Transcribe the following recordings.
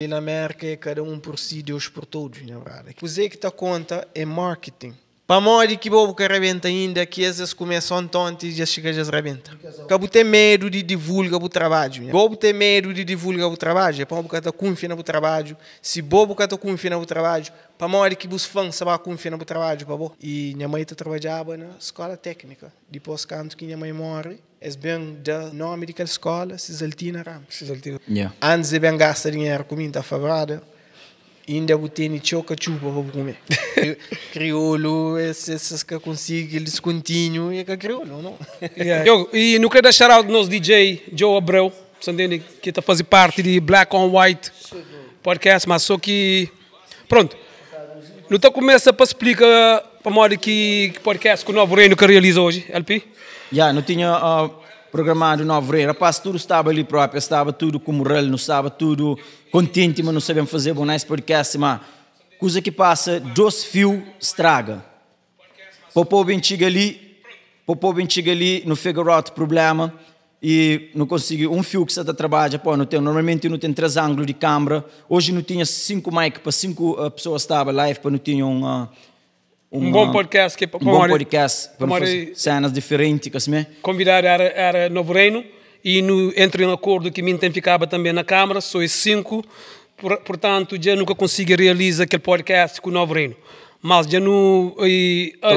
E na América é cada um por si, Deus por todos, na verdade. O que está conta é marketing. Para modo que bobo que arrebenta ainda, que esses começam tonto e já chega a arrebenta. Cabo ter medo de divulgar o trabalho. Bobo ter medo de divulgar o trabalho. É para bobo que está confiando no trabalho. Se bobo que está confiando no trabalho, para modo que os fãs sabem confiar no trabalho, para e minha mãe trabalhava na escola técnica. Depois canto que minha mãe morre, é bem da nome daquela escola, Cisaltina Ramos. Yeah. Antes de bem gastar dinheiro comigo, está fabrada. Ainda vou ter choca-chupa para comer. Crioulo, esses que conseguem, eles continuam, é que é crioulo, não? Yeah. E não quero deixar out do nosso DJ, Joe Abreu, que está fazendo parte de Black on White podcast, mas só que, pronto, não está começando para explicar para modo que podcast que o Novo Reino que realiza hoje, LP? Já, não tinha programado o Novo Reino, rapaz, tudo estava ali próprio, estava tudo como real, não estava tudo contente, mas não sabemos fazer bom nesse podcast, mas coisa que passa, 2 fios estraga. Popô bem chega ali, no figure out problema, e não consegui um fio que você está trabalhando, pô, não tem, normalmente não tem 3 ângulos de câmera, hoje não tinha 5 mic para 5 pessoas estava live, para não tinha um bom podcast que um bom podcast para fazer cenas diferentes, assim. Convidar era Novo Reino e no entre em acordo que Mintem ficava também na câmara, só 5, portanto já nunca consegui realizar aquele podcast com o Novo Reino. Mas já no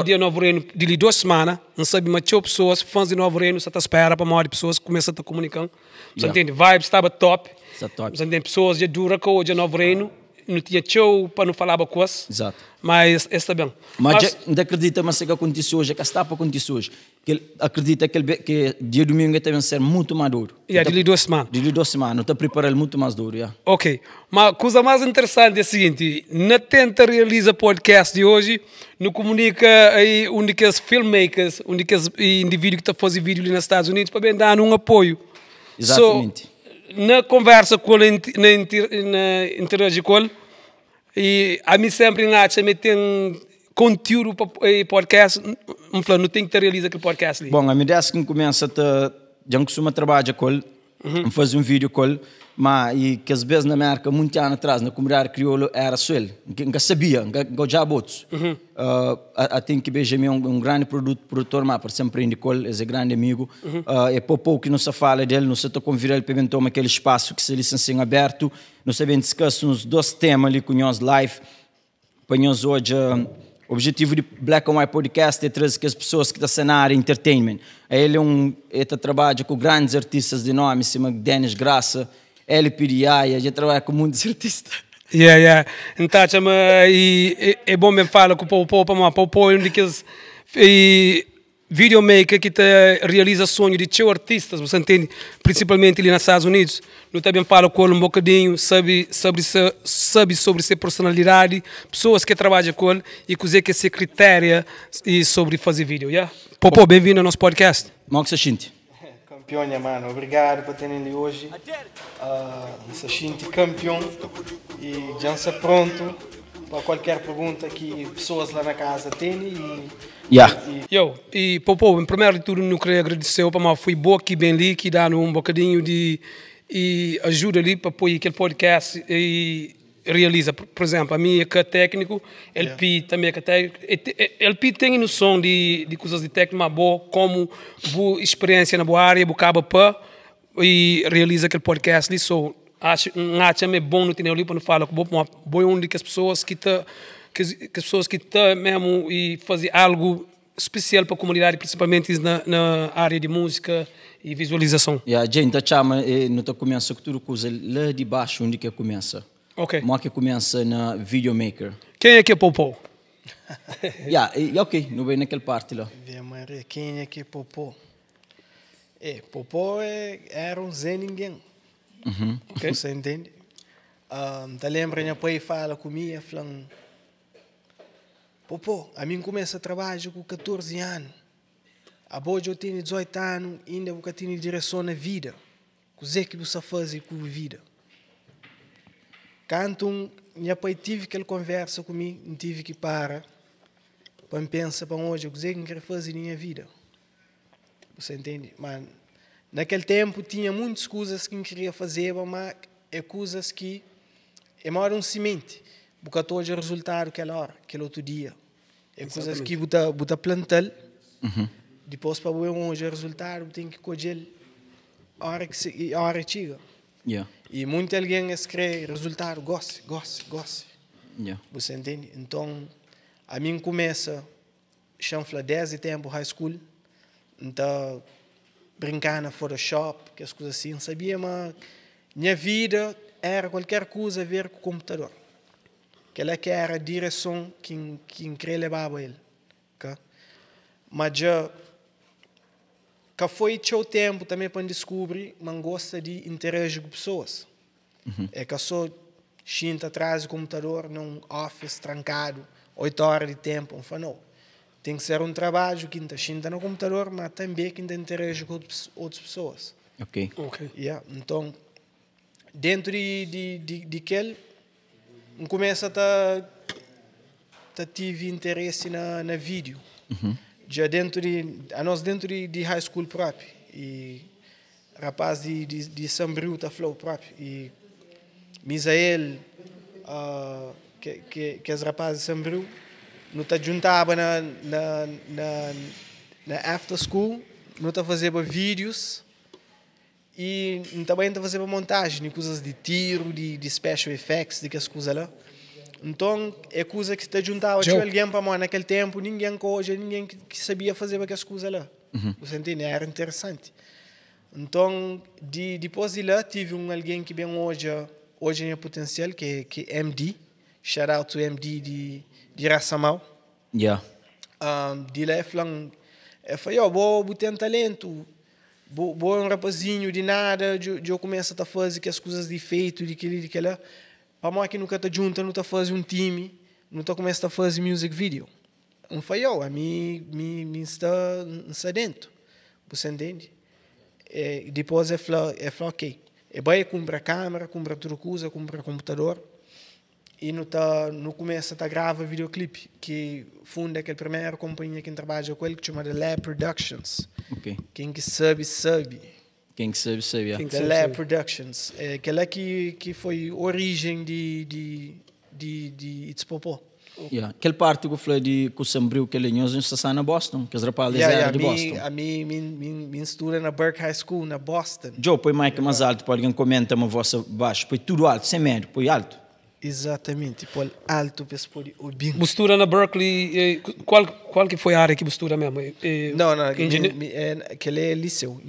dia Novo Reino de 2 semanas, não sabe mais pessoas, fãs de Novo Reino, você está espera para maior pessoas começam a comunicar. Você entende? Vibe estava top. Você entende? Pessoas já dura com o Novo Reino. Não tinha show para não falar coisas. Exato. Mas está bem. Mas não acredita mais que aconteceu hoje, que está para acontecer hoje. Que acredita que dia domingo também ser muito mais duro. De 2 semanas. De 2 semanas, não está preparando muito mais duro. Ok. Mas a coisa mais interessante é a seguinte: não tenta realizar podcast de hoje, não comunica aí onde que os filmmakers, onde que os indivíduos que estão fazendo vídeo ali nos Estados Unidos para bem dar um apoio. Exatamente. Na conversa com ele, na interagir com ele, e a mim sempre acha que tem conteúdo para podcast, não tem que realizar aquele podcast ali. Bom, a medida que começa a já costuma trabalhar com ele, fazer um vídeo com ele, mas e que às vezes na América, muito ano atrás, na comunidade crioula, era só ele, que sabia, que já botos. Tem que beijar um grande produtor, mas por sempre indi com ele, é um grande amigo. É pouco que não se fala dele, não se está convidando ele para tomar aquele espaço que se licencia aberto, não se vem discutir uns 2 temas ali com nós live, para nós hoje. O objetivo de Black and White Podcast é trazer que as pessoas que estão na área de entertainment. Ele trabalha com grandes artistas de nome, como Dennis Graça, LP Diaia, já trabalha com muitos artistas. Então, é bom me falar com o Popo, mas o Popo é um daqueles videomaker que realiza sonho de teu artistas, você entende? Principalmente ali nos Estados Unidos. Eu também falo com ele um bocadinho, sabe sobre sua personalidade, pessoas que trabalham com ele e que é seu critério e sobre fazer vídeo, Popo, bem-vindo ao nosso podcast. Como você sente? Campeão, mano. Obrigado por terem ali hoje. Se sente campeão e já está pronto para qualquer pergunta que pessoas lá na casa têm. E Popo, em primeiro de tudo, não queria agradecer, mas foi bom que bem ali, que dá um bocadinho de ajuda ali para pôr aquele podcast e realiza. Por exemplo, a minha que é técnico, LP também é técnico. LP tem noção de coisas de técnico, mas boa, como boa experiência na boa área, boa caba para e realiza aquele podcast ali. So, acho que é bom não ter ali para não falar com boa onde que as pessoas que estão mesmo e fazer algo especial para a comunidade, principalmente na área de música e visualização. A gente chama, não começa com tudo coisa lá de baixo onde que começa. Ok. Mas que começa na videomaker. Quem é que é Popo? Ok, não vem naquela parte lá. Quem é que é Popo? Popo era um Zé Ninguém. Okay. Você entende? Lembra minha pai fala comigo, falando, Popo, a mim começa a trabalhar com 14 anos. A boa eu tenho 18 anos, ainda vou ter direção na vida. O que que você faz com a vida? Quando minha pai tive aquela conversa comigo, não tive que parar para pensar para hoje, o que eu quero fazer na minha vida. Você entende? Mas naquele tempo tinha muitas coisas que eu queria fazer, mas é coisas que é maior semente. Porque todo o resultado aquela hora, aquele outro dia. É coisas que você plantar, depois para ver o resultado, tem que colher a hora que chega. Yeah. E muito alguém escreve resultado, goste. Yeah. Você entende? Então, a mim começa, chanfla 10 de tempo, high school, então, brincar na Photoshop, que as coisas assim, sabia, mas minha vida era qualquer coisa a ver com o computador. Aquela que era a direção que queria levar a ele. Okay? Mas já que foi o tempo também para descobrir, mas gosta de interagir com pessoas. É que eu só sinto atrás do computador num office trancado, 8 horas de tempo, não. Tem que ser um trabalho que está sinta no computador, mas também que interage com outras pessoas. Ok. Yeah. Então, dentro de aquele, começa a tive interesse na vídeo. Já dentro de high school próprio. E rapaz de Sambriu tá flow próprio. E Misael, que os rapazes de Sambriu, não tá juntava na after school, não tá fazendo vídeos e também tá fazendo montagem de coisas de tiro, de special effects, de que as coisas lá. Então, é coisa que está juntava com alguém para mim naquele tempo, ninguém que sabia fazer aquelas coisas lá. Você entende? Era interessante. Então, depois de lá, tive alguém que vem hoje em potencial, que é MD, shout out to MD de Raçamal. Yeah. De lá, eu falei, vou ter talento, vou um rapazinho de nada, eu começo a fazer as coisas de feito, de aquilo. Para mim que nunca está junto, não está fazendo um time, não está começando a fazer music video. Não foi eu, a mim está dentro. Você entende? Depois ok. Vai comprar câmera, comprar tudo coisa, comprar computador e não começa a gravar videoclipe, que funda aquela primeira companhia que trabalha com ele, que chama Lab Productions. Ok. Quem que sabe. Quem que sabe, yeah. The Lab Productions. Aquela que foi a origem de It's Popó. Yeah. Aquela parte que eu falei de que o Sambriu, que ele está na Boston, que os rapazes eram de Boston. A mim estuda na Burke High School, na Boston. Joe, põe mais alto, para alguém comenta uma voz baixo, põe tudo alto, sem médio, põe alto. Exatamente, põe alto para expor o bem. Mistura na Berkeley, qual que foi a área que mistura mesmo? Não, aquele é liceu.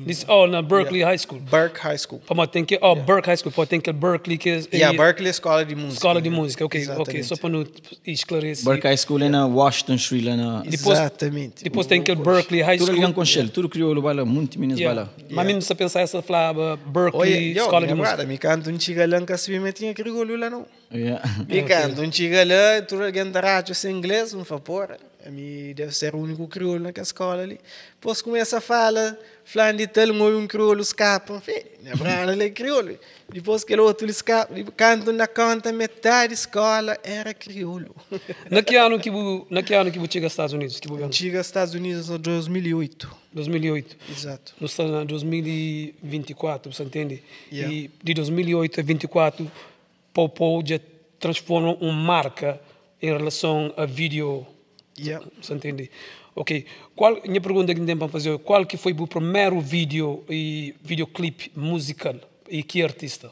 Na Berkeley High School. Burke High School. Tem que, Burke High School, tem que Berkeley que Berkeley é escola de música. Escola de música, ok, só para não esclarecer. Burke High School é na Washington Street, lá na... Exatamente. Depois tem que Berkeley High School. Tudo alguém com Shell, tudo crioulo, bala, muito meninas, bala. Mas mesmo se pensar essa falava Berkeley, escola de música. Me canto um chigalanca se me tinha crioulo lá não. E canto um chigalã, tudo alguém da rádio sem inglês, não fa porra. A mim deve ser o único crioulo naquela escola ali. Depois começa a falar, falando de tal, um crioulo escapa. Na brana ele é crioulo. Depois que o outro escapa, canto na conta, metade da escola era crioulo. Na que ano que você chega aos Estados Unidos? Chega aos Estados Unidos em 2008. 2008. Exato. Nós estamos em 2024, você entende? Yeah. E de 2008 a 2024, Popó já transforma uma marca em relação a vídeo. Yeah. Você entende? Ok. Minha pergunta que tem para fazer, qual que foi o primeiro vídeo e videoclipe musical e que artista?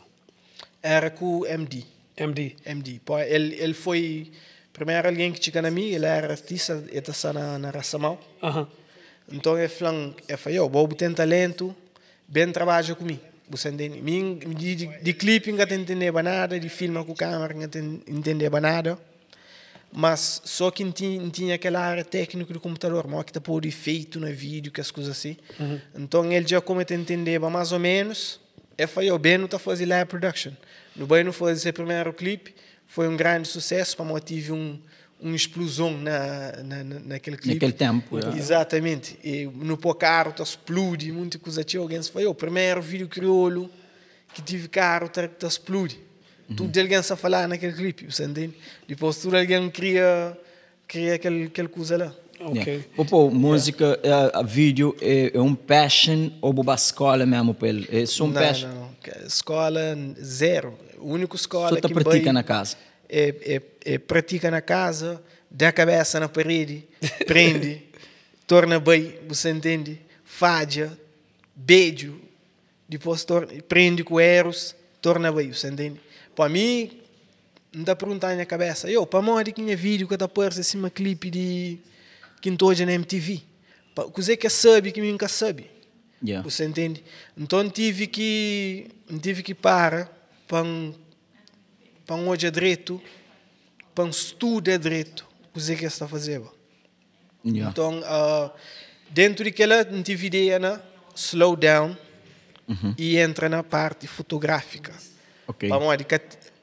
Era com o MD. Ele foi primeiro alguém que chegou na mim, ele era artista, ele está na Raçamal. Então ele falou, vou ter talento, bem trabalho comigo. Você entende? De clipe não entendeva nada, de filme com câmera não entendeva nada. Mas só que tinha aquela área técnica do computador, mas que está por efeito no vídeo, que as coisas assim. Então ele já começou a entender mais ou menos. Ele falou, bem, não está fazendo live production. No bem, não foi esse primeiro clipe, foi um grande sucesso, para eu tive uma explosão naquele clipe. Naquele tempo, Exatamente. E no pôr carro, explode, muita coisa. Tinha alguém que falou, o primeiro vídeo crioulo que tive carro, explode. Tudo alguém se falar naquele clipe, você entende? Depois tudo alguém cria aquela coisa lá. Ok. Música, vídeo é um passion ou uma escola mesmo para ele? É só um passion? Não. Escola zero. O único escola Só te que pratica na casa. pratica na casa, dá a cabeça na parede, prende, torna bem, você entende? Fadia, beijo, depois prende com eros, torna bem, você entende? Para mim, não está perguntando na cabeça, para mim, que tinha vídeo que está por cima clipe de Quintoja na MTV. Coisa que sabe, que nunca sabe. Yeah. Você entende? Então tive que parar para um hoje direito, para um estudo direito, coisa que está fazendo. Yeah. Então, dentro daquela, não tive ideia, slow down e entra na parte fotográfica. Ok.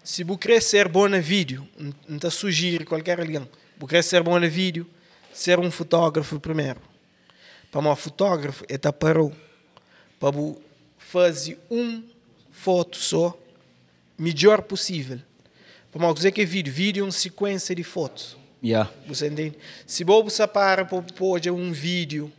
Se você quer ser bom no vídeo, não te sugiro qualquer alguém. Se quer ser bom no vídeo, ser um fotógrafo primeiro. Para um fotógrafo, ele parou para fazer foto só, melhor possível. Para dizer que vídeo é uma sequência de fotos. Yeah. Você entende? Se você para para pôr um vídeo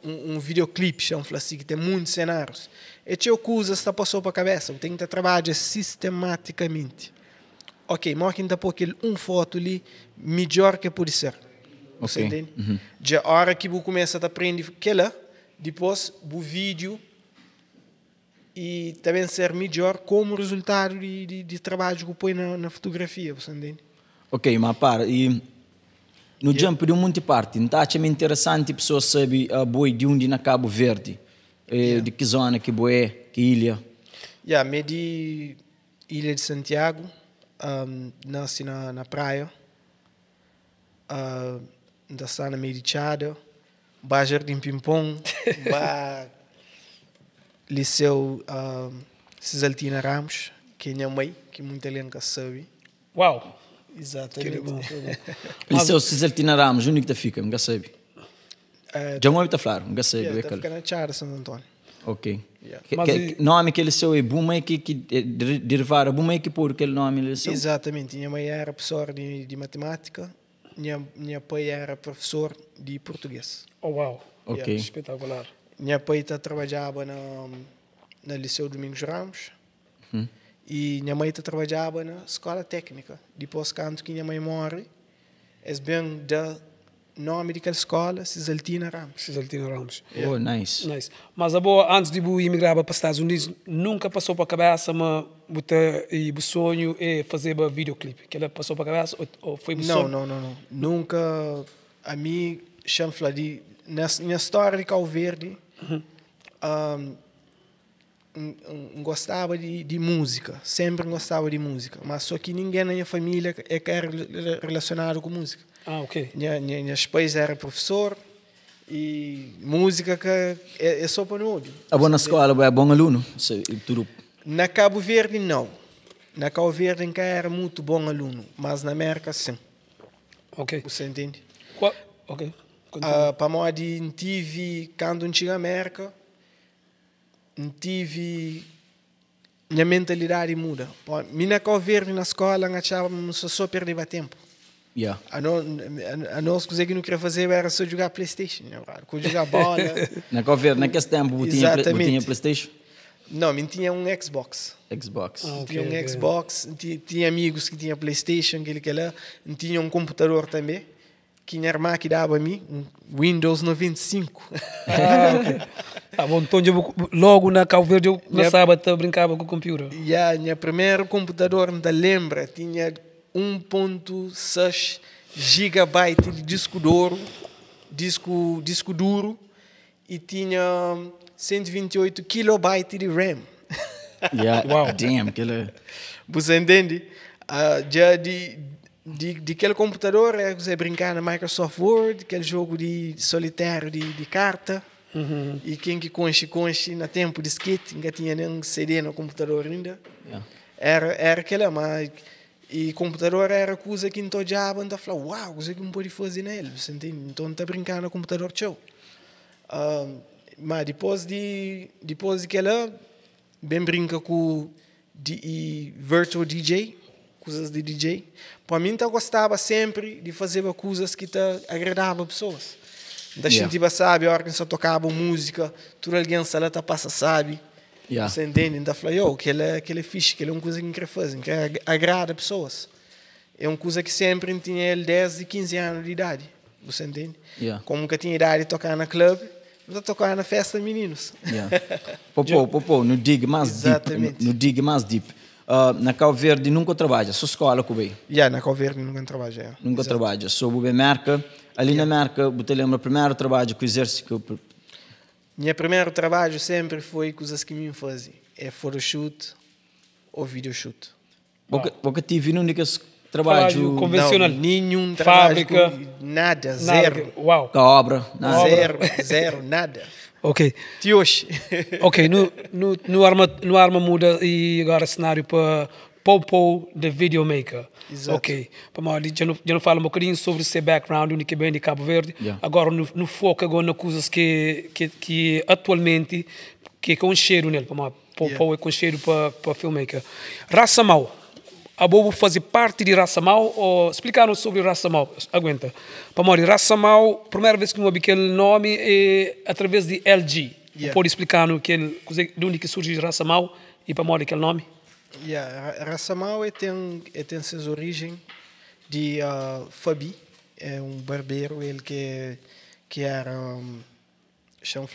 um videoclipe, chama assim, que tem muitos cenários. E tinha coisas que passou para a cabeça. Tem que trabalhar sistematicamente. Ok, mas ainda pôr foto ali melhor que pode ser. Você entende? Já a hora que você começa a aprender aquela, depois o vídeo e também ser melhor como resultado de trabalho que põe na fotografia, você entende? Ok, mas para, e no jump de um monte de parte, não acha interessante a pessoa saber a boi de onde na Cabo Verde, de que zona, que boi, que ilha? Me de Ilha de Santiago, nasci na praia, da sana meio de Chada, Jardim Pimpom, Liceu Cisaltina Ramos, que é minha mãe, que muita gente sabe. Uau! Exatamente. Liceu Cisaltina Ramos, onde que fica? Não sabe. Já não está claro, não sabe. Está ficando na Chada, Santo Antônio. Ok. Yeah. Nome que liceu é Buma que derivar Buma que por aquele nome liceu? Exatamente. Minha mãe era professora de matemática, minha pai era professor de português. Oh, uau! Ok. Yeah, espetacular. Minha pai trabalhava na Liceu Domingos Ramos e minha mãe trabalhava na escola técnica. Depois, quando minha mãe morre, é bem da nome daquela escola, Cisaltina Ramos. Cisaltina Ramos. Yeah. Oh, nice. Mas a boa, antes de eu emigrar para os Estados Unidos, nunca passou para a cabeça, mas o sonho é fazer um videoclipe. Que ela passou para a cabeça ou foi sonho? Não. Nunca, a mim, chama de na história de Cabo Verde, gostava de música, sempre gostava de música, mas só que ninguém na minha família era relacionado com música. Ah, ok. Meus pais eram professor e música que é só para nós. A boa na escola é bom aluno? Tudo. Na Cabo Verde, não. Na Cabo Verde nunca era muito bom aluno, mas na América, sim. Ok. Você entende? Ok. Para nós, tive, quando chega à América, minha mentalidade muda. Na Cabo Verde, na escola, achávamos só perder tempo. Yeah. A nós que não queria fazer era só jogar PlayStation, jogar bola. Na Cabo Verde, naquele tempo, tinha PlayStation? Não, eu tinha um Xbox. Okay, tinha um Xbox, tinha amigos que tinham PlayStation, tinha um computador também. Que minha irmã que dava a mim, um Windows 95. Ah, bom, então logo na Cabo Verde, eu na sábado brincava com o computador. Meu primeiro computador, me lembra, tinha 1.6 gigabyte de disco duro e tinha 128 kilobytes de RAM. Wow, damn, aquele... Você entende? Já aquele computador, você brincar na Microsoft Word, aquele jogo de solitário de carta, e quem que conche na tempo de skate, ainda tinha nem CD no computador ainda. Era aquela, mas e computador era coisa que então já anda falar, uau, coisa que não pode fazer nele, você entende? Então está brincando no computador show. Mas depois de aquela, bem brinca com virtual DJ, coisas de DJ. Para mim, eu gostava sempre de fazer coisas que agradavam pessoas. Da gente sabe, a hora que você tocava música, tudo alguém lá passa sabe. Yeah. Você entende? Então, fala, aquele é fixe, aquele é uma coisa que quer fazer, que agrada pessoas. É uma coisa que sempre tinha ele 10 e 15 anos de idade. Você entende? Yeah. Como nunca tinha idade de tocar na clube, não tocar na festa de meninos. Yeah. Popô, no dig mais Exatamente. deep. No dig mais deep. Na Cabo Verde nunca trabalha, só escola que bem. Na Cabo Verde nunca trabalha. Nunca trabalha, só o merca. Ali na merca, você lembra o primeiro trabalho que fizeste? Meu primeiro trabalho sempre foi coisas que me fazem. É photoshoot ou videoshoot. Porque tive única trabalho convencional. Não, nenhum trabalho. Fábrica. Nada, zero. Uau. com a obra. Nada. Zero, nada. Ok. Tioche. Ok, no arma muda e agora cenário para Popo, the videomaker. Exato. Ok. Já não fala um bocadinho sobre o seu background, o que vem de Cabo Verde. Yeah. Agora, no foco agora nas coisas que atualmente que é com cheiro nele. Popo é com cheiro para filmmaker. Raça Mau. A Bobo fazer parte de Raça Mau ou explicaram sobre Raça Mau? Aguenta. Para Raça Mau, primeira vez que eu vi aquele nome é através de LG. Yeah. Pode explicar de onde que surge Raça Mau e para aquele nome? Raça Mau tem suas origens de Fabi, é um barbeiro, ele que era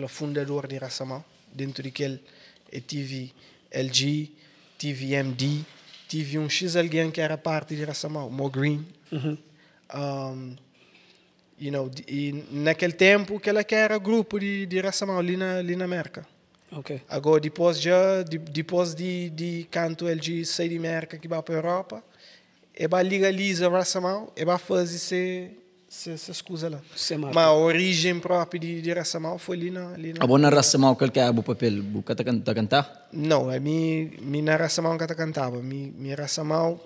fundador de Raça Mau. Dentro daquele tive LG, tive MD, tive um X alguém que era parte de Raça Mau, Mo Green. E naquele tempo que ela era grupo de Raça Mau ali na América. Ok. Agora, depois de canto LG sair de América que vai para a Europa, vai legalizar a Raça Mau e vai fazer essas coisas lá. Mas a origem própria de Raça Mau foi ali na... A boa Raça Mau, qual que é o papel? Você está cantar? Não, a minha Raça Mau nunca cantava. Minha Raça Mau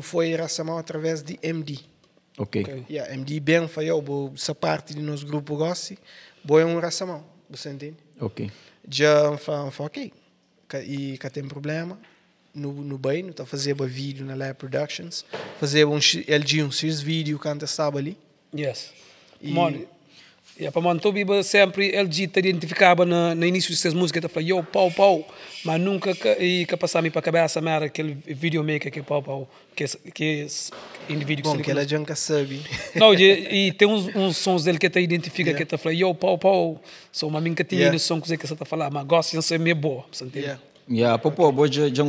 foi Raça Mau através de MD. Ok. MD bem foi essa parte do nosso grupo gosta, é um Raça Mau, você entende? Ok. Já falei, ok, e que tem problema, no bem, não está fazendo vídeo na Lab Productions, fazer LG um X vídeo que antes estava ali. Yes. Para manter sempre LG te identificava no início de suas músicas, te falava, pau, mas nunca que passava para a cabeça era aquele videomaker que pau, que indivíduo que ela já nunca sabe. Não, e tem uns sons dele que te identifica, que te fala, pau, só uma minha que tinha noção que você está falando, mas gosta de ser meio boa, você entende? Popô, hoje já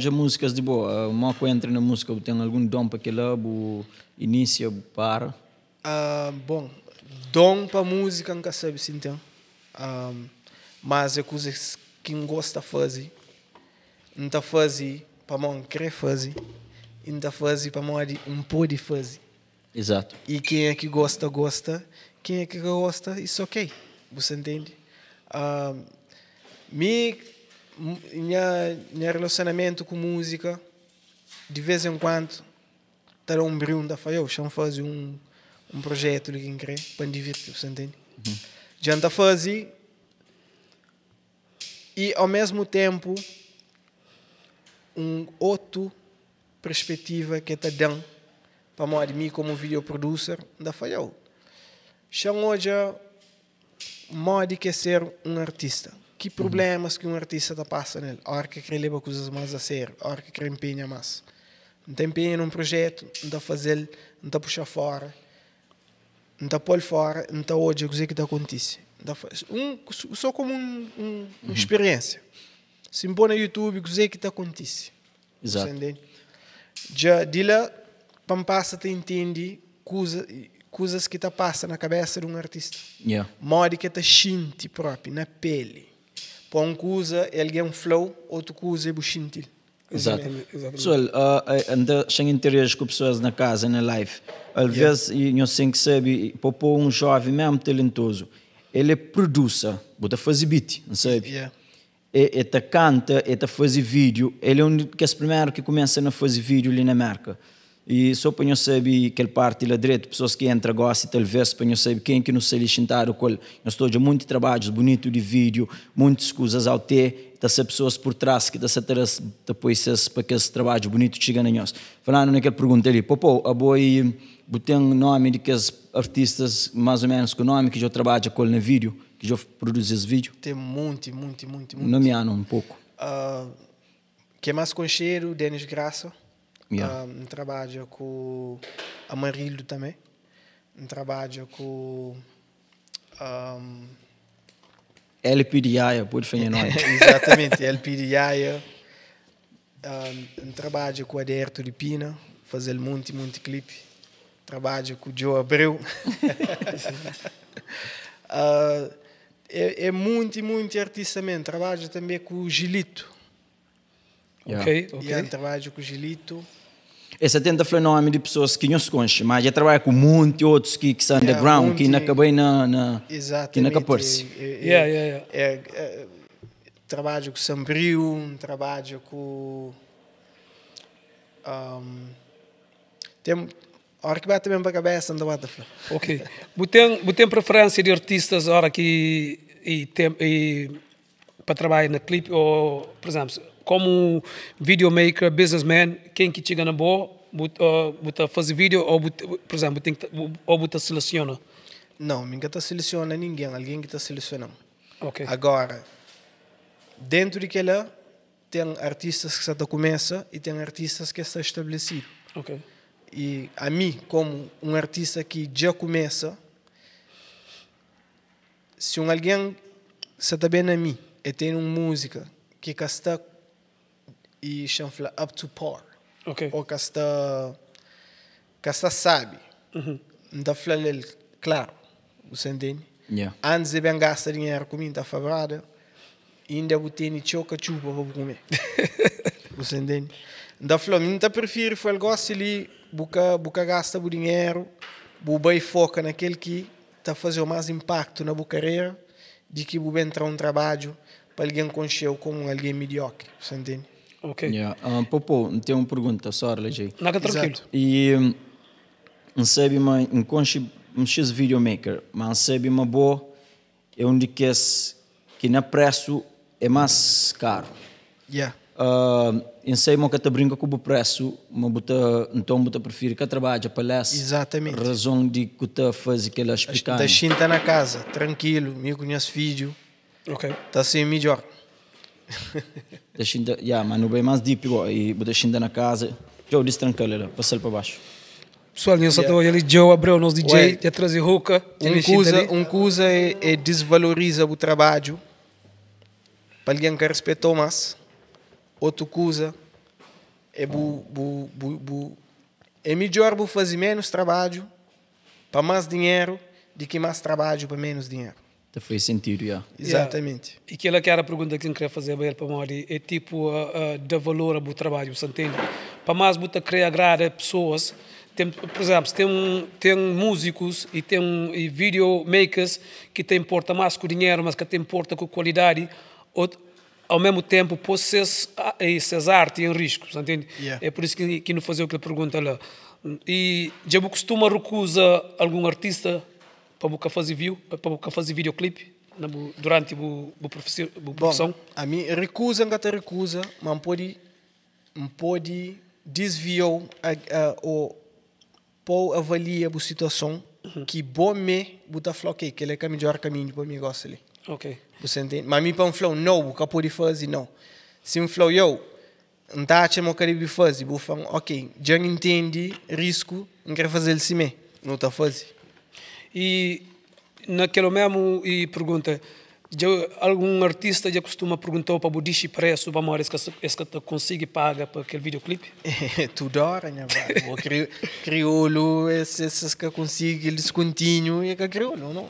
músicas de boa, uma que entra na música, tem algum dom para aquilo, inicia, para? Dom para música nunca sabe se então. Mas é coisas que não gosta de fazer. Não está fazer para não querer fazer. Não está fazer para não pode fazer. Exato. E quem é que gosta. Quem é que gosta, isso ok. Você entende? Meu relacionamento com música, de vez em quando, está um brilho da faia. Eu chamo fazer um projeto de quem quer para divertir, você entende? Já está fazer e ao mesmo tempo outra perspectiva que está dando para mim como video producer da faia. Chamo hoje modo que ser um artista. Que problemas que um artista está passando nele? A hora que quer levar coisas mais a sério, a hora que quer empenhar mais. Não tem empenho num projeto, não está fazer, não está puxar fora. Não está pôr fora, não está hoje, o que está acontecendo. Só como uma experiência. Se me põe no YouTube, o que está acontecendo. Exato. Já de lá, para passar a entender coisas que está passando na cabeça de um artista. Modo que está sente próprio, na pele. Para uma coisa, ele é um flow, outra coisa é o sentir. Exato. Pessoal, anda sem interesse com pessoas na casa, na live. Às vezes, eu sei que sabe, Popô um jovem mesmo talentoso. Ele produz, bota fazer beat, não sabe? Ele canta, ele faz vídeo. Ele é um dos primeiros que começa a fazer vídeo ali na América. E só para eu saber que ele parte lá direito, pessoas que entram, gostam, talvez, para eu saber quem que não se licentar o qual. Eu estou de muitos trabalhos bonitos de vídeo, muitas coisas ao ter, das pessoas por trás que depois para que esse trabalho bonito chega a nós. Falando naquela pergunta ali, Popô, a boi tem nome de que os artistas mais ou menos com nome que já trabalham com no vídeo, que já produz esse vídeo? Tem muito. Nomeando um pouco. Que é mais com cheiro, Denis Graça. Yeah. Trabalha com Amarildo também. Trabalha com... LP de Yaya, pode fazer nome. Exatamente, LP de Yaya. Trabalha com Aderto de Pina, fazer muito clipe. Trabalha com o Joe Abreu. É muito artista mesmo. Trabalha também com o Gilito. Yeah. Ok. Trabalha com o Gilito. Essa tenta falar nome de pessoas que não se conhecem, mas já trabalha com muitos outros que são underground, que não acabam Exatamente. que não aparecem. Trabalho com Sambril, trabalho com... tem... A hora que bate mesmo para a cabeça, não bate a falar. Ok. Você tem preferência de artistas a hora que para trabalhar na clipe ou, por exemplo, como videomaker, businessman, quem que chega na boa, você faz vídeo ou, por exemplo, você seleciona? Não, ninguém está selecionando ninguém, alguém que está selecionando. Ok. Agora, dentro daquela, tem artistas que já começam e tem artistas que estão estabelecidos. Ok. E a mim, como um artista que já começa, se alguém está bem a mim e tem uma música que está e chanfla up to par, ou que está sabe, não fala claro, você entende? Yeah. Antes de bem gastar dinheiro comigo, está favorável, ainda vou ter choca chupa para comer. Você entende? Então, eu prefiro que goste ali, buscar gasta o dinheiro, buscar foca naquele que está fazendo mais impacto na carreira, de que vou entrar um trabalho para alguém conhecer como alguém mediocre. Você entende? Ok. Yeah. Popo, tem uma pergunta, só Legei. Nada tranquilo. E não sabe, mas não conheço um videomaker, mas sabe uma boa é um de que na preço é mais caro. Yeah. Não sei que te brinca com o preço, mas então você prefere que trabalhe para essa exatamente razão de que você faz aquela explicação. Da Shinta na casa, tranquilo, me conhece filho, está sendo melhor. Mas não é mais deep e você Shinta na casa, já disse tranquilo, passa para baixo. Pessoal, eu só estou ali, Joe Abreu, nosso DJ, já traz hookah. Coisa é desvaloriza o trabalho para alguém que respeitou mais. Outra coisa é melhor fazer menos trabalho para mais dinheiro do que mais trabalho para menos dinheiro. Faz sentido, já. Exatamente. E aquela que era a pergunta que eu queria fazer para ele, para Mori, é tipo de valor ao trabalho, você entende? Para mais você querer agradar pessoas, por exemplo, tem músicos e tem videomakers que te importa mais com o dinheiro, mas que te importa com a qualidade, ao mesmo tempo, pôs essas artes em risco, entende? Yeah. É por isso que não fazer aquela pergunta lá. E já costuma recusar algum artista para fazer videoclipe durante a profissão? A mim recusa, mas pode desviar ou avaliar a situação que bom me botar falar que ele é o melhor caminho para mim gosta ali. Ok. Você entende? Mas me para um flow, não, o que pode fazer, não. Se um flow, não está a chamar o que deve fazer, vou falar, ok, já entende risco, não quero fazer ele assim mesmo, não está a fazer. E naquele mesmo pergunta, algum artista já costuma perguntar para o Dishi preço, para mais que tu consegue pagar para aquele videoclipe? Tudo hora, né? O crioulo, esses que conseguem eles continuam e que crioulo, não?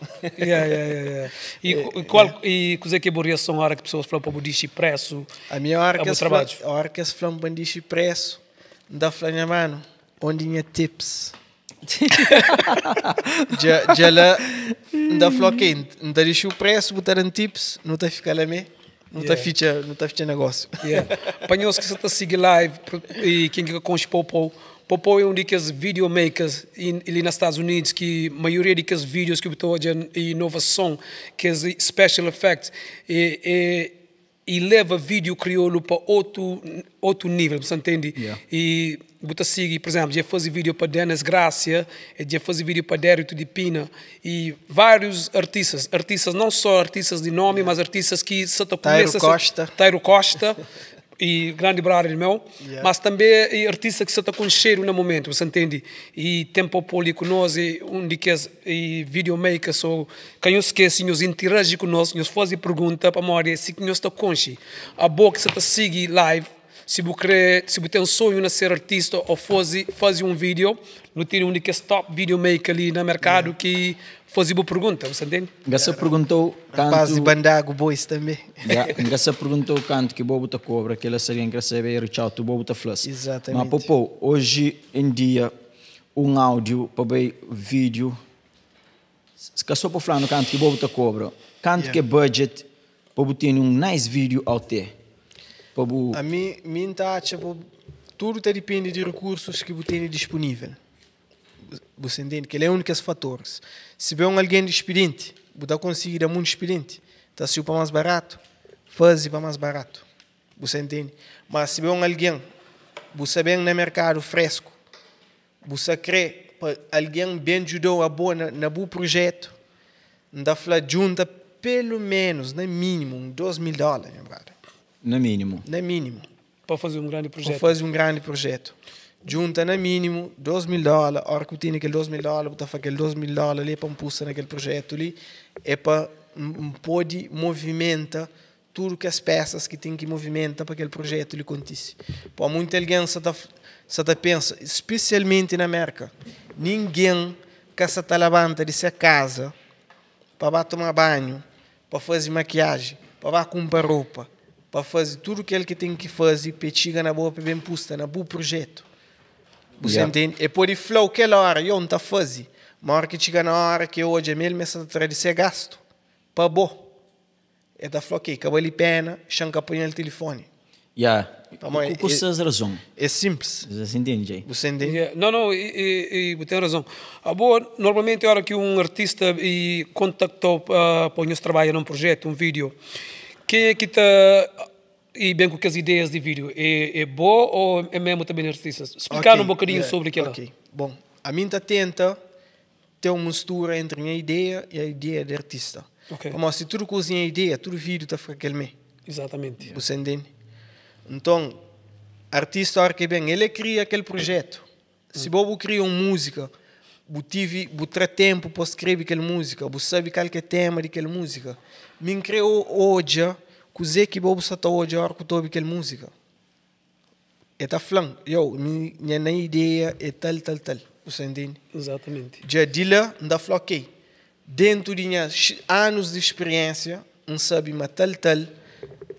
E coisa que é a reação na hora que pessoas falam para o Dishi preço? A minha hora que se falam para o Dishi preço, dá falar, mano, onde tinha tips? já lá da floquei não deixa o preço botar em tips não está ficar lá me não está ficha negócio. Para nós que você está seguindo live e quem que conhece Popo é um daqueles videomakers ali nos Estados Unidos que a maioria daqueles vídeos que estou fazendo inovação que é special effects e leva vídeo crioulo para outro nível, você entende? Yeah. E você segue, por exemplo, já faz vídeo para Dennis Gracia, já faz vídeo para Dérito de Pina, e vários artistas não só artistas de nome, mas artistas que se Tairo Costa, e grande brother meu, mas também artistas que se está com cheiro no momento, você entende? E tempo poli conosco, e videomakers, ou quem nos esquece, nos interage conosco, nos faz pergunta para nós, se nós está consciente, a boa que se está seguir live, se você tem um sonho de ser artista ou fazer um vídeo, não tem um que top videomaker ali no mercado que faz uma pergunta, você entende? Você perguntou Rapaz de Bandago Boys também. Você perguntou quanto que bobo cobra, que ela seria receber reach out, bobo flash. Exatamente. Mas popô, hoje em dia um áudio para ver vídeo, se só para falar no canto que bobo cobra, quanto que budget para ter um nice vídeo out there? A mim tá tudo depende de recursos que você tem disponível. Você entende que ele é um dos fatores. Se vê alguém experiente, você consegue dar muito experiente, está se para mais barato, faz para mais barato. Você entende? Mas se vê alguém, você bem no mercado fresco, você crê para alguém bem ajudou a boa na bom projeto, dá para junta pelo menos, no mínimo, $2.000, meu brother. No mínimo. No mínimo. Para fazer um grande projeto. Para fazer um grande projeto. Junta no mínimo $2.000. A hora que tem aquele $2.000, você faz aquele $2.000 ali para impulsar naquele projeto ali. É para poder movimentar tudo que as peças que tem que movimentar para aquele projeto ali aconteça. Para muita alguém você pensa, especialmente na América, ninguém que se levanta de sua casa para tomar banho, para fazer maquiagem, para comprar roupa, para fazer tudo aquilo que tem que fazer para chegar na boa, para bem posta, na boa projeto. Você entende? E pode flow aquela hora, eu não estou fazendo. Mas a hora que chega na hora que hoje é mesmo, essa de ser gasto. Para bom. É da flow, ok, acabou ali pena, chanca põe o telefone. Com essas razões. É simples. Você entende, Você entende? Não, você tem razão. Normalmente, a hora que um artista contactou para o nosso trabalho num projeto, um vídeo, quem é que está e bem com as ideias de vídeo? É bom ou é mesmo também artistas? Explicar um bocadinho sobre aquilo. Ok, bom. A mim tenta ter uma mistura entre a minha ideia e a ideia do artista. Okay. Mas se tudo cozinha a ideia, tudo vídeo está para aquele meio. Exatamente. Você entende? Então, artista, a hora que bem, ele cria aquele projeto. Se você cria uma música, você tive tempo para escrever aquela música, você sabe qual é o tema daquela música. Me criou hoje, que que você está hoje, a hora que eu estou aquela música. É tá falando, minha ideia é tal. Você entende? Exatamente. Já de lá, ainda falo, ok. Dentro de anos de experiência, não sabe mas tal,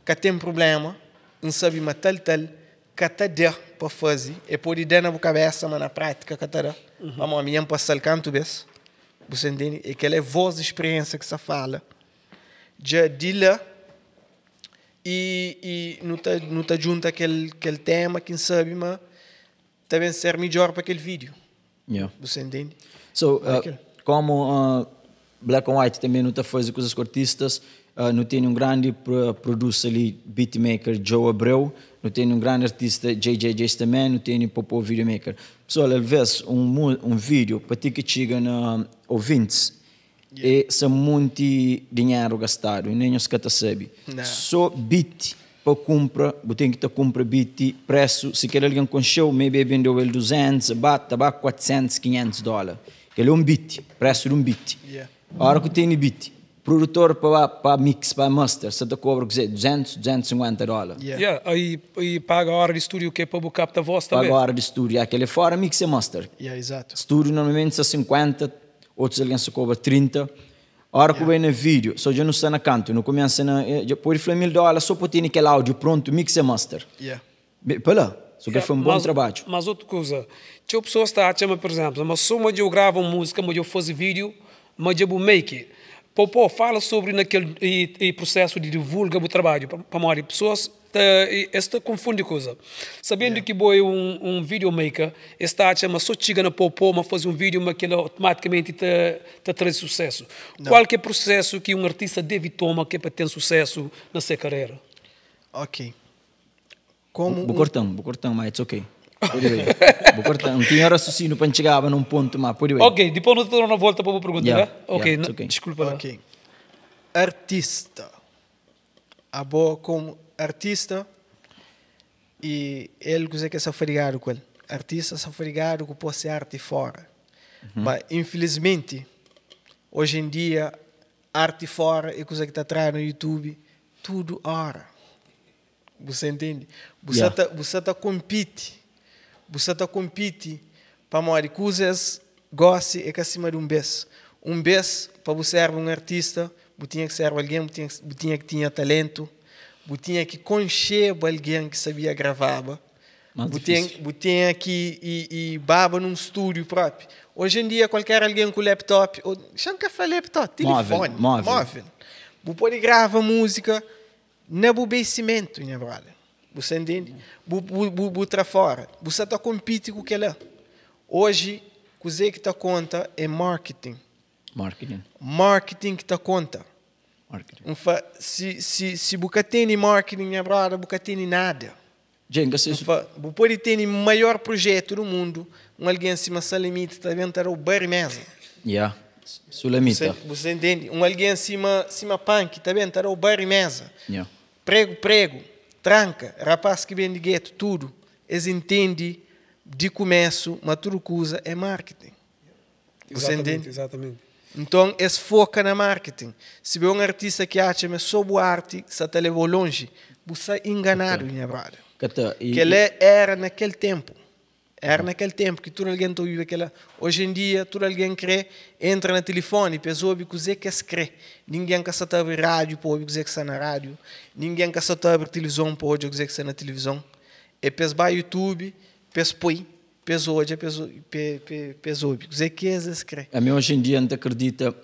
que tem problema, não sabe mas tal, que está dá para fazer, e pode dar na cabeça, mas na prática, que está dá. Vamos a minha passar canto, você entende? É aquela voz de experiência que se fala. Já de lá, e não está junto aquele tema, quem sabe, mas também ser melhor para aquele vídeo. Você entende? Como Black and White também não está fazendo coisas com artistas, não tem um grande producer ali, beatmaker Joe Abreu, não tem um grande artista JJ também, não tem um popo videomaker. Pessoal, às vezes um vídeo para ti que chega na ouvintes e se muito dinheiro gastado e nem os que sabe. Só beat para comprar, você tem que comprar beat preço, se quer alguém com show, maybe vendeu ele 200, bate 400, $500. Ele é um beat, preço de um beat. A hora que tem beat, produtor para mix, para master, você te cobra $200, $250. Aí paga a hora de estúdio que é para captar a voz também. Paga a hora de estúdio, aquele fora mix e master. Exato. Estúdio normalmente é 50, outros alguém se cobra 30. A hora que vem no vídeo, só já não está na canto, não começa na... Pode falar $1.000 só para ter aquele áudio pronto, mix e master. Para lá. Só que foi um bom trabalho. Mas outra coisa, tinha pessoas que estão, por exemplo, mas só eu gravo música, mas eu faço vídeo, mas eu make it. Popô, fala sobre naquele processo de divulgar o trabalho para mais pessoas. Esta confunde coisa. Sabendo que boi um videomaker, está a chamar só chega na Popô, mas faz um vídeo, mas que ele automaticamente te traz sucesso. Qual que é o processo que um artista deve tomar que é para ter sucesso na sua carreira? Ok. Como Vou cortar, mas it's ok. Pode ver. Vou cortar. Não tinha raciocínio para chegar num ponto, mas pode ver. Ok, depois nós tornamos volta para a pergunta, Yeah, né? Ok, yeah, it's okay. desculpa lá. Ok. Artista. A boa como artista e ele que se afarigado com ele. Artista se afarigado que pode ser arte fora. Mas infelizmente, hoje em dia, arte fora é coisa que está atrás no YouTube, tudo hora. Você entende? Você está compete. Você está compete para morrer coisas goste é que acima de um beijo. Um beijo para você ser um artista, você tinha que ser alguém, você tinha que ter talento, você tinha que conhecer alguém que sabia gravar. Você tinha que ir baba num estúdio próprio. Hoje em dia, qualquer alguém com laptop, ou já nunca falei laptop, telefone, móvel. Você pode gravar música no abastecimento, minha brother. Você entende? Você fora. Você está competindo com aquela. Hoje, o que está conta é marketing. Marketing que está conta. Se você tem marketing, minha brother, você tem nada. Você pode ter o maior projeto do mundo, alguém em cima da limite, está vendo, está o bar mesa. Yeah, sulamita. Você entende? Alguém em cima punk, está vendo, está o bar mesa. Yeah. Prego, tranca, rapaz que vem de gueto, tudo. Eles entendem de começo, mas tudo coisa é marketing. Você entende? Exatamente. Então, eles focam na marketing. Se vê um artista que acha que só boa arte, que está levou longe, você é enganado, minha brother. Que ele era naquele tempo. Era naquele tempo que todo alguém está vivendo aquela. Hoje em dia, todo alguém crê, entra no telefone, pessoa que você quer crê. Ninguém quer só abrir rádio, para ouvir que está na rádio. Ninguém quer só abrir televisão, para ouvir que está na televisão. E pessoa vai YouTube, pessoa põe, pessoa hoje, pessoa que você quer crê. A mim hoje em dia não acredita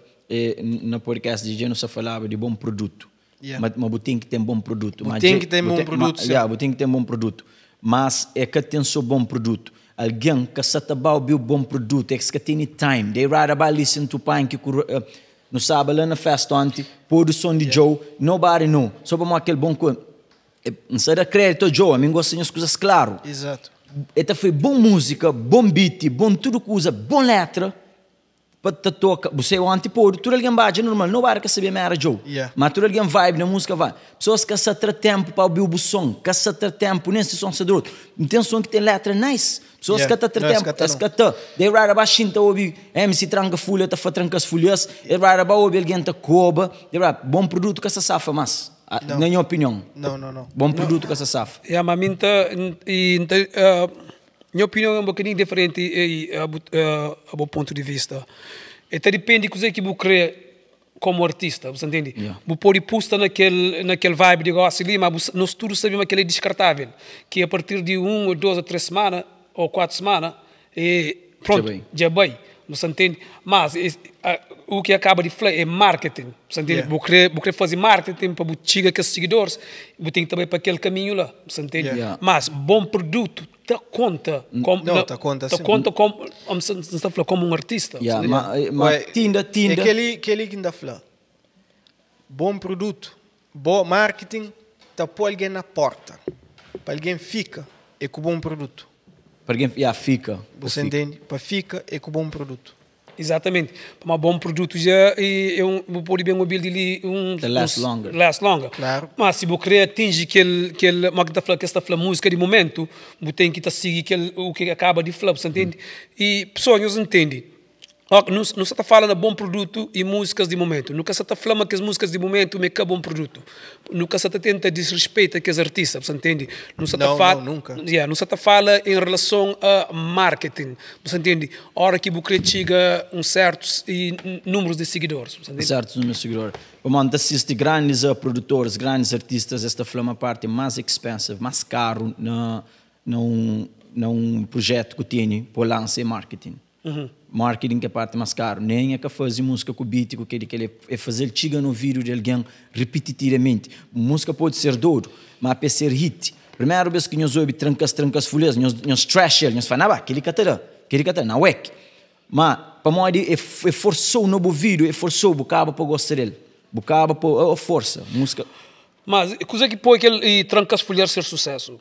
na podcast de gente não se falava de bom produto. Yeah. Mas você tem que ter um bom produto. Você tem que ter um bom produto. Você tem que ter um bom produto. Mas é que tem só bom produto. Alguém que se trabalha o bom produto, é que tem time. They rather by listen to punk que não sabe lá na festa ontem, pôr o som de Joe, nobody know. Só para aquele bom coisa. Não sei da crédito Joe, a mim gosta das coisas claro. Exato. Então foi bom música, bom beat, bom tudo coisa, bom letra. Para tocar, você é o antipode, tudo alguém bate normal, não vai que saber mais Joe. Yeah. Mas tudo alguém vibe na música vai. Pessoas que se ter tempo para ouvir o som, que se ter tempo nesse som se outro. Não tem som que tem letra nice. Pessoas que ter tempo, escata. They rara baixinho tá ouvir MC tranca folha, tá fa tranca as folhas. They rara ba ouvir alguém tá coba. They rara bom produto que se safa mas. Na minha opinião. Não. Bom produto que se safa. É, mas minha opinião é um bocadinho diferente a meu ponto de vista. Então depende de coisa que você crê como artista, você entende? Yeah. Você pode postar naquele vibe de negócio ali, mas nós todos sabemos que ele é descartável. Que a partir de 1 ou 2 ou 3 semanas, ou 4 semanas, pronto, já bem. Você entende? Mas o que acaba de falar é marketing. Você entende? Yeah. Você quer fazer marketing para chegar com os seguidores, você tem que também para aquele caminho lá. Você entende? Yeah. Mas bom produto dá conta. Dá conta, sim. Dá conta como um artista. Yeah, mas tinda. É aquele que ainda fala. Bom produto, bom marketing, tá pôr alguém na porta. Para alguém fica, é com bom produto. Para alguém fica. Você entende? Para fica, é com bom produto. Exatamente. Para um bom produto já é pode bem mobil dele last longer. Claro. Mas se você quer atingir que está falando música de momento, você tem que seguir o que acaba de falar, você entende? E pessoas não entendem. Não se está falando de bom produto e músicas de momento. Nunca se está falando que as músicas de momento é bom produto. Nunca se está tentando desrespeitar que as artistas, você entende? Não se está nunca. Yeah, não se está falando em relação a marketing, você entende? A hora que você chega certos números de seguidores, você entende? Certos números de seguidores. Quando assiste grandes produtores, grandes artistas, esta foi uma parte mais expensive, mais caro num projeto que tem para lançar marketing. Marketing que é a parte mais caro, nem é que fazer música com beat, que ele é fazer chega no vídeo de alguém repetitivamente. Música pode ser duro, mas para ser hit. Primeiro vez que nós ouvimos trancas folhas, nós trash ele, nós falamos, aquele catara, não é. Mas para nós é forçou no vídeo, é forçou, bocava para gostar dele, bocava para força, música. Mas coisa que põe aquele Trancas Folhar ser sucesso?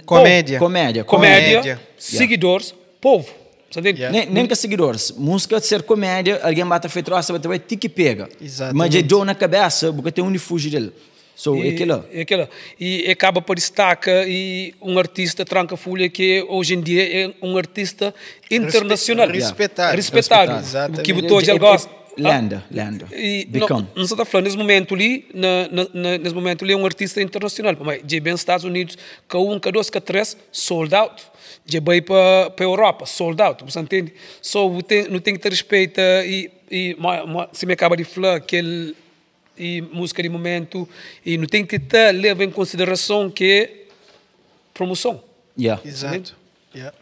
Comédia. Comédia, seguidores, povo. Você entende? Yeah. Nem que seguidores. Música ser comédia, alguém bate feito roça, vai ter que pega. Exatamente. Mas é dor na cabeça, porque tem um refúgio dele. So, é aquilo. É aquilo. E acaba por destacar e artista Tranca Folha que hoje em dia é um artista internacional. Respeitado. Respeitado. Exatamente. Que botou já gosta. Lenda. E Become. não está falando nesse momento ali, nesse momento ali é um artista internacional. Mas já bem nos Estados Unidos, cada dois, cada três, sold out. Já vai para a Europa, sold out, você entende? Só não tem que ter respeito se me acaba de falar que e música de momento e não tem que ter levar em consideração que é promoção. Yeah. Exato. Yeah.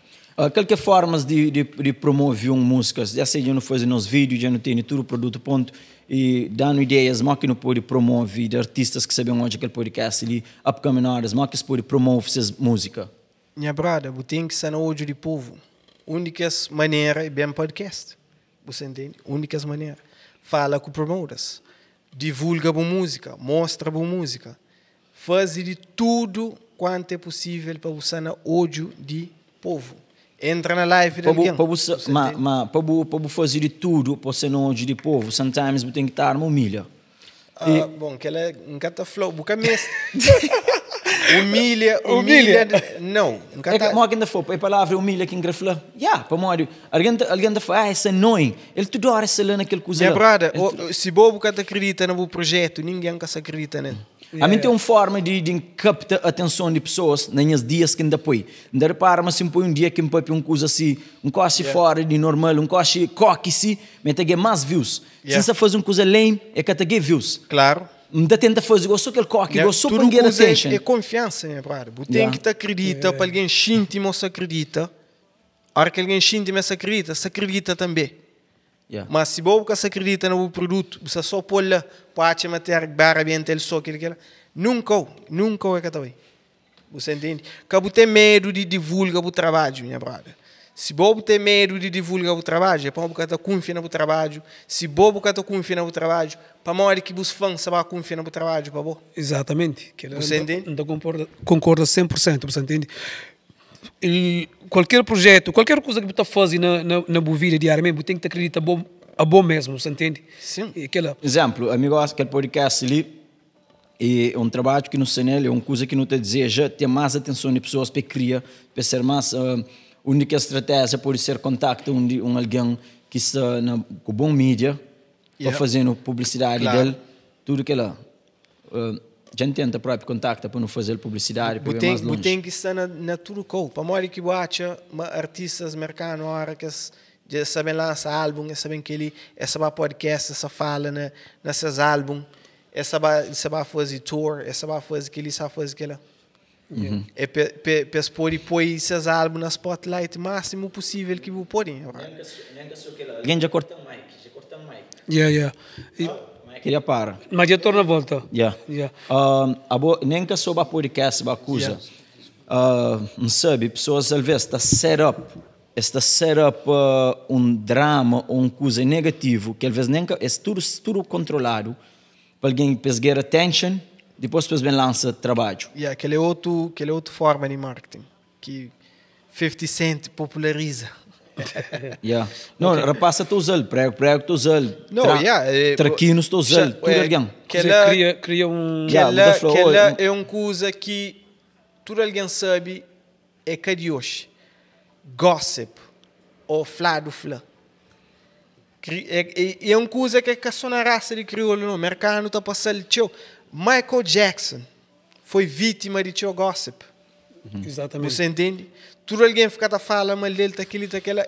Qualquer formas de promover músicas, já sei, já não fazem nos vídeos, já não tem tudo produto ponto e dando ideias, mas que não pode promover de artistas que sabem onde aquele podcast ali, upcoming artists, mas que se pode promover essas música. Minha brada, você tem que estar no olho do povo. Únicas maneira é bem podcast. Você entende? Únicas maneiras. Fala com promoters. Divulga boa música. Mostra boa música. Faz de tudo quanto é possível para você no olho do povo. Entra na live de alguém. Para fazer de tudo para você no olho do povo, sometimes você tem que estar uma humilha. Bom, que ela encanta flow. Boca mestre. Humilha. Não. Mas ainda foi a palavra humilha que engrafla. Para morrer. Alguém da fala, essa annoying. Ele tudo hora se lê naquele coisa. Minha brada, se bobo que acredita no projeto, ninguém que se acredita nele. A mim tem uma forma de captar a atenção de pessoas nos dias que ainda põe. Ainda repara, mas se põe um dia que me põe uma coisa assim, um coche fora de normal, um coche coque assim, mas tem mais views. Se você faz uma coisa lame, é que tem views. Claro. Ainda tenta fazer, eu sou aquele coque, eu sou para ninguém attention. É confiança, minha brada. Tem que te acredita, para alguém íntimo se acredita. A hora que alguém íntimo se acredita também. Mas se você se acredita no produto, você só pode lá, pode meter barra bem ele só aquilo. Nunca é que está bem. Você entende? Que você tem medo de divulgar o trabalho, minha brada. Se você tem medo de divulgar o trabalho, é para você confiar no trabalho. Se você confia no trabalho, para a hora que os fãs vão confiar no trabalho, para você. Exatamente. Você entende? Concorda 100%, você entende? E qualquer projeto, qualquer coisa que você faz na boa vida diariamente, você tem que acreditar a bom mesmo, você entende? Sim. Exemplo, amigo, aquele podcast ali é um trabalho que no cinema é uma coisa que não te deseja ter mais atenção de pessoas para criar, para ser mais única estratégia pode ser contactar alguém que está com bom mídia para fazendo publicidade dele, tudo que lá. Já tenta próprio contacta para não fazer publicidade, para ver mais longe. Tem que estar na tudo cool. Para morrer que acha artistas americanos, hora que já sabem lançar álbum, sabem que ele essa podcast, essa fala nesses álbuns, essa vai fazer tour, essa vai fazer aquilo, essa vai fazer aquilo. É para pôr esses álbuns na spotlight o máximo possível que podem. Alguém já cortou o mic, Yeah. Queria para. Mas já torna a volta. Nem que sobre a podcast, a coisa. Não sabe, pessoas às vezes está set up um drama ou uma coisa negativa, que às vezes nem é tudo controlado, para alguém pegar attention, depois bem lança trabalho. Aquela é outra forma de marketing, que 50 Cent populariza. Não, rapaz, estou usando, prego estou usando. Traquinos estou usando, tudo alguém. Cria um... Aquela é uma coisa que tudo alguém sabe é que de hoje. Gossip ou flá do flá. É uma coisa que a sua raça de crioulo no mercado está passando. Michael Jackson foi vítima de gossip. Exatamente. Você entende? Tudo alguém fica a falar mal dele,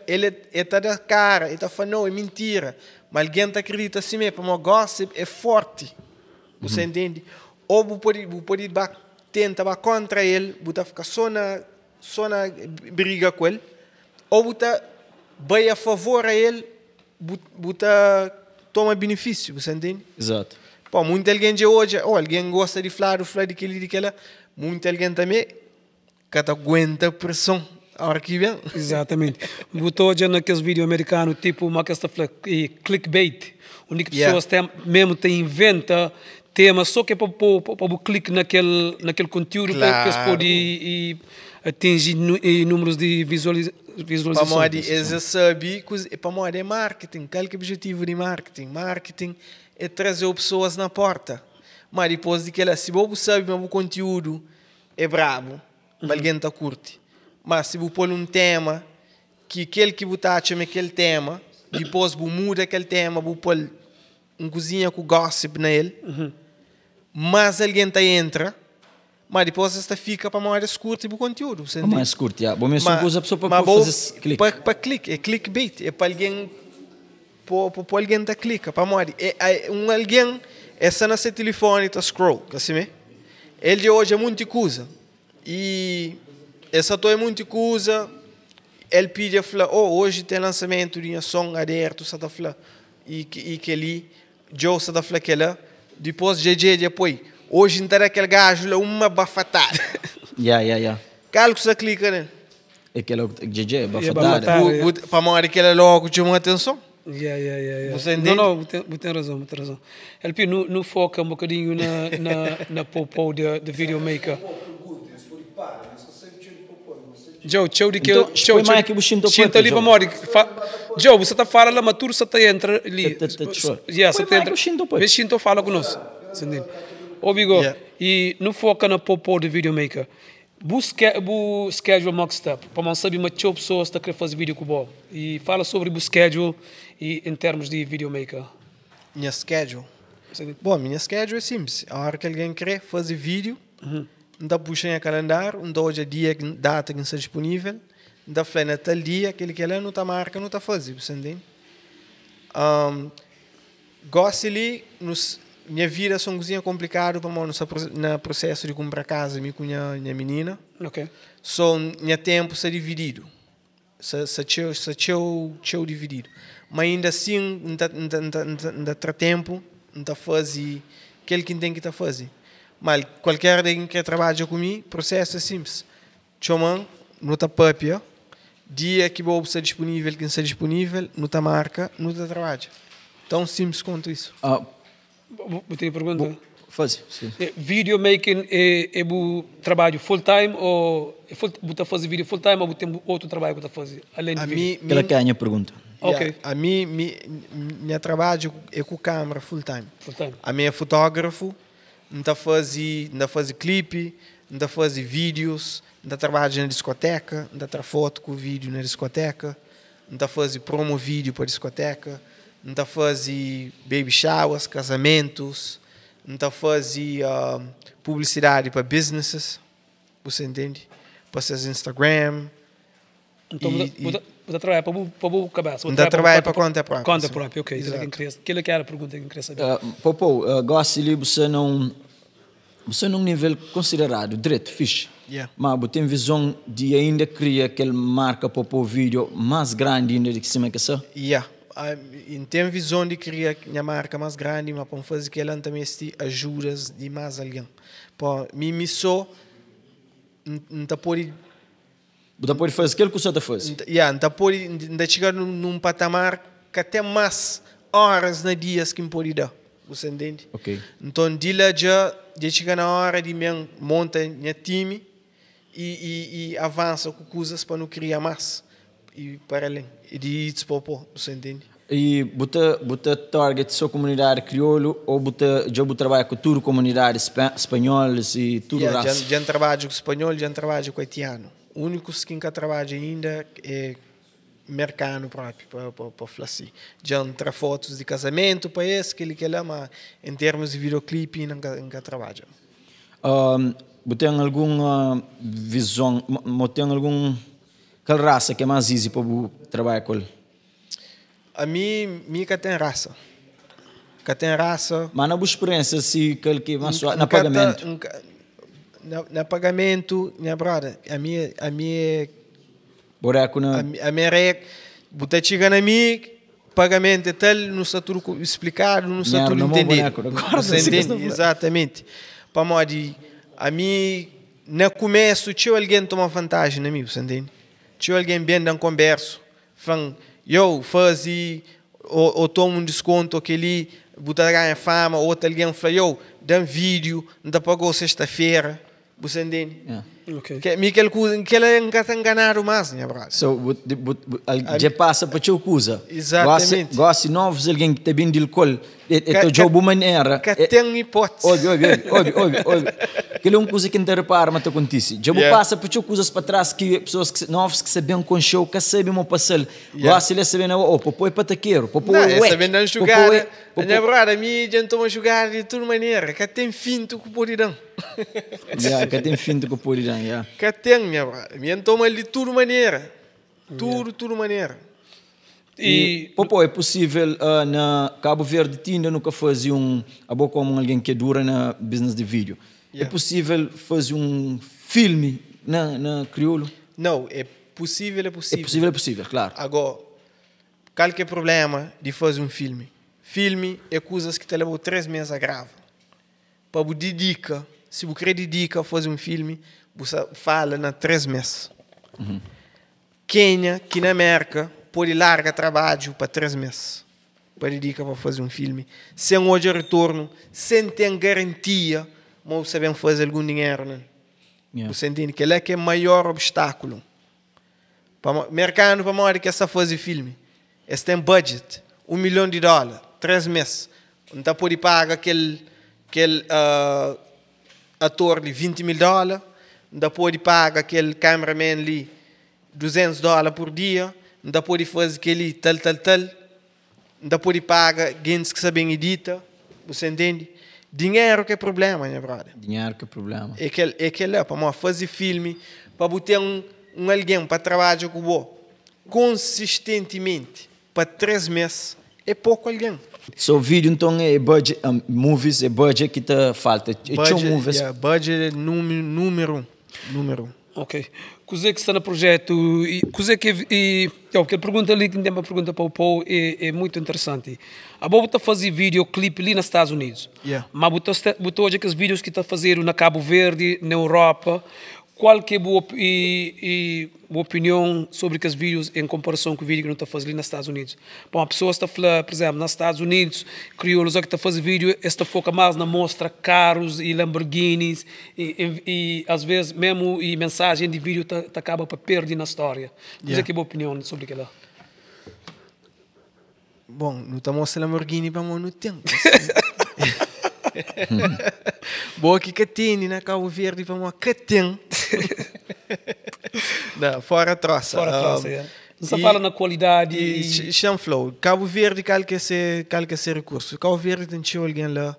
ele está da cara, ele está falando, não, é mentira. Mas alguém acredita assim mesmo, mas gossip é forte. Você entende? Ou você pode tentar contra ele, você fica só na briga com ele, ou você vai a favor a ele, você toma benefício, você entende? Exato. Pô, muita alguém de hoje, alguém gosta de falar daquela, muita alguém também que aguenta a pressão a hora que vem. Exatamente. Botou já naqueles vídeos americanos, tipo uma questão clickbait, onde pessoas mesmo inventa tema só que é para clique naquele conteúdo para que eles podem atingir números de visualizações. Para modo eles sabem que para modo é marketing. Qual que é o objetivo de marketing? Marketing é trazer pessoas na porta. Mas depois de que ela, se você sabe que o conteúdo é brabo, alguém está curte. Mas se você pôr um tema que aquele que você acha aquele tema, depois você muda aquele tema, você pôr cozinha com gossip nele, mas alguém está entra, mas depois você fica para mais curto o conteúdo. Mais curto, já. Bom, mesmo usa a pessoa para fazer clique. Para clique, é clickbait, é para alguém tá clica, para morrer. Alguém essa no seu telefone está scroll, assim, ele hoje é muita coisa e essa é muita coisa. Ele pede fala, hoje tem lançamento de um som aberto, você tá fala e que ali, Joe você tá fala que lá, depois depois, hoje não aquele gajo lá uma bafatada. Yeah. Calo que você clica, né? É aquele GG, bafatada. Para morrer aquele logo chama atenção. Yeah. Você entende? Não, tem razão. LP, não foca um bocadinho na popô de videomaker. Joe, de que Joe, sinta ali para morrer. Joe, você está falando lá, mas tu você está entra ali. Você está entra. Mas sinto fala conosco. Obigo, e não foca na popô de videomaker. Busca o schedule mock step para não saber mais pessoas que querem fazer vídeo com o bom e fala sobre o schedule e em termos de videomaker. Minha schedule. Bom, minha schedule é simples. A hora que alguém quer fazer vídeo, dá puxa em calendário, dá hoje dia, data que está disponível, dá fala na tal dia, aquele que ela não está marca, não está fazendo, você entende? Gosto ali, minha vida é uma coisinha complicada para no processo de comprar casa com minha menina. Ok. Minha tempo está dividido. Está dividido. Mas ainda assim, ainda tem tempo, ainda fazer aquilo que tem que estar fazendo. Mas qualquer dia que trabalha comigo, o processo é simples. Chamam, não está papia. Dia que vou estar disponível, que não está disponível, não está marca, não está trabalho. Tão simples quanto isso. Vou ter pergunta. Faz, sim. Videomaking é o trabalho full-time ou você fazer vídeo full-time ou tem outro trabalho que você faz além de vídeo? Aquela que é a minha pergunta. Ok. A minha trabalho é com câmera full-time. A minha fotógrafo, não faz clipe, não faz vídeos, não trabalha na discoteca, não tra foto com vídeo na discoteca, não faz promo vídeo para a discoteca, não faz baby showers, casamentos, não faz publicidade para businesses, você entende? Para seus Instagram. Então, você trabalha para o cabeça? Não trabalha para conta própria. Conta própria, ok. Aquilo que era a pergunta que eu queria saber. Popô, gosto de você num nível considerado, direito, fixe. Mas você tem visão de ainda criar aquela marca para o vídeo mais grande ainda de cima que essa? Tenho visão de criar a marca mais grande, mas para fazer que ela também ajudas de mais alguém. Para mim só não pode. Você pode fazer aquilo que você está fazendo. Não pode chegar num patamar que até mais horas na dias que me pode dar. Você entende? Ok. Então, de lá já chega na hora de montar meu time e avança com coisas para não criar mais. E para além. E de isso para você entende? E você target sua comunidade crioulo ou você já trabalha com toda a comunidade espanhola e tudo isso? Já trabalho com espanhol, já trabalho com haitiano. O único que não trabalho ainda é mercado próprio, para falar assim. Já tra fotos de casamento para esse, que lá, mas em termos de videoclipe não trabalho. Você tem alguma visão, tem alguma raça que é mais easy para trabalhar com ele? A mim que tem raça. Que tem raça. Mas na boa experiência, se que mais na pagamento. Na pagamento, minha brother, a minha buraco na a minha rec, você chega na mim, pagamento é tal, não está tudo explicado, não está tudo entendido. Você entende? Exatamente. Para modo a mim, no começo, tinha alguém toma vantagem na mim, você entende? Tinha alguém bem na conversa, falando, eu faz ou tomo desconto aquele Buta ganha fama, outro alguém fala, eu, dá um vídeo, não dá pagou sexta-feira, você entende? Yeah. Ok. Que ele nunca está enganado mais, né, brother? So, já passa para teu coisa. Exatamente. Gosta novos alguém que te bem de col, é jogo maneira. Que tem hipótese. Óbvio. Aquilo é uma coisa que não te repara, mas te acontece. Já passa para teu coisas para trás que pessoas novos que sabem com show, que sabem uma passar. Gosta de saber, popô para taqueiro, popô não, é sabendo não jogar, né, brother? A mim já estou a jogar de toda maneira, que tem fim tu que pode dar. Que tem fim do que pode dar, yeah. Que tem, minha brother. Me toma de toda maneira. Tudo maneira. E, popô, é possível na Cabo Verde ainda nunca fazer como alguém que dura na business de vídeo. É possível fazer um filme na crioulo? Não, é possível. É possível, claro. Agora, qual que é o problema de fazer um filme? Filme é coisas que te levam 3 meses a gravar. Para você dedicar, se você quer dedicar a fazer um filme, você fala na 3 meses. Quem que na América pode largar trabalho para 3 meses para dedicar para fazer um filme, sem hoje retorno, sem ter garantia, mas sabem fazer algum dinheiro, né? Você entende que ele é que é o maior obstáculo para o mercado para uma que essa fazer filme. Esse tem budget, $1 milhão, 3 meses, não pode pagar aquele ator de $20 mil, não pode pagar aquele cameraman ali $200 por dia, não pode fazer aquele tal, não pode pagar gente que sabem editar, você entende? Dinheiro que é problema, né, brother? Dinheiro que é problema. É que é para fazer filme, para botar alguém para trabalhar com você consistentemente, para 3 meses, é pouco alguém. So, vídeo então é budget, movies é budget que te falta. Budget é número 1. Ok. Coisa que está no projeto e coisa que a pergunta ali que tem uma pergunta para o Paul é muito interessante. A Bobo está a fazer videoclipe ali nos Estados Unidos. Mas botou hoje aqueles vídeos que está a fazer na Cabo Verde, na Europa. Qual que é a boa opinião sobre aqueles vídeos em comparação com o vídeo que não está a fazer ali nos Estados Unidos? Bom, a pessoa está a falar, por exemplo, nos Estados Unidos, crioulos que está a fazer vídeo, está foca mais na mostra carros e Lamborghinis e às vezes mesmo e mensagem de vídeo acaba para perder na história. Qual é a boa opinião sobre aquilo? Bom, não está mostrando Lamborghini para não tempo. Boa que tem na Cabo Verde para uma que tem. Não, fora troça. Não se fala na qualidade. E Chanflow, Cabo Verde, qual que é esse recurso? Cabo Verde tem alguém lá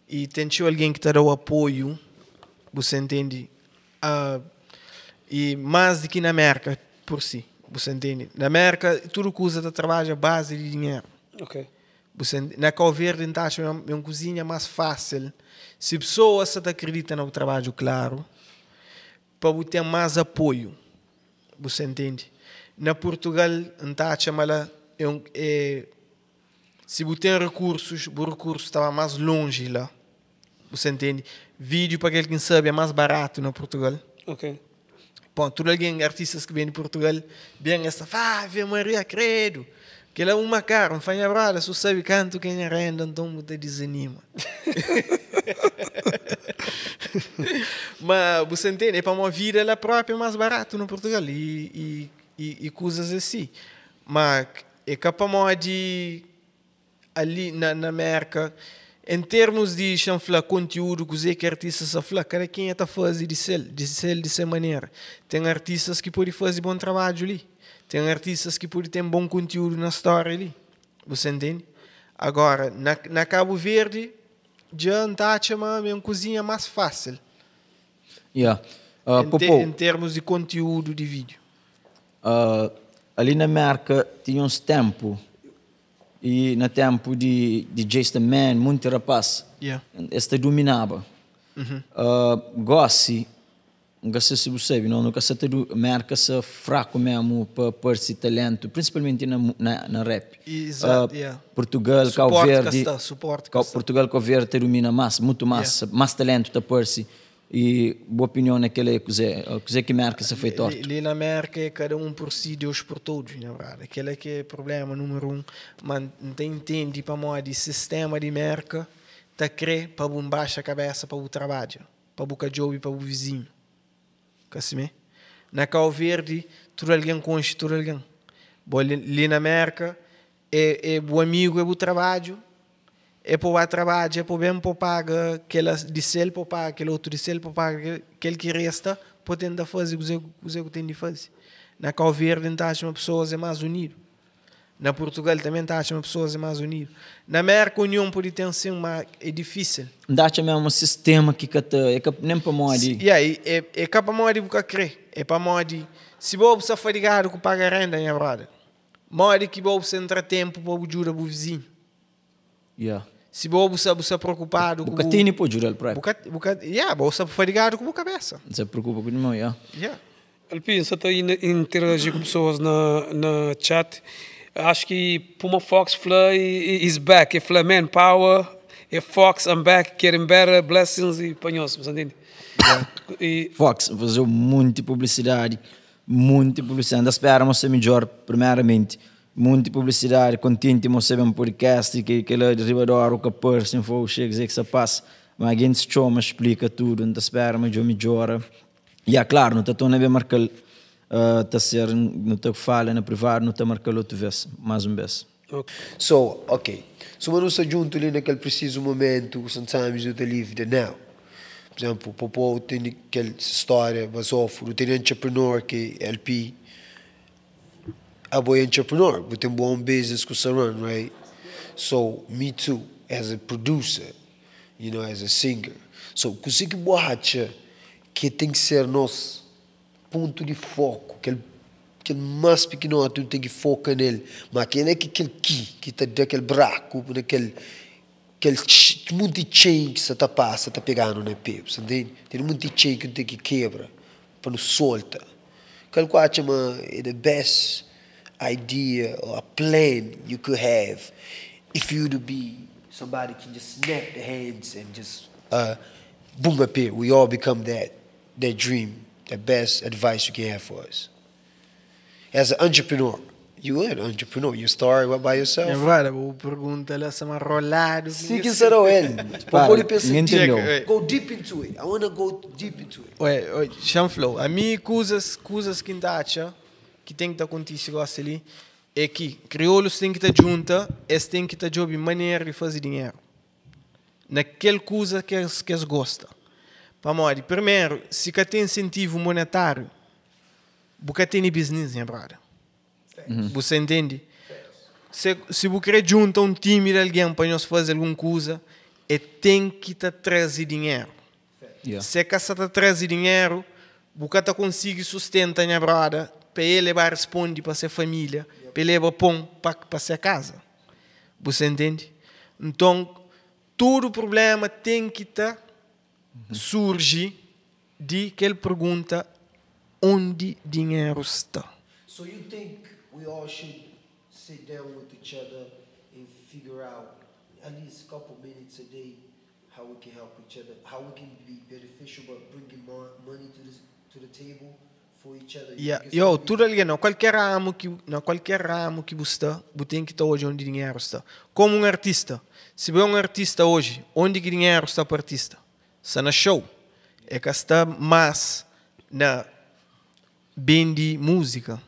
e tem alguém que está dando apoio, você entende? E mais do que na América por si, você entende? Na América, tudo que usa trabalho é base de dinheiro. Ok. Na Cabo Verde, então, é uma cozinha mais fácil. Se pessoas acreditam no trabalho, claro, para ter mais apoio. Você entende? Na Portugal, então, se você tem recursos, o recurso estava mais longe lá. Você entende? Vídeo, para quem sabe, é mais barato na Portugal. Ok. Bom, tudo alguém, artistas que vêm de Portugal, vêm essa, Ave Maria, credo. Que ele é uma cara, um fanha brada, só sabe canto quem é renda, então te desanima. Mas você entende, é para uma vida ela própria mais barato no Portugal e coisas assim. Mas é capaz de ali na América, em termos de chanflar conteúdo, que artistas a falar, cada quem está a fazer dessa maneira. Tem artistas que podem fazer bom trabalho ali. Tem artistas que podem ter bom conteúdo na história ali. Você entende? Agora, na Cabo Verde, já é uma cozinha mais fácil. Em termos de conteúdo de vídeo. Ali na América, tinha uns tempos, e no tempo de Jason Man, muito rapaz, este dominava. Gossi, não sei se você sabe, nunca se tem marca se fraco mesmo para esse talento, principalmente na rap. Exato, Portugal, Cabo Verde, Portugal, Cabo Verde domina mais, muito mais, mais talento para esse. E boa opinião é que ele é que marca se foi torto. Ali na América é cada por si, Deus por todos, na verdade. Aquele é que é o problema número 1. Mas não entende para modo de sistema de merca, tá crer para baixar a cabeça para o trabalho, para o job para o vizinho. Assim, na Cabo Verde, tudo alguém conhece tudo alguém. Ali na América, é o amigo, é o trabalho. É para o trabalho, é para bem para pagar, aquele de sel para pagar, aquele outro de sel para pagar, aquele que resta, para tentar fazer o que tem de fazer. Na Cabo Verde, não acha uma pessoa é mais unida. Na Portugal também acha uma pessoa é mais unida. Na América, a união pode ter assim, mas é difícil. Não acha mesmo um sistema que é nem para modo. E aí, é para modo de crer. É para modo se você está fadigado com pagar renda, é verdade. Modo que você entra tempo para ajudar o vizinho. Yeah. Se você está preocupado com... Bucatini pode jurar para ele. Você está fadigado com a cabeça. Não se preocupa com o meu, Alpin, você está interagir com pessoas na chat. Acho que Puma Fox fala is back. Ele fala manpower. Fox, I'm back, getting better, blessings e panhos, você entende? Fox, fazer muita publicidade. Ainda esperamos ser melhor, primeiramente. Muita publicidade, contente de ser um podcast, que ele arriba da hora, o que aparece, se chega, que se passa. Mas a gente chama, explica tudo, ainda esperamos melhor. E é claro, não está bem marcado, não está fala na privado, não está marcado outra vez, mais uma vez. So, ok. Se uma não está junto ali naquele preciso momento, sometimes you live the now. Por exemplo, o Popó tem aquela história, mas ofro, tem entrepreneur que é LP, a boy entrepreneur, but tem bom business com o run, right? So, me too, as a producer, you know, as a singer. So, consigo borracha que tem que ser nosso ponto de foco, aquele mais pequeno, tu tem que focar nele, mas aquele é aquele que está daquele buraco, naquele muito de chain que você está passando, está pegando na pé, você entende? Tem muito de chain que tem que quebra, para não soltar. Aquele que chama é the best idea or a plan you could have if you to be somebody can just snap the hands and just boom up here. We all become that dream, the best advice you can have for us. As an entrepreneur, you are an entrepreneur. You start by yourself. É verdade, vou perguntar lá se é rolado. Sim, que será ele? Pode pensar, go deep into it. I want to go deep into it. Ué, Chanflow, a mim coisas que ainda acha que tem que estar contigo ali é que crioulos têm que estar juntos, eles têm que estar de maneira de fazer dinheiro. Naquela coisa que eles gostam. Para morrer, primeiro, se que tem incentivo monetário, você tem business, né, brother? Você entende? Se você quer juntar um time de alguém para nós fazer alguma coisa, tem que estar trazendo dinheiro. Se que você está trazendo dinheiro, você consegue sustentar, né, brother? Para ele vai responder para sua família, para ele levar pão para sua casa. Você entende? Então, todo problema tem que estar surge de que ele pergunta onde dinheiro está. So you think we all should sit down with each other and figure out at least a couple minutes a day how we can help each other, how we can be beneficial but bringing more money to the table for each other? Yo, tudo ali, não qualquer ramo que você está, você tem que estar hoje onde dinheiro está. Como um artista, se você é um artista hoje, onde que dinheiro está para o artista? Está na show. É que está mais na bem de música.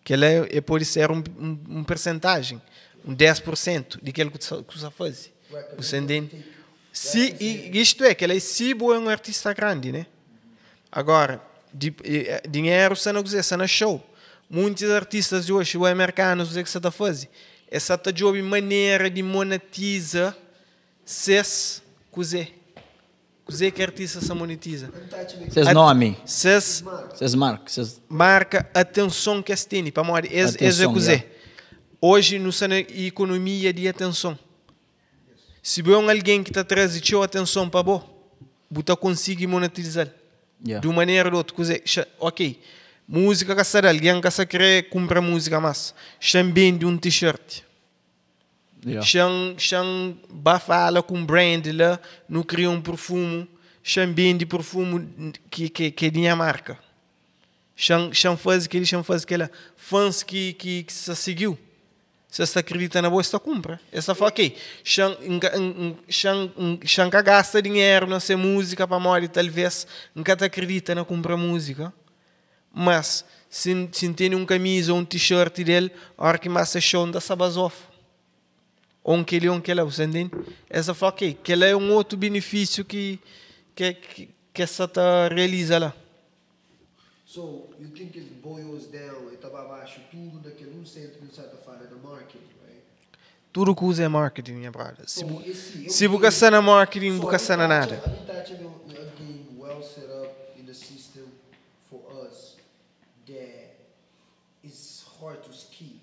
Que ela pode ser um percentagem, 10% daquilo que você faz. Você entende? Isto é, que ela se é um artista grande, né? Agora, dinheiro você não usa, você não show. Muitos artistas de hoje, os americanos, o que você está fazendo? Essa está de uma maneira de monetizar ses coisas. Coisas que artista se monetiza. Seus nomes. Seus marcas. Marca atenção que tem. Para morrer, é coisa. Hoje, nós estamos na economia de atenção. Se você é alguém que está trazendo atenção para você consegue monetizar. De uma maneira ou outra. Ok, música que será, alguém que quer comprar música mais. Também de um t-shirt. Xan bafala com brand lá, não cria um perfume, bem de perfume que é Dinamarca. Cham faz aquela fãs que se seguiu. Se você acredita na boa, você compra. Essa fala, ok, cham gasta dinheiro na sua música para morrer, talvez nunca acredita na comprar música. Mas, se tem um camisa ou um t-shirt dele, a hora que mais show da Sabazoff. Ou aquele, você entende? Essa fala, ok, que é um outro benefício que essa realiza lá. So, you think it boils down, estava abaixo, tudo daquele centro de certa forma da marketing, right? Tudo que usa é marketing, minha brother. So, Se você está na marketing, você está na nada. A gente está tendo a game well set up in the system for us that is hard to skip.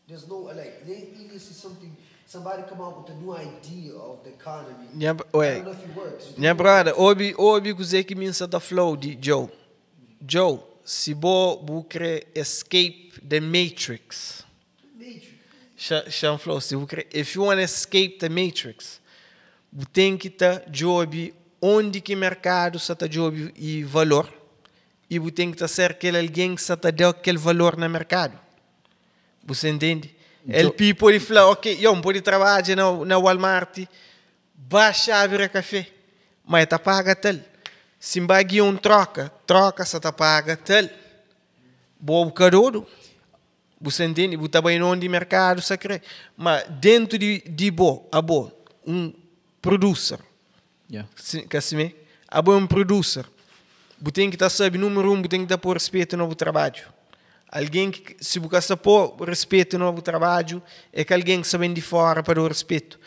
There's no, like, this is something, somebody come out with a new idea of the economy. I don't know if it works. Minha brother, obi que que minha da flow de Joe. Joe, se você quer escape the matrix. Flow, se você if you want to escape the matrix, você tem que estar job onde que mercado está job e valor, e você tem que estar ser aquele alguém que está dando aquele valor no mercado. Você entende? El people fala, ok, eu pode trabalhar na Walmart, baixa abrir café, mas está paga tal. Se bagui troca se tá paga tal. Boa carodo. Você entende? Você está bem onde mercado sacré. Mas dentro de um producer. Assim, um producer. Você tem que estar sabe número você tem que estar por respeito no trabalho. Alguém que se você está por respeito no trabalho é que alguém que sabe de fora para o respeito.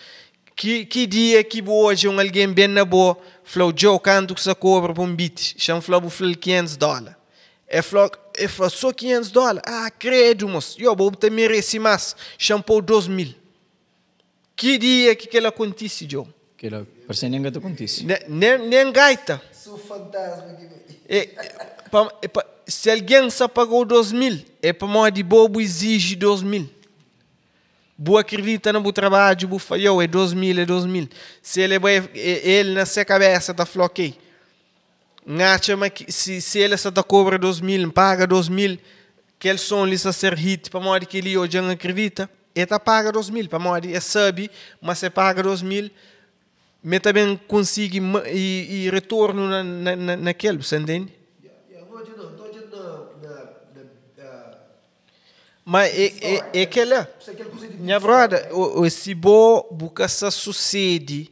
Que dia que hoje alguém bem na boa falou, Joe, quanto que você cobra para um beat? Chama falou $500. Falou só $500? Ah, credo, moço. Eu vou te merecer mais. Chama por 2.000. Que dia que ela acontece, Joe? Que ela, parece nem gaita acontece. Nem gaita. Sou fantasma. Se alguém só pagou 2.000, é para modo de bobo exige 2.000. Boa acredita no trabalho, boa falhou, é 2.000. Se ele na sua cabeça está falando, ok, se ele está cobra 2.000, paga 2.000, que ele som lhe ser hit, para modo que ele hoje não acredita, ele paga 2.000, para modo é sabe, mas se paga 2.000, mas também consegue e retorno naquele, você entende? Mas é que lá, minha brother, se você sucede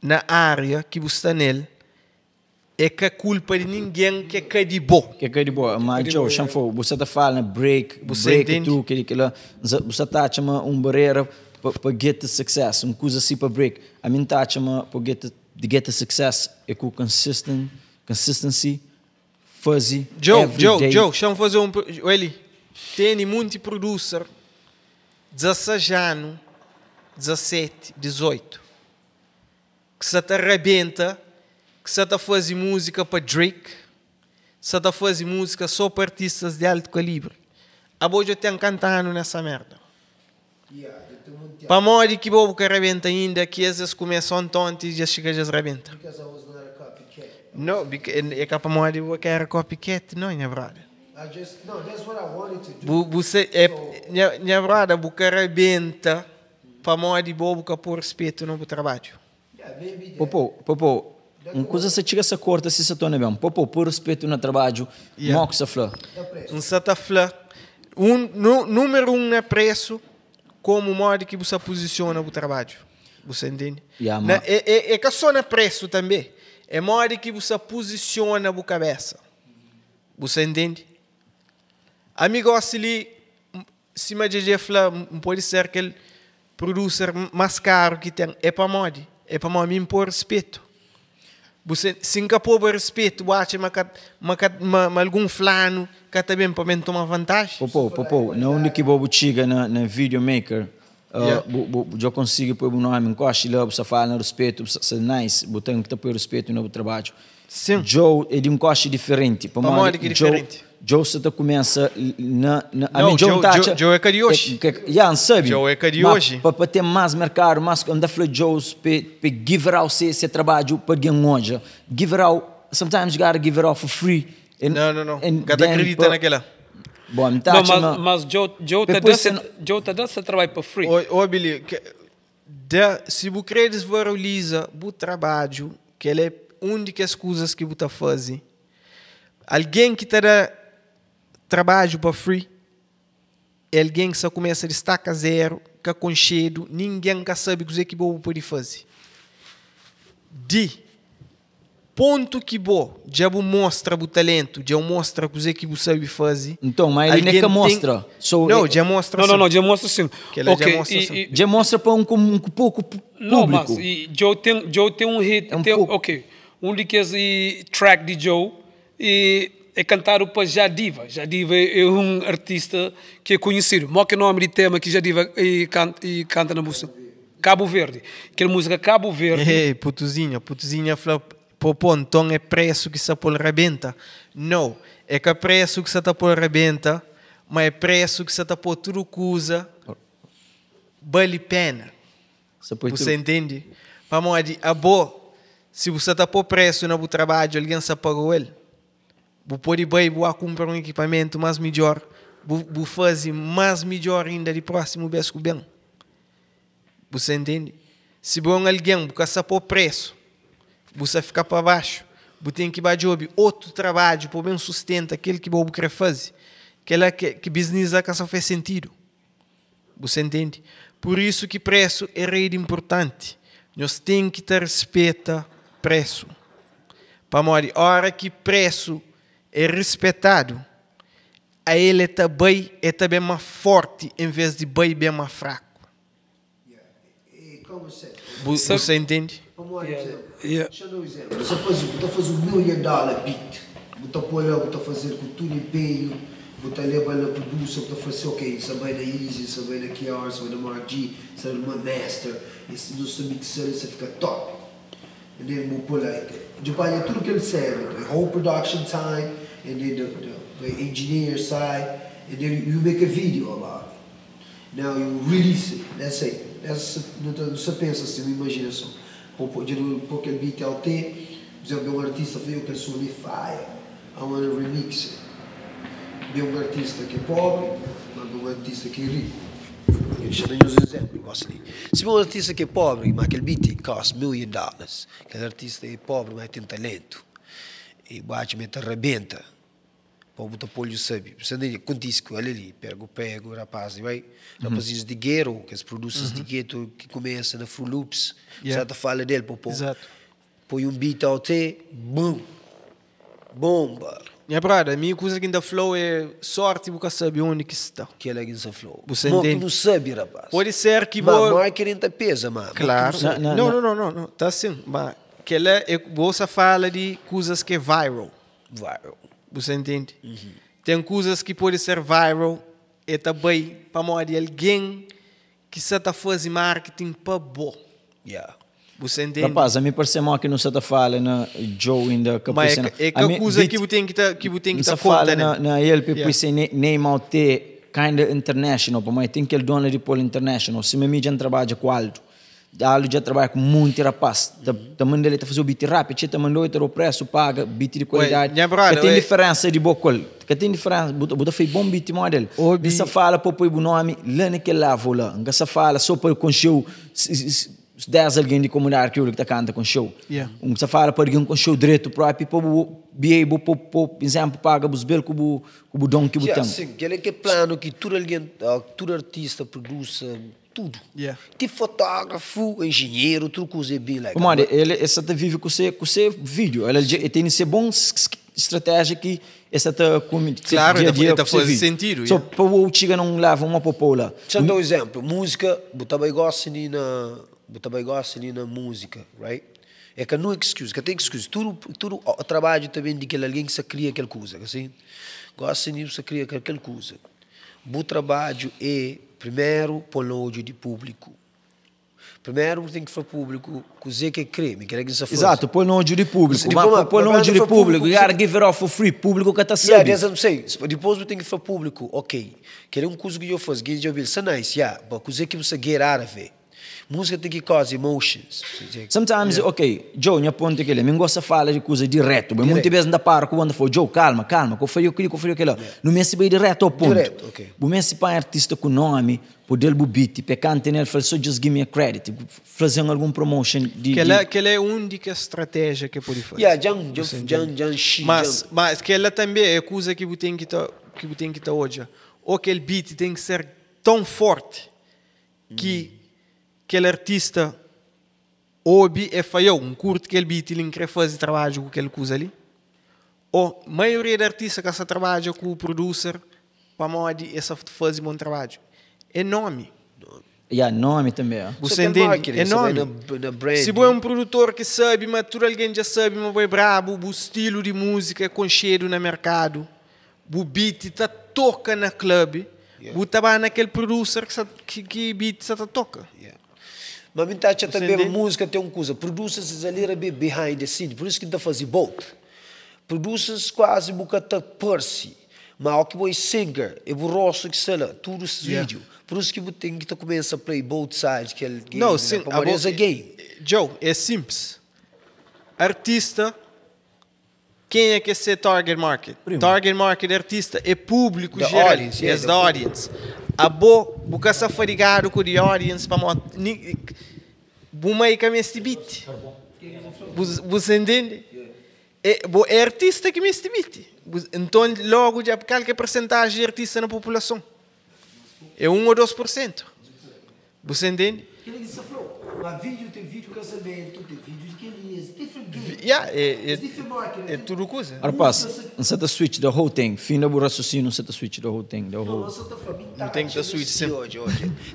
na área que você está nele, é que a culpa de ninguém que é de bom. Que é de boa, mas Joe, chanfo, você está falando break tu, que lá, você está chamando barreira para get the success, coisa assim para break. A mim está chamando para get the success é com consistency. Joe, chama fazer ele tem muito producer 16 anos, 17, 18 que se está arrebenta, que se está fazendo música para Drake, se está fazendo música só para artistas de alto calibre. A boa já tem cantando nessa merda. Para modo que bobo que arrebenta ainda, que às vezes começam tonto e já chega a arrebenta. No, é capaz de modo que era copycat, não, minha brother. No, that's what I wanted to do. Você minha brother, você arrebenta para modo de bobo que por respeito no trabalho. Popo, coisa se chega essa corta se se torna bem. Popo, por respeito no trabalho, não que se flá. Não se está flá. Número 1 é preço, como modo que você posiciona o trabalho. Você entende? É que só na preço também. É modo que você posiciona a cabeça. Você entende? Amigo, se me diz pode ser aquele producer mais caro que tem. É para modo. É para mim por respeito. Você, se não pôr respeito, acha que algum flano que também para mim tomar vantagem. Popo, não onde que bobo chega na videomaker, eu consigo pôr o nome em coxa, você fala no respeito, você nice, botando que pôr respeito no trabalho. Sim. Joe é de um coxa diferente. Para modo que é diferente. Joe você começa não, Joe é carioche. Sabe? Joe é carioche. Para ter mais mercado, mais quando fala Joe, para give out esse trabalho para ganhar hoje. Give out, sometimes you gotta give it out for free. Não. Cada acredita naquela. Bom, mas Joe tá dando esse trabalho para free. Billy, se você quer desvalorizar o trabalho, que ele é uma das coisas que você faz, alguém que está trabalho para free, é alguém que só começa a destacar zero, que conchedo, ninguém que sabe o que você pode fazer. Ponto que já mostra o talento, já mostra o que você sabe fazer. Então, mas ele nem que mostra. Não, já mostra sim. Não, já mostra sim. Já mostra para um pouco público. Não, mas Joe tem um hit, um daqueles track de Joe é cantado para Jadiva. Jadiva é um artista que é conhecido. Qual que é o nome de tema que Jadiva canta na música? Cabo Verde. Aquela música Cabo Verde. Putuzinha falou, então é preço que se por rebenta. Não, é que é preço que se está por rebenta, mas é preço que se está por tudo coisa, vale pena. Você entende? Vamos se você está por preço no trabalho, alguém se pagou ele. Você pode ir comprar um equipamento mais melhor, você fazer mais melhor ainda de próximo vez que bem. Você entende? Se alguém você por preço, você fica para baixo, você tem que fazer outro trabalho para bem sustentar aquele que você quer fazer, que business que só faz sentido. Você entende? Por isso que preço é muito importante. Nós temos que ter respeito ao preço. Para morrer, a hora que preço é respeitado, a ele é bem mais forte em vez de bem mais fraco. Você entende? Vamos lá, deixa eu dar um exemplo. Você faz $1 million beat. Você fazer com tudo empenho, você leva na produção, você fazer, ok, isso vai na Easy, isso vai na QR, isso vai na Mark G, isso vai na Master, isso não se mixando, isso fica top. E daí você pôr lá, depois tudo que ele serve, the whole production time, and then the engineer side, and then you make a video about it. Now you release it, that's it. Você pensa assim, imagina só. Porque ele beat ao T, por exemplo, um artista veio que ele sou ali fire, I want to remix it. Vê um artista que é pobre, mas um artista que é rico. Deixa eu dar um exemplo. Se um artista que é pobre, mas aquele beat custa $1 million, aquele artista é pobre, mas tem talento, e bate, mas arrebenta. Para botar polho sabe. Você não acontece com ele ali, pego, rapaz, vai. Rapazinhos de guerra, que as produções de gueto que começam na Full Loops, você fala dele, popô. Exato. Põe um beat ao T, boom, bomba. Minha brada, a minha coisa que ainda flow é sorte, porque sabe onde que está. Que é que está flow. Você entende? Não sabe, rapaz. Pode ser que mas marketing tá pesa, mano. Claro. Não, tá assim. Mas que você fala de coisas que é viral. Você entende? Tem coisas que podem ser viral e também para morrer alguém que está fazendo marketing para bom. Você entende? Rapaz, a mim parece mal que não se está falando Joe ainda. Mas é que coisa que você tem que estar fala na ele depois nem mal ter kind of international, mas tem que ele dono de polo international. Se me já trabalha com alto. Algo já trabalha com muito rapaz. Também ele está fazendo o beat rápido, também o preço paga, beat de qualidade. Que tem diferença de bocol. Que tem diferença, você fez bom beat modelo. Você fala para pôr o nome lá naquele lado lá. Você fala só para com show 10 alguém de comunidade que está canta com show. Você fala para alguém com show direto próprio para por exemplo paga os belos com o dom que você tem. Sim, aquele que é plano que todo artista produz tudo. Que fotógrafo, engenheiro, tudo coisa bem legal. Como ele vive com seu vídeo. Ele tem essa boa estratégia que essa tá com claro, está fazendo sentido. Só para o chiga não leva uma popola. Deixa eu dar um exemplo. Música, você vai gostar na música, right? É que não é excuse, que tem excuse. Tudo o trabalho também de alguém que se cria aquela coisa, assim. Gosta de você cria aquela coisa. O trabalho é primeiro pôr no olho de público. Primeiro tem que fazer público, coisa que creme, que é que se faz. Exato, põe no olho de público. Depois, Põe no olho de público. You você- gotta give it off for free. Público que tá Yeah, sabe. that's what I'm saying. Depois você tem que fazer público, ok. Que é coisa que eu faço, que eu vi, nice, yeah, but coisa que você get out of it. Música tem que cause emotions. Sometimes, ok, Joe, minha ponto é que ele me gosta de falar de coisa direto. Mas muitas vezes ainda para quando for, Joe, calma, que eu falei aquilo. Não me se vai direto ao ponto. Direto, ok. Não me se para artista com nome, poder bubiti, pecante nele, fala só just give me a credit. Fazer algum promotion de... Que ela é a única estratégia que pode fazer. Yeah, Mas que ela também é coisa que você tem que estar hoje. Ou aquele beat tem que ser tão forte que aquele artista ouve e fala, curto aquele beat, ele não quer fazer trabalho com aquele coisa ali. Ou a maioria dos artistas que se trabalha com o producer, para modo essa fazer bom trabalho. É nome. Yeah, nome também. Você entende? É nome. Se você é um produtor que sabe, mas tudo alguém já sabe, mas é brabo, o estilo de música é conhecido no mercado, o beat está toca na clube, você está naquele producer que beat está toca. Mas me tacha também a música tem uma coisa, producers ali a bit behind the scene, por isso que está fazendo both. Producers quase bocata perse, mas o que você singer, é borroso que sei lá, tudo esse vídeo. Por isso que você tem que começar a play both sides, que é não, sim, a game. Joe, é simples. Artista, quem é que é target market? Target market artista é público geral, audience, é da audience. A boca se fadigado com a audience para mostrar. Buma aí que me este beat. Você entende? É artista que me este beat. Então, logo, já qualquer porcentagem de artista na população. É 1 ou 2%. Você entende? Mas vídeo tem vídeo casamento, tem vídeo de quelinhas, different game. Yeah, é tudo coisa. Ora passa, não se switch the whole thing. Fim do raciocínio, não se switch the whole thing. Não tem que dar switch sempre. Hoje.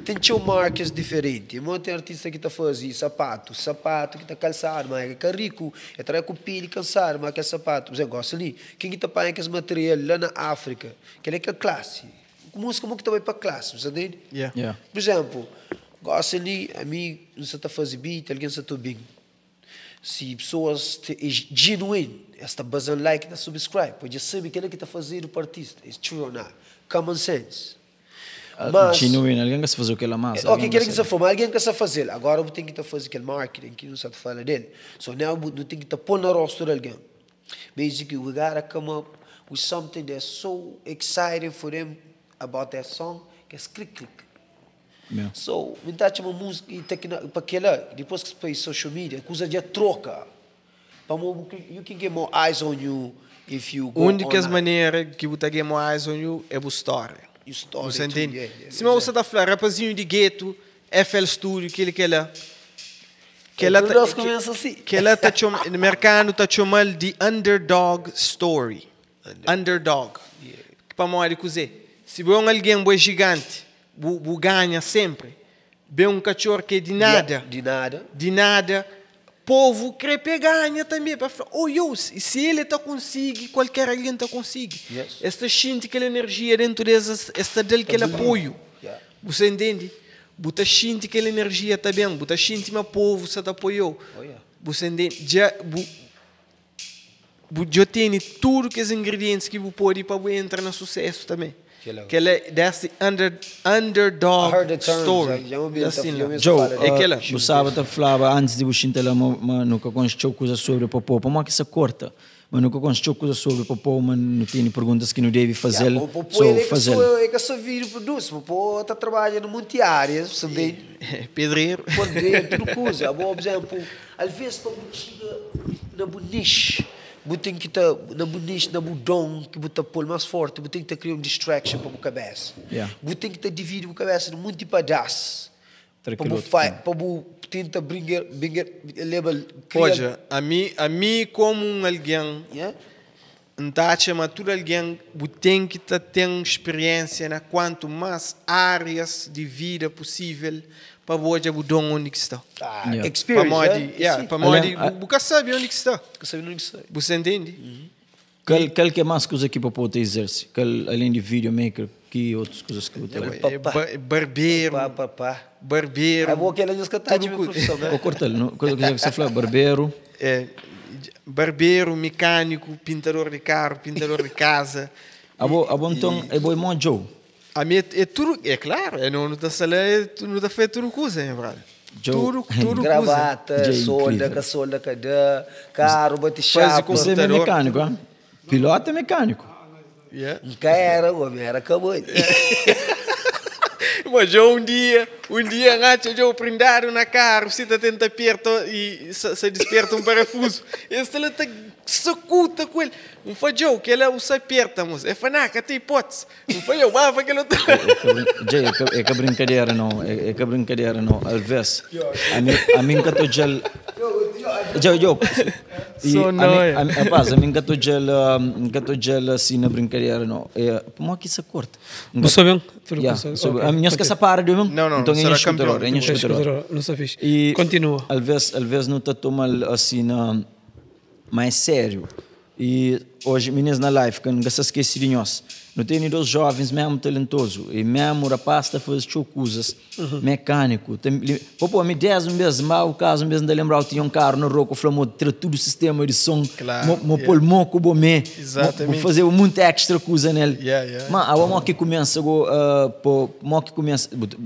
Tem marcas diferentes. Tem artista que está fazendo sapato que está calçado, mas é rico, é trazer com pilha cansado, mas que é sapato. Você gosta ali? Quem está pagando esse material lá na África? Que é que é classe? Música como que está para classe, você entende? Yeah. Por exemplo, gosta ali, a mim, não se está fazendo beat, alguém se está bem. Se pessoas é genuíno, está basando like, está subscribe, pode saber o que está fazendo para o artista. É true or not? Common sense. Mas, genuíno, alguém que se fazer aquela massa. Ok, quer que se for, mas alguém que se fazer. Agora eu tenho que fazer aquele marketing que não se fala dele. So now eu tenho que pôr na rosto de alguém. Basically, we gotta come up with something that's so exciting for them about that song, que é click. Yeah. So, me dá uma música e para aquela, depois que se faz social media, coisa de troca. You can get more eyes on you if you go Únicas maneiras que você get more eyes on you é a história. Você entende? Se você está falando, rapazinho de gueto, FL Studio, que ela no mercado está chamando de underdog story. Underdog. Para modo de dizer, se vê alguém bom gigante, ganha sempre. Vê um cachorro que é de nada. Povo quer ganha também para falar, se ele está conseguindo, qualquer alguém está conseguindo. Esta gente aquela energia dentro esta dele aquele apoio. Você entende? Você sente aquela energia também, você sente meu povo se te apoiou. Você entende? Já tem tudo que os ingredientes que você pode para entrar no sucesso também. Que ela desse underdog story. Joe, você sabe que falava antes de você entrar, mas nunca construiu coisa sobre o popô, mas que se corta. Mas nunca construiu coisa sobre o popô, mas não tem perguntas que não deve fazer. É que só vídeo produz, o popô está trabalhando em muitas áreas, você entende? Pedreiro. Tudo coisa. Por exemplo, às vezes para chegar na niche, você tem que estar na niche, na dom, que você pôr mais forte, você tem que criar distraction para a cabeça. Você tem que dividir a cabeça em muitos pedaços. Para tentar brincar level. Pode, a mim como alguém, tudo alguém tem que ter experiência na quanto mais áreas de vida possível para você o dom onde está. Experiência. Para modo, você sabe onde está. Você entende? Qual que é mais coisa que para poder exercer? Além de videomaker, Que outras coisas que eu tenho? Barbeiro. Pá. Barbeiro. É bom que ele diz que tá de profissão, né? Vou cortar ele. Coisa que você falou, barbeiro. Barbeiro, mecânico, pintador de carro, pintador de casa. Então, é bom irmão Joe. A minha é tudo, é claro, não está salando, não está feito tudo coisa, hein, brother? Joe. Tudo Gravata, Jay solda, incrível. solda, cadê? Carro, bate Faz chapa. com- Você é Computador. mecânico, hein? Piloto é mecânico. Yeah. Nunca era, homem, era acabou. Mas já um dia, antes eu prendado na carro, se está tenta apertar e se desperta um parafuso. Esse ele está sacuta com ele. Não foi eu, que ele se aperta, mas é fanaca, tem hipótese. Não foi eu, mas que ele está... Jay, é que brincadeira não. É que brincadeira não. Alves. A mim que estou gel. Joe. Só nóia. Rapaz, a mim que estou gel assim na brincadeira não. Como é que isso corta? Não sabem? A minha esquece a para de mim. Não, Então será é escutador. campeão. Não sei fixe. E Continua. Alves não está tomando assim mais sério. E hoje, meninas na live, que não se esquece de nós. Não tem dois jovens mesmo talentosos. E mesmo rapaz está fazendo coisas mecânico. Pô, me 10 vezes mal, o caso mesmo de lembrar, tinha um carro no Roco, falou, tira tudo o sistema de som, Claro, pulmão com o bomé, Exatamente. vou fazer muito extra coisa nele. Yeah. Mas a uma que começa,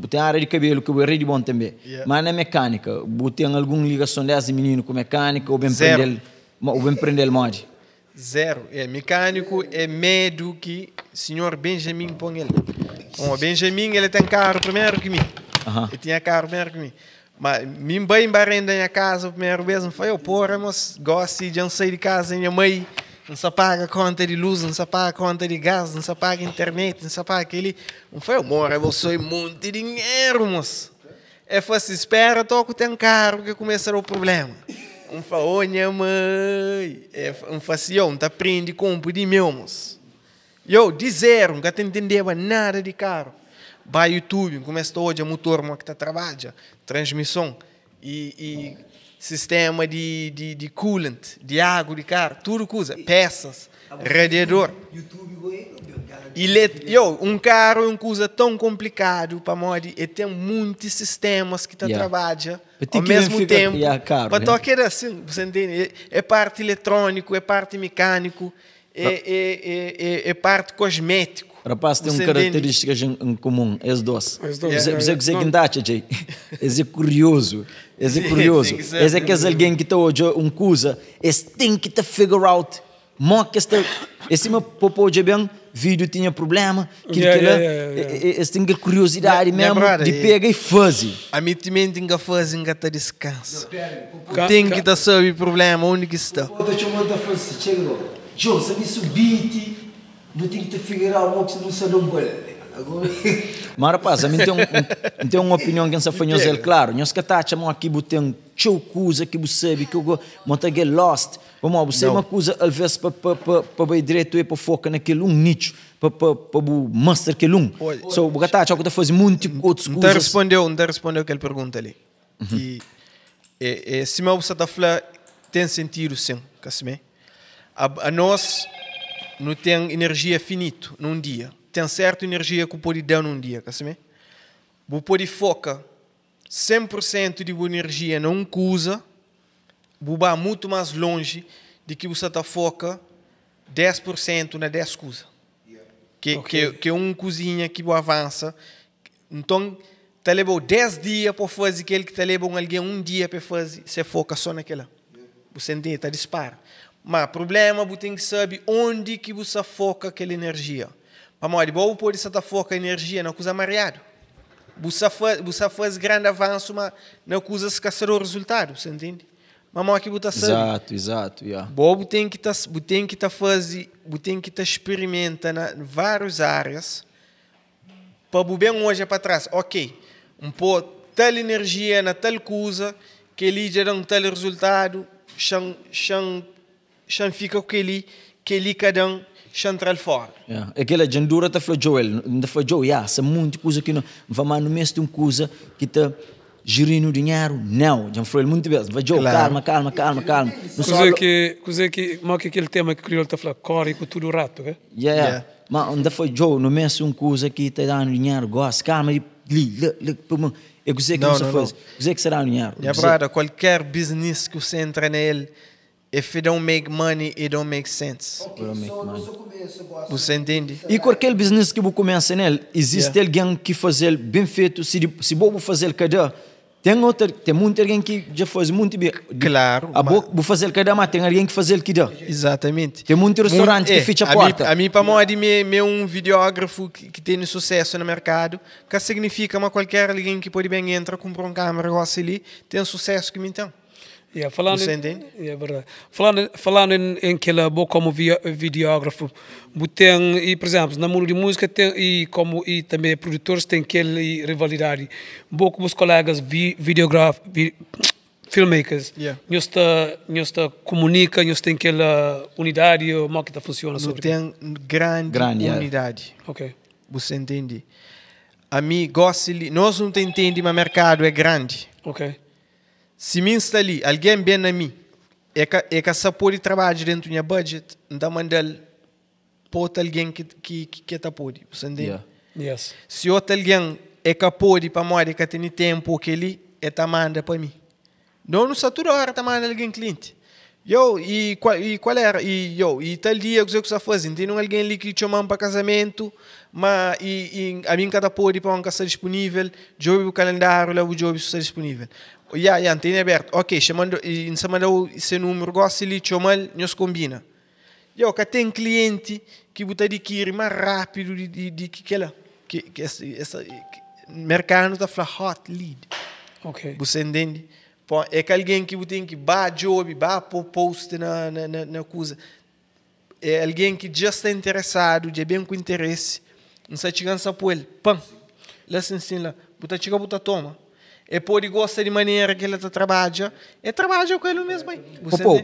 tem área de cabelo que é de bom também. Yeah. Mas na mecânica, tem alguma ligação dessa menino com mecânica, ou bem Zero. prender mod? Zero. É mecânico, é medo que o senhor Benjamin põe ele. O Benjamin, ele tem carro primeiro que mim. Ele tinha carro primeiro que mim. Mas mim bem barrendo na minha casa, a primeira vez, não foi eu, porra, mas gosto de não sair de casa, minha mãe não se paga conta de luz, não se paga conta de gás, não se paga internet, não se paga aquele. Não foi eu, mora, eu sou muito dinheiro, moço. É fácil, espera, toco, tem carro, que começará o problema. Um falou, minha mãe, um facião, não aprende compra de meu, moço. Eu, de zero, nunca entendeva nada de carro. Vai YouTube, começa hoje a motor, que está trabalha, transmissão e sistema de coolant, de água de carro, tudo coisa, peças, radiador. Um carro é uma coisa tão complicado para mod e tem muitos sistemas que trabalham ao mesmo tempo. Para tocar assim, você entende? É parte eletrônico, é parte mecânico, é parte cosmético. Rapaz, tem uma característica em comum, os dois. Você que ndacha, Jay. Esse é curioso. Esse é curioso. Esse é que é alguém que está hoje uma coisa, esse tem que figure out. Esse meu popô de bem vídeo tinha problema, esse tem que curiosidade mesmo de pegar e fazer. A mim também tem que fazer, tem que descanso. Tem que estar sob o problema, onde que está. Joe, sabe subir, não tem que figurar o que não se não pode. Mas rapaz, a mim tem uma opinião que não se foi claro. Nós que tá chamando aqui, tem show coisa que você sabe que eu monta get lost. Vamos, você uma coisa às vezes para direito e para focar naquele nicho, para master aquele So, o que tá chamando que faz muito outras coisas. Não respondeu aquela pergunta ali. E se meu você tá falando tem sentido sim, Casimé. A nós não tem energia finita num dia. Tem certa energia que pode dar num dia, Casimé. Você pode focar 100% de boa energia numa coisa, você vai muito mais longe do que você está foca 10% na 10 coisas. Que é uma cozinha que avança. Então, está levando 10 dias para fazer aquele que está levando alguém um dia para fazer, você foca só naquela. Você entende, está dispara. Mas o problema, você tem que saber onde que você foca aquela energia. Para morrer, você pode estar foca a energia na coisa mareada. Você faz grande avanço, mas não coisa escassar o resultado, você entende? Mas morrer que você sabe. Exato, yeah. Você tem que estar experimentando em várias áreas para bem hoje para trás. Ok, tal energia na tal coisa que ele já dá um tal resultado, fica com ele cada um central fora. Aquela jandura tá falou Joel, não foi Joel, são muita coisa que não, vamos no mês de uma coisa que tá gerindo o dinheiro, não. Já falou muito vezes, vai Joe, Claro. calma. Cos'è che ma che aquele tema que o crioulo está a falar, corre com tudo o rato, né? Yeah. Mas onde foi Joe, não mexe coisa que está dando dinheiro, gosta, calma, eu sei que Não, não se não, faz, eu sei que será dinheiro. Minha brother, qualquer business que você entra nele, if it don't make money, it don't make sense. Você entende? E qualquer business que você começa nele, existe alguém que faz ele bem feito, se você fazer cada tem muita alguém que já faz muito bem. Claro. A boca, vou fazer cada, mas tem alguém que faz ele que dá. Exatamente. Tem muito restaurante que fecha a porta. A mim, para mim, é um videógrafo que tem sucesso no mercado, que significa que qualquer alguém que pode bem entrar, comprar uma câmera, gosta ali, tem sucesso que me então. Yeah, falando, Você entende? É verdade. Falando em que ela como videógrafo, tem, e, por exemplo, na mundo de música tem, e também produtores têm aquela rivalidade. Com os colegas videógrafos, filmmakers, nós comunica, nós tem aquela unidade, como que está funciona sobre tem grande unidade. Ok. Você entende? A mim, gosta ali, nós não entendemos, mas o mercado é grande. Ok. Se me está ali, alguém bem a mim, é que essa pode trabalhar dentro do meu budget, então mandar para alguém que está pode, você entende? Yes. Se outro alguém é que pode para morrer, que tem tempo que ele é manda para mim. Não está toda hora manda alguém cliente. E qual era? E tal dia que você faz, tem alguém ali que te chama para casamento, mas a mim cada pode para uma casa disponível, jogo o calendário lá o jogo está disponível. Tem aberto. Ok, chamando esse número, gosta de chamar, nós combina. Que tem cliente que você adquire mais rápido de que ela. Que esse mercado está falando hot lead. Ok. Você entende? É que alguém que tem que job, post na coisa. É alguém que já está interessado, já bem com interesse. Não está chegando a pôr ele. Pam. Lá assim lá. Você chega, você toma. É pode gostar de maneira que ele trabalha, trabalha com ele mesmo.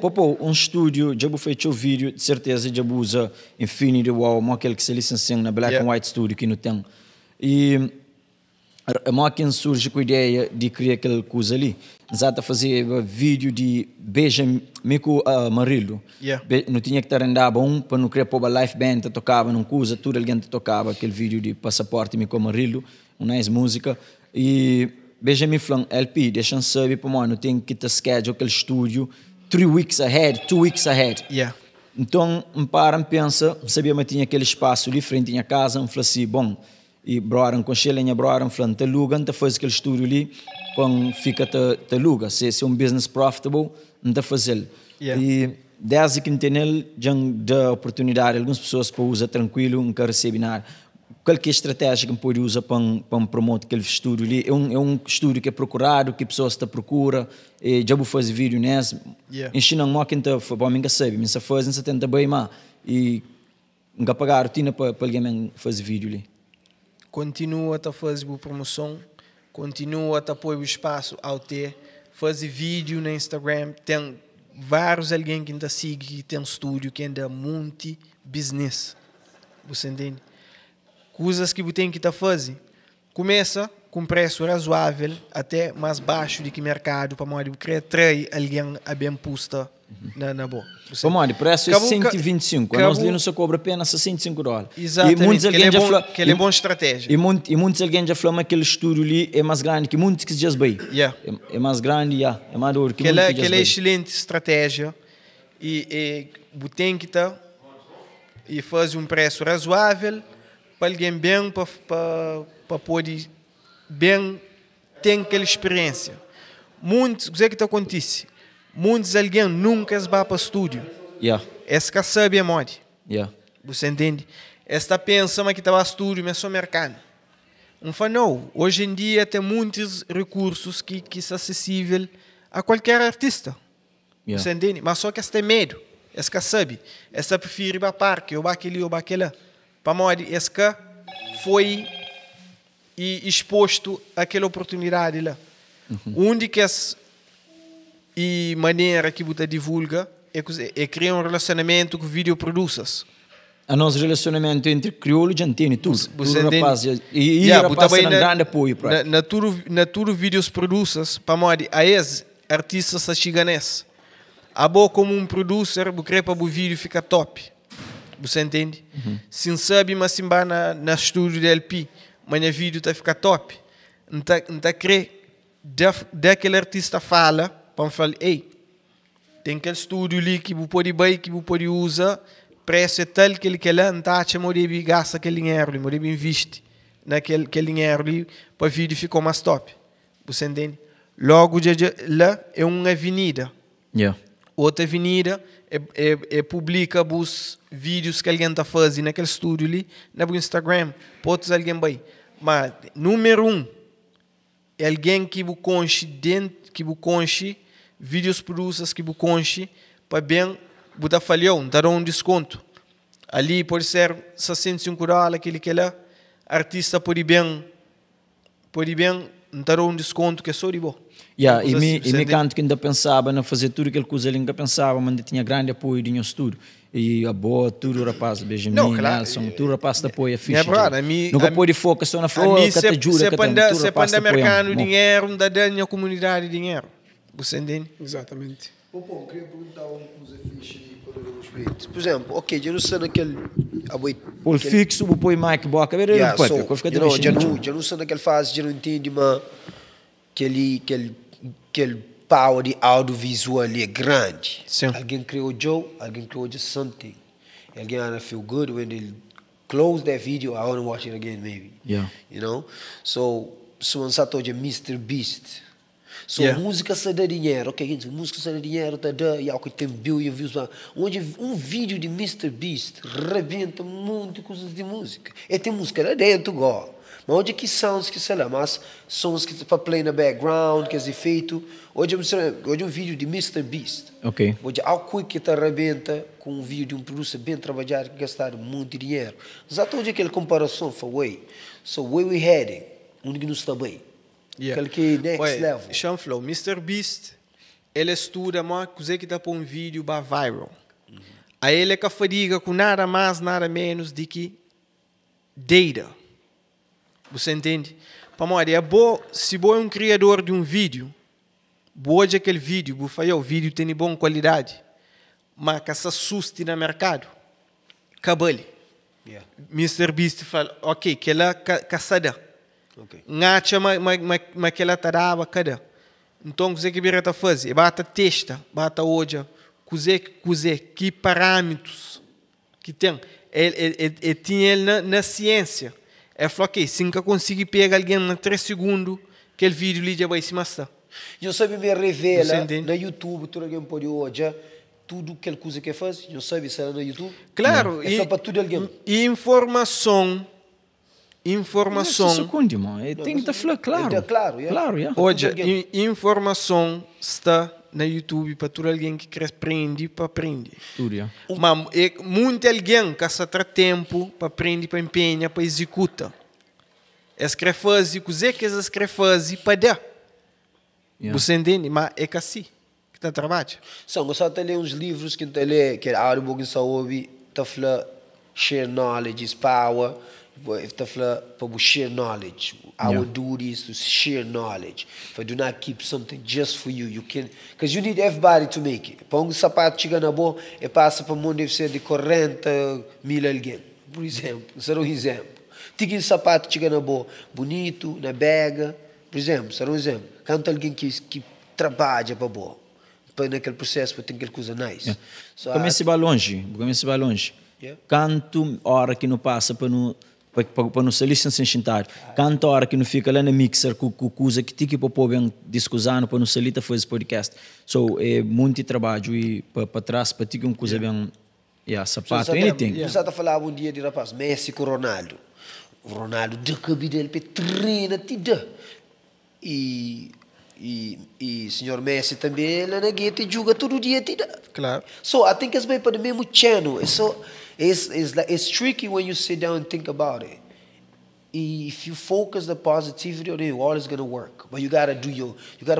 Popô, um estúdio, já feito o vídeo, de certeza já usa Infinity Wow, aquele que se licencia na Black and White Studio que não tem. E a quem surge com a ideia de criar aquela coisa ali, exato, fazer vídeo de beija Mico Marillo. Não tinha que estar andando bom para não criar para a live band, tocava num coisa, tudo alguém tocava aquele vídeo de passaporte Mico Marillo, uma nice música. E veja me falando, LP, deixa-me saber para mim, não tem que ter schedule aquele estúdio 3 weeks ahead, 2 weeks ahead. Então, pensa, sabia que tinha aquele espaço ali frente à casa, eu falei assim, bom, e broaram com Shelinha, broaram, falando, te aluga, te faz aquele estúdio ali, quando fica te aluga, se é um business profitable, não te faz ele. E desde que tem ele, já dá oportunidade, algumas pessoas para usar tranquilo, nunca recebem nada. Qualquer estratégia que pode usar para promover aquele estúdio ali, é um estúdio que é procurado, que pessoas te procura, e já vou fazer vídeo nesse. Ensina uma que está para mim que sabe, mas se faz, não tenta bem mais e nunca pagar a rotina para alguém fazer vídeo ali. Continua a fazer promoção, continua a pôr o espaço ao ter, fazer vídeo no Instagram, tem vários alguém que ainda segue, que tem um estúdio que ainda multi-business, você entende? Coisas que você tem que fazer. Começa com preço razoável, até mais baixo do que mercado, para modo que atrai alguém a bem posta na boa. Para modo, preço é 125, nós ali não se cobra apenas $65. Exatamente, e muitos que é boa estratégia. E muitos alguém já falam que aquele estúdio ali é mais grande que muitos que já veem. É mais grande, é mais duro que muitos que já veem. É excelente estratégia e você tem que e fazer um preço razoável, para alguém bem, para poder bem ter aquela experiência. Muitos, o que está acontece? Muitos alguém nunca vai para o estúdio. Esse que sabe a moda. Você entende? Esta pensa que está para o estúdio, mas só mercado. Não fala, não. Hoje em dia tem muitos recursos que são acessíveis a qualquer artista. Você entende? Mas só que esse tem medo. Esse que sabe. Esse prefere ir para o parque, ou para aquele, ou para aquele. Para modo, esse que foi exposto àquela oportunidade lá. Onde que maneira que você divulga é criar um relacionamento com video producers. a nosso relacionamento entre crioulo e jantini, tudo. Você Tudo entende? rapaz. E rapaz é um grande apoio para na tudo vídeos produças, para modi, a ex artistas a chiganês. A boa como um producer, bu crê para o vídeo fica top. Você entende? Se sabe, mas se vai na estúdio de LP, mas o vídeo tá fica top. Então crê daquele artista fala, para falar, ei, tem aquele estúdio ali que você pode ir, que você pode usar, preço é tal que ele quer lá, não está a deve gastar aquele dinheiro, ele deve investir naquele dinheiro ali, para o vídeo ficar mais top. Você entende? Logo, lá é uma avenida. Yeah. Outra avenida publica os vídeos que alguém está fazendo naquele estúdio ali, no Instagram, pode alguém vai. Mas, número 1, é alguém que você conche dentro, que você conche, vídeos produções que você conche, para bem, você falhou, dar um desconto. Ali pode ser $65, aquele que é lá, artista pode bem, dar um desconto que é só de bom. Yeah, e me canto que ainda pensava em fazer tudo aquilo que ele ainda pensava, mas ainda tinha grande apoio do estúdio. E a boa, tudo rapaz, Benjamin, Nelson, tudo rapaz de apoio, é fixe. Nunca pode focar só na flor, que te ajuda, que você pode mercado dinheiro, não dá a comunidade dinheiro. Você entende? Exatamente. Bom, queria perguntar uma coisa fixe para o respeito. Por exemplo, ok, já não sei naquele... Por fixo, o põe Mike Boca, ver ele já não sei naquele fase, já não entende, mas aquele power de audiovisual é grande. Sim. Alguém criou Joe, alguém criou just something. Alguém gonna feel good when they close that video, I want to watch it again maybe. Yeah. You know? So sato de Mr. Beast. So Yeah. música sai de dinheiro, ok? Música sai de dinheiro, tá da, e que tem billion views. Onde um vídeo de Mr. Beast rebenta muitas coisas de música. E tem música lá dentro, go. Mas onde que sounds que sei lá, mas sons que para play na background, que é efeito. Hoje um vídeo de Mr. Beast. Ok. Hoje ao quick que tá rebenta com um vídeo de um producer bem trabalhado que gastar muito dinheiro. Exato hoje aquela comparação foi way. So where we heading? Onde que nós está bem? Yeah. Aquele que next level. Chanflow, Mr. Beast, ele estuda uma coisa que está para um vídeo para viral. Aí ele é que fadiga com nada mais, nada menos de que data. Você entende? Para é bom, se você é um criador de um vídeo, boa de aquele vídeo, você fala, o vídeo tem boa qualidade, mas que se assuste no mercado, cabale. Yeah. Mr. Beast fala, ok, que ela caçada. Okay. Ngacha mas que ela tarava cada. Então, o que você fazer? Bata testa, bata hoje, que parâmetros que tem. Ele tinha ele na ciência. Ele falou, ok, se nunca conseguir pegar alguém em 3 segundos, aquele vídeo ali já vai se mostrar. Eu sabe me revela na YouTube, todo alguém pode hoje, tudo aquela coisa que faz, eu sabe se é no YouTube. Claro, é para tudo alguém. E informação. Segundo, irmão. Tem que estar claro. Claro, yeah. Claro, yeah. Hoje, informação está na YouTube para todo alguém que quer aprender para aprender. Tudo, yeah. Mas muito alguém que está tendo tempo para aprender, para empenhar, para executar. Escreve fazer, coisa que escreve fazer para dar. Yeah. Você entende? Mas é que assim que está trabalhando. São, eu só ler uns livros que eu ler, que é áudio que eu ouvi, tá falando share knowledge is power. Tá falando para share knowledge. Our duty is to share knowledge. If I do not keep something just for you, you can, because you need everybody to make it. Para sapato chega na boa e passa para o mundo deve ser de 40 mil alguém. Por exemplo, será um exemplo. Tem sapato chega na boa, bonito, na bega. Por exemplo, será um exemplo. Quanto alguém que trabalha para boa, para naquele processo para ter aquela coisa nice. Yeah. So, comece a longe. Yeah. Quanto hora que não passa para não ser licenciado, quanto hora que não fica lá no mixer com coisa que tem que pôr bem discussando para não ser lita fazer esse so é muito trabalho e para trás para ter uma coisa bem sapato anything. Você está falando um dia de rapaz Messi com Ronaldo de cabide ele treina tida e senhor Messi também lá na gueta joga todo dia tida. Claro. So I think it's bem para o mesmo channel. So it's tricky when you sit down and think about it. If you focus the positivity on it, all is gonna work. But you gotta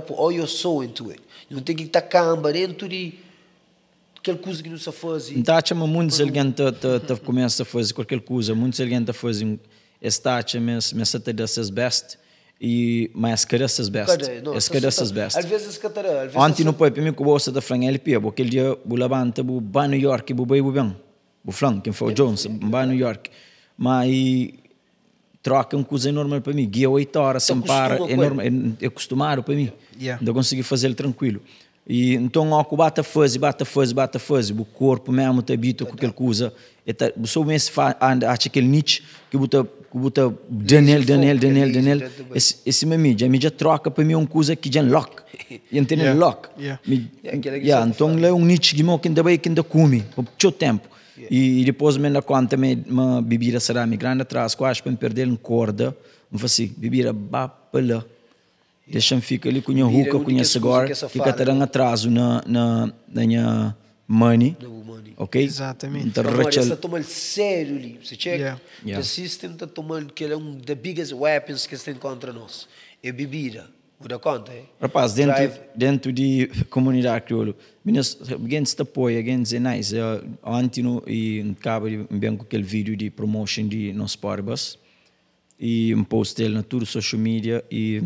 put all your soul into it. You don't think que tá camba dentro de aquela coisa que não se faz. Então, muitos alguém começa a fazer qualquer coisa, muitos alguém está fazendo esta mas até das best e mas cada essas best, cada essas best. Às vezes catara, ontem não pode para mim que você da Frank LP, aquele dia o levanta o ba New York, o bem o Frank, quem foi o Jones, ba New York, mas troca coisa enorme para mim, guia 8 horas sem parar, enorme, é acostumado para mim, não consegui fazer ele tranquilo. E então ao que bata fase, o corpo mesmo te habita com aquela coisa, e só mesmo acha aquele nicho que bota Daniel, esse mídia troca para mim uma coisa que já lock, entende lock, então lá um nicho que me ainda vai que ainda come, por muito tempo. E depois me dá conta uma bebida será me grande atrás, quase para me perder uma corda, me faz assim, bebida bapala. Deixa-me ficar ali com a ruca, com a cigarra, que catarão atraso na minha money, ok? Exatamente. Então, você está tomando sério ali, você checa? O sistema está tomando que é um dos biggest weapons que tem contra nós, é bebida. Muda conta, Rapaz, dentro de comunidade crioulo, alguém se apoia, alguém diz nice. Ontem e acaba de bem com aquele vídeo de promotion de nos Sparbus e postei ele na tudo social media e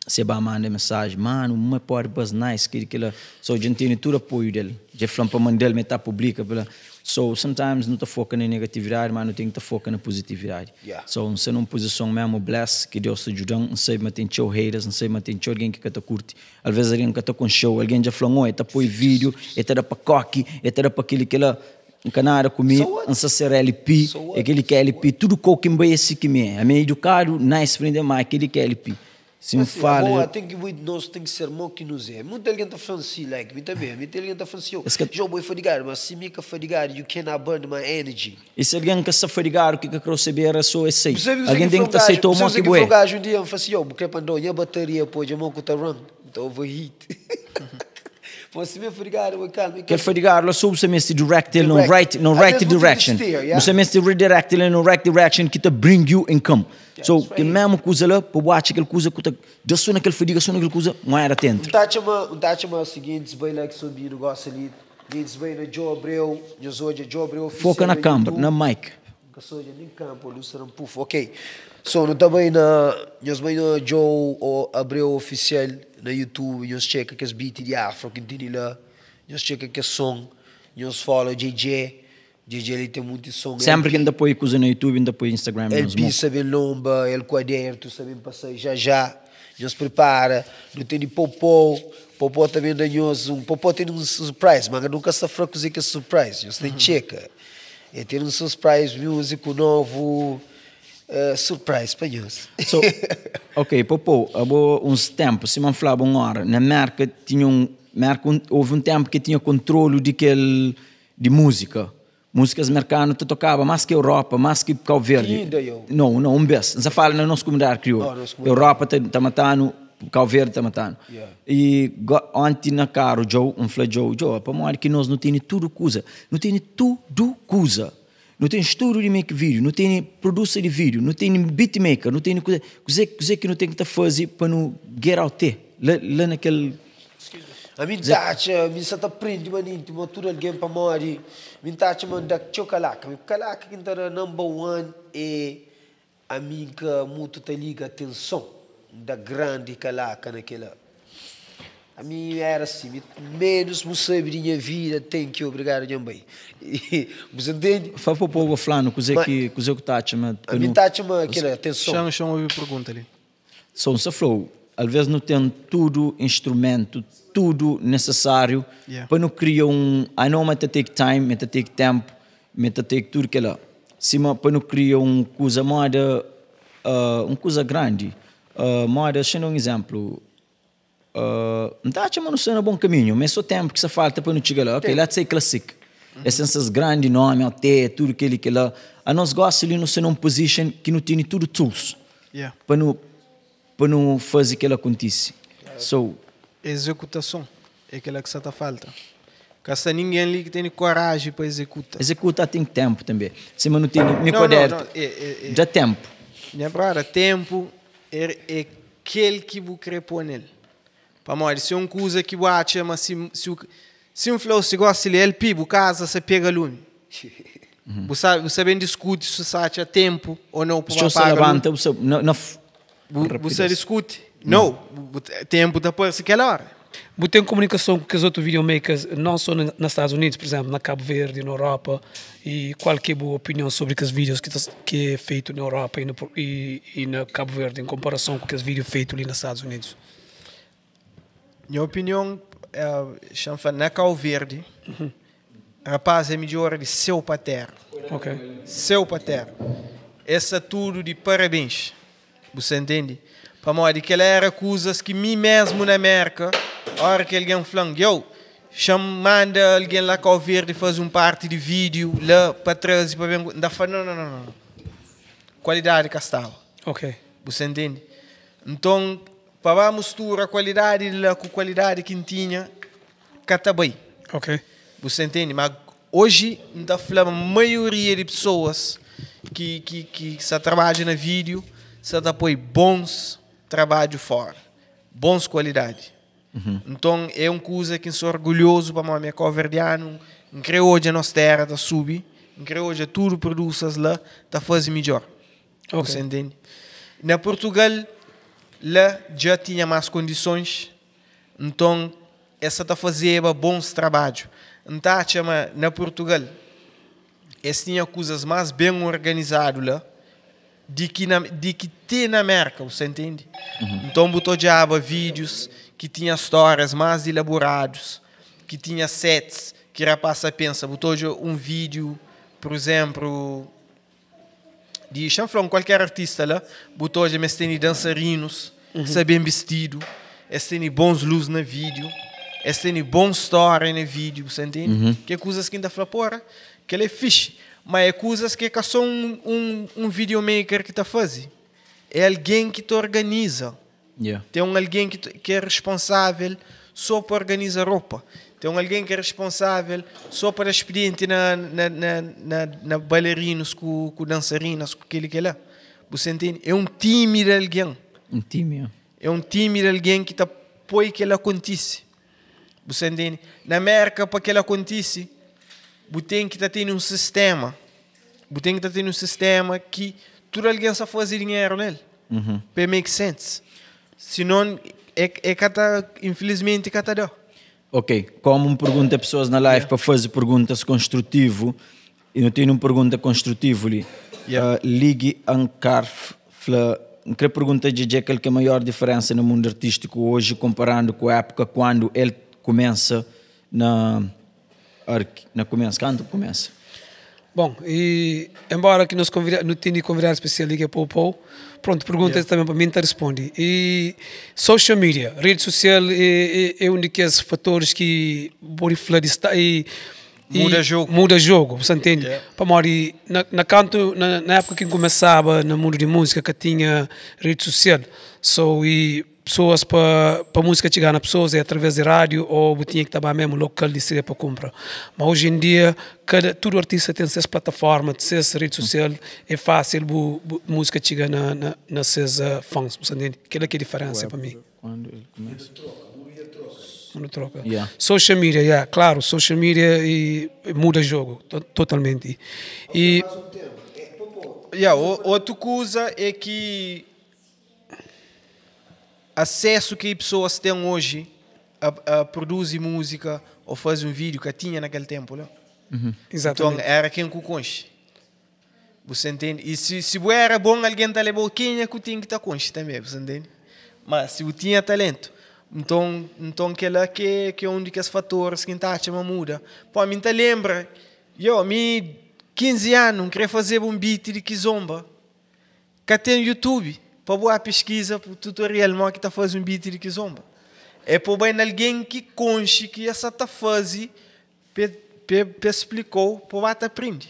se vai mandar mensagem, mano, uma Sparbus nice, que só a gente tem todo apoio dele. Já falando para mandar ele meta publica pela. So, sometimes não está focando na negatividade, mas não tem que estar focando na positividade. So, você não posição mesmo bless, que Deus te ajuda, não sei, mas tem show haters, não sei, mas tem show alguém que está curte. Às vezes alguém que está com show, alguém já falou, está põe vídeo, está para coque, está para aquele que ela canara comigo, não sei se é LP, aquele que é LP, tudo que me vai esse que me é. A minha educado, nice friend mais, aquele que é LP. Sim, fala. Tem que nós tem que ser bom que nos é. Muita gente está falando assim, like, me também. Muita gente está falando assim, eu vou fadigar, mas se me que fadigar, you cannot burn my energy. E se alguém que está fadigar, o que quer receber é só esse. Alguém tem que aceitar o mal que boé. Um dia eu falei assim, eu porque mandou a bateria pode eu que tá run, então overheat. Você me fadigar, eu calmo. Quer fadigar, lá só você me direct no right direction. Você me redirect no right direction que te bring you income. So, que mesmo coisa lá, para watch aquela coisa que já só naquele fadiga, só naquela coisa, não era atento. Tá chama o seguinte, vai lá que subir o negócio ali, diz vai na Joe Abreu, Joe Abreu foca na câmera, na mic. Que soja nem campo, Luciano Puff, ok. So, não tá bem na, nós vai na Joe Abreu oficial na YouTube, nós checa que as beats de afro que tem lá, nós checa que som, nós follow JJ ele tem muito som. Sempre que ainda põe coisa no YouTube, ainda põe Instagram. Ele sabe lomba, ele quaderno, sabe passar já. Nós prepara, não tem de popô também da nós, popô tem um surprise, mas nunca se fraco dizer que é surprise, nós tem checa. Ele tem um surprise músico novo, surprise para nós. So, ok, popô, há uns tempos, se me falava uma hora, na marca houve um tempo que tinha controle de música. Músicas americanas te tocava mais que Europa, mais que Cabo Verde. Não, um beijo. Não se fala na nossa comunidade crioula. Europa está matando, Cabo Verde está matando. E ontem na cara, Joe, para mim que nós não temos tudo coisa. Não temos tudo coisa. Não tem estúdio de make vídeo, não tem producer de vídeo, não tem beatmaker, não tem coisa que não tem que fazer para não get out there. Lá naquele... A minha taxa, minha sata prende maninho, motor alguém para morrer. Minha taxa manda chocolate. Chocolate que está number one é a minha que muito te liga atenção da grande calaca naquela. A minha era assim, menos me sabe de minha vida, tem que obrigar a também. Você entende? Fala para o povo falando, coisa que taxa, mas a minha taxa aquela atenção. Chama uma pergunta ali. Só se falou, às vezes não tem tudo instrumento, tudo necessário para não criar I know me take time, me take tempo, me take tudo que lá. Cima para não criar uma coisa grande. Moda, sendo um exemplo, não está chamando isso no bom caminho, mas só tempo que se falta para não chegar lá. Ok, let's say classic. Essas grandes nomes, até tudo aquele que lá. A nós gosta ali no ser uma position que não tem tudo tools para não fazer aquilo acontecer. So, executação é aquela que só está falta. Caça ninguém ali que tem coragem para executar. Executar tem tempo também. Se não tem quaderno, já tempo. Minha brada, tempo é aquele que você quer pôr nele. Para morrer, se é uma coisa que você acha, mas Se um flow se gosta de LP, o casa se pega lume. Você bem discute se você a tempo ou não para Se pagar. levanta, Você discute. Não, tempo depois daquela hora. Você tem comunicação com os outros videomakers, não só nos Estados Unidos, por exemplo, na Cabo Verde, na Europa, e qual que é a boa opinião sobre os vídeos que é feito na Europa e na Cabo Verde, em comparação com os vídeos feitos ali nos Estados Unidos? Minha opinião, na Cabo Verde, rapaz, é melhor de seu paterno. Ok. Seu paterno. Essa tudo de parabéns. Você entende? Para mim, aquela era coisas que mim mesmo na América, a hora que alguém fala, manda alguém lá Cabo Verde fazer parte de vídeo lá para trás e para ver. Não. Qualidade que estava. Ok. Você entende? Então, para misturar a qualidade lá com a qualidade que tinha, que está bem. Ok. Você entende? Mas hoje, está falando a maioria de pessoas que só trabalham na vídeo, só apoiam bons trabalho fora, bons qualidade. Então, é uma coisa que sou orgulhoso para mim, coverdiano, creio hoje a nossa terra está subir, creio hoje tudo produções lá, está fazendo melhor. Ok. Você entende? Na Portugal, lá já tinha mais condições, então, essa está fazendo bons trabalhos. Então, na Portugal, essa tinha coisas mais bem organizadas lá, de que tem na América, você entende? Então, botou já vídeos que tinha histórias mais elaboradas, que tinha sets, que rapaz pensa, botou já um vídeo, por exemplo, de chanflão, qualquer artista lá, botou já mas tem dançarinos, que bem vestido, tem bons luzes no vídeo, tem bom história no vídeo, você entende? Que é coisas que ainda fala, porra, que ele é fixe. Mas é coisas que é só um videomaker que está fazendo. É alguém que te organiza. Yeah. Tem alguém que é responsável só para organizar roupa. Tem alguém que é responsável só para expediente na bailarinos, com dançarinas, com aquele que é lá. Você entende? É um time de alguém. Um time, yeah. É um time de alguém que apoia que ela acontece. Você entende? Na América, para que ela acontece, você tem que ter um sistema. Você tem que ter um sistema que tudo alguém só faz dinheiro nele. Para make sense. Senão, infelizmente, é dá. Ok, como me pergunta pessoas na live para fazer perguntas construtivo e não tem uma pergunta construtiva ali, ligue a Carf, queria perguntar de aquele que é a maior diferença no mundo artístico hoje comparando com a época quando ele começa quando começa? Bom, e embora que não tenha convidado especial que é Popo, pronto, perguntas também para mim te responde. E social media, rede social é um daqueles fatores que pode falar e muda jogo, você entende? Para morrer na época que começava no mundo de música que tinha rede social, e pessoas para música chegar nas pessoas é através de rádio ou tinha que estar mesmo local de ser para comprar. Mas hoje em dia, todo artista tem suas plataformas, suas redes sociais, é fácil a música chegar nas seus fãs, você entende? Aquela que é a diferença para mim. Quando ele começa? Quando troca. Yeah. Social media, claro, social media muda o jogo totalmente. E outra coisa é que acesso que as pessoas têm hoje a produzir música ou fazer um vídeo que tinha naquele tempo, né? Exatamente. Então era quem conche. Você entende? E se era bom, alguém está levando quem é que tinha que estar conche também, você entende? Mas se eu tinha talento, então aquela que é um dos fatores que está a muda. Pô, me lembra, me 15 anos, queria fazer um beat de Kizomba, que tem YouTube. Para boa pesquisa, para o tutorial que está fazendo um beat de Kizomba. É para bem alguém que conche que essa está fazendo, para explicou, para te aprender.